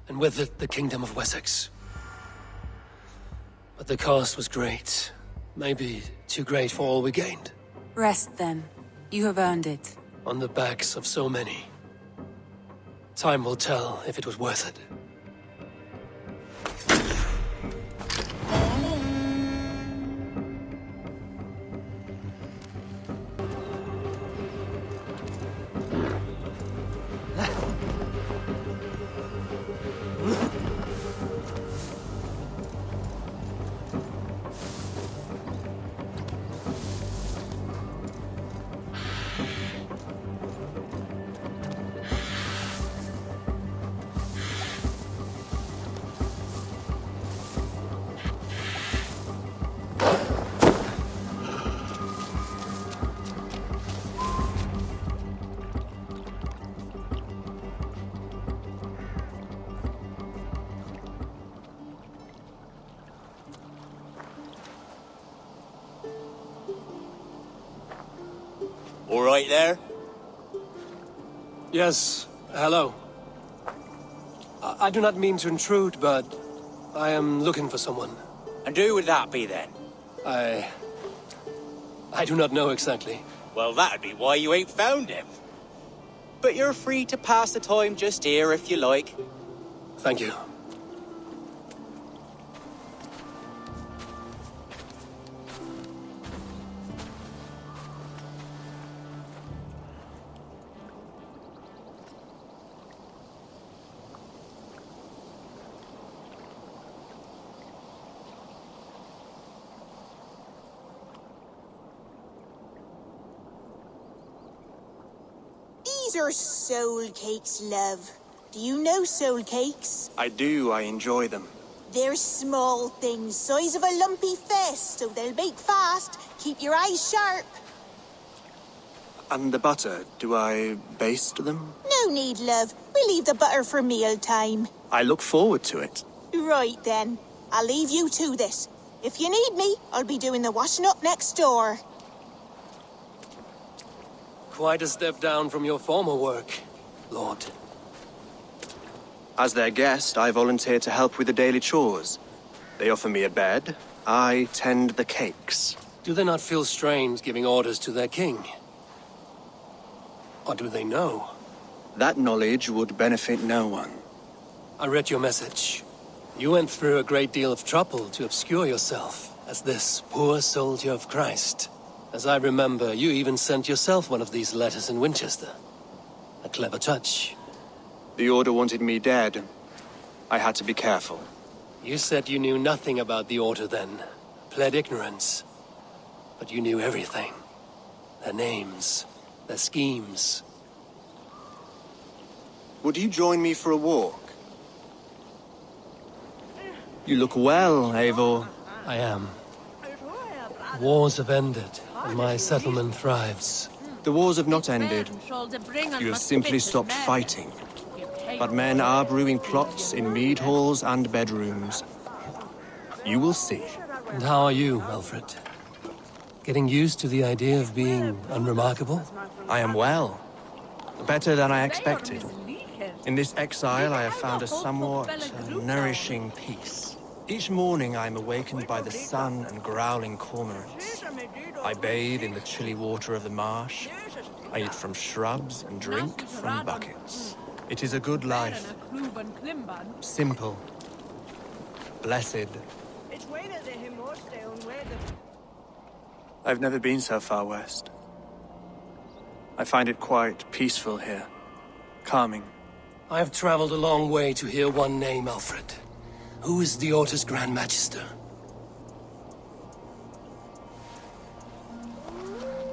Speaker 1: and with it the Kingdom of Wessex. But the cost was great. Maybe too great for all we gained.
Speaker 2: Rest then. You have earned it.
Speaker 1: On the backs of so many. Time will tell if it was worth it.
Speaker 8: All right there?
Speaker 1: Yes, hello. I do not mean to intrude, but I am looking for someone.
Speaker 8: And who would that be then?
Speaker 1: I do not know exactly.
Speaker 8: Well, that'd be why you ain't found him. But you're free to pass the time just here if you like.
Speaker 1: Thank you.
Speaker 3: These are soul cakes, love. Do you know soul cakes?
Speaker 5: I do, I enjoy them.
Speaker 3: They're small things, size of a lumpy fist, so they'll bake fast. Keep your eyes sharp.
Speaker 5: And the butter, do I baste them?
Speaker 3: No need, love. We'll leave the butter for meal time.
Speaker 5: I look forward to it.
Speaker 3: Right then. I'll leave you to this. If you need me, I'll be doing the washing up next door.
Speaker 1: Quite a step down from your former work, Lord.
Speaker 5: As their guest, I volunteer to help with the daily chores. They offer me a bed. I tend the cakes.
Speaker 1: Do they not feel strange giving orders to their king? Or do they know?
Speaker 5: That knowledge would benefit no one.
Speaker 1: I read your message. You went through a great deal of trouble to obscure yourself as this poor soldier of Christ. As I remember, you even sent yourself one of these letters in Winchester. A clever touch.
Speaker 5: The Order wanted me dead. I had to be careful.
Speaker 1: You said you knew nothing about the Order then. Pled ignorance. But you knew everything. Their names, their schemes.
Speaker 5: Would you join me for a walk? You look well, Eivor.
Speaker 1: I am. Wars have ended, and my settlement thrives.
Speaker 5: The wars have not ended. You have simply stopped fighting. But men are brewing plots in mead halls and bedrooms. You will see.
Speaker 1: And how are you, Alfred? Getting used to the idea of being unremarkable?
Speaker 5: I am well. Better than I expected. In this exile, I have found a somewhat nourishing peace. Each morning, I am awakened by the sun and growling cormorants. I bathe in the chilly water of the marsh. I eat from shrubs and drink from buckets. It is a good life. Simple. Blessed. I've never been so far west. I find it quite peaceful here. Calming.
Speaker 1: I have traveled a long way to hear one name, Alfred. Who is the Order's Grand Magister?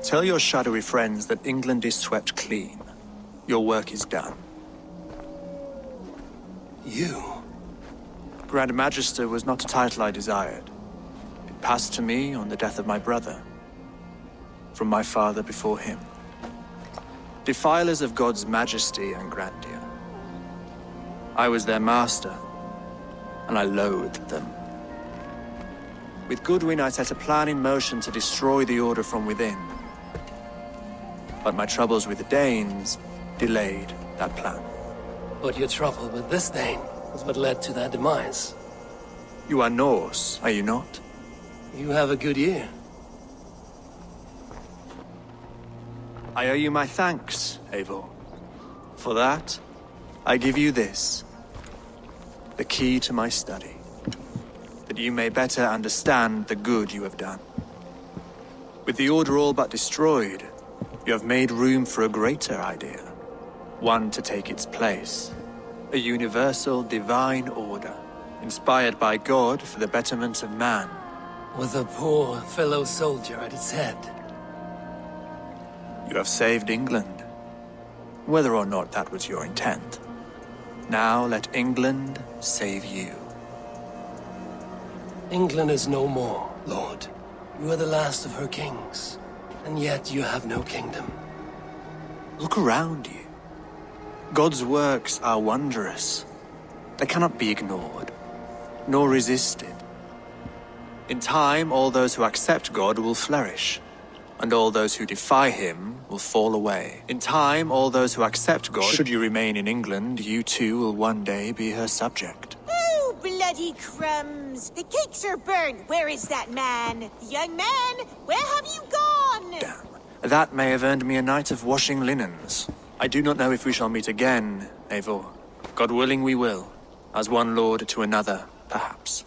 Speaker 5: Tell your shadowy friends that England is swept clean. Your work is done.
Speaker 1: You?
Speaker 5: Grand Magister was not a title I desired. It passed to me on the death of my brother. From my father before him. Defilers of God's majesty and grandeur. I was their master,
Speaker 15: and I loathed them. With Goodwin, I set a plan in motion to destroy the Order from within. But my troubles with the Danes delayed that plan.
Speaker 1: But your trouble with this Dane was what led to their demise.
Speaker 15: You are Norse, are you not?
Speaker 1: You have a good ear.
Speaker 15: I owe you my thanks, Eivor. For that, I give you this. The key to my study. That you may better understand the good you have done. With the Order all but destroyed, you have made room for a greater idea. One to take its place. A universal divine order, inspired by God for the betterment of man.
Speaker 1: With a poor fellow soldier at its head.
Speaker 15: You have saved England, whether or not that was your intent. Now let England save you.
Speaker 1: England is no more, Lord. You are the last of her kings, and yet you have no kingdom.
Speaker 15: Look around you. God's works are wondrous. They cannot be ignored, nor resisted. In time, all those who accept God will flourish, and all those who defy him will fall away. In time, all those who accept God, should you remain in England, you too will one day be her subject.
Speaker 3: Oh, bloody crumbs! The cakes are burnt. Where is that man? Young man, where have you gone?
Speaker 15: Damn. That may have earned me a night of washing linens. I do not know if we shall meet again, Eivor. God willing we will. As one lord to another, perhaps.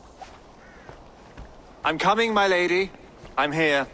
Speaker 15: I'm coming, my lady. I'm here.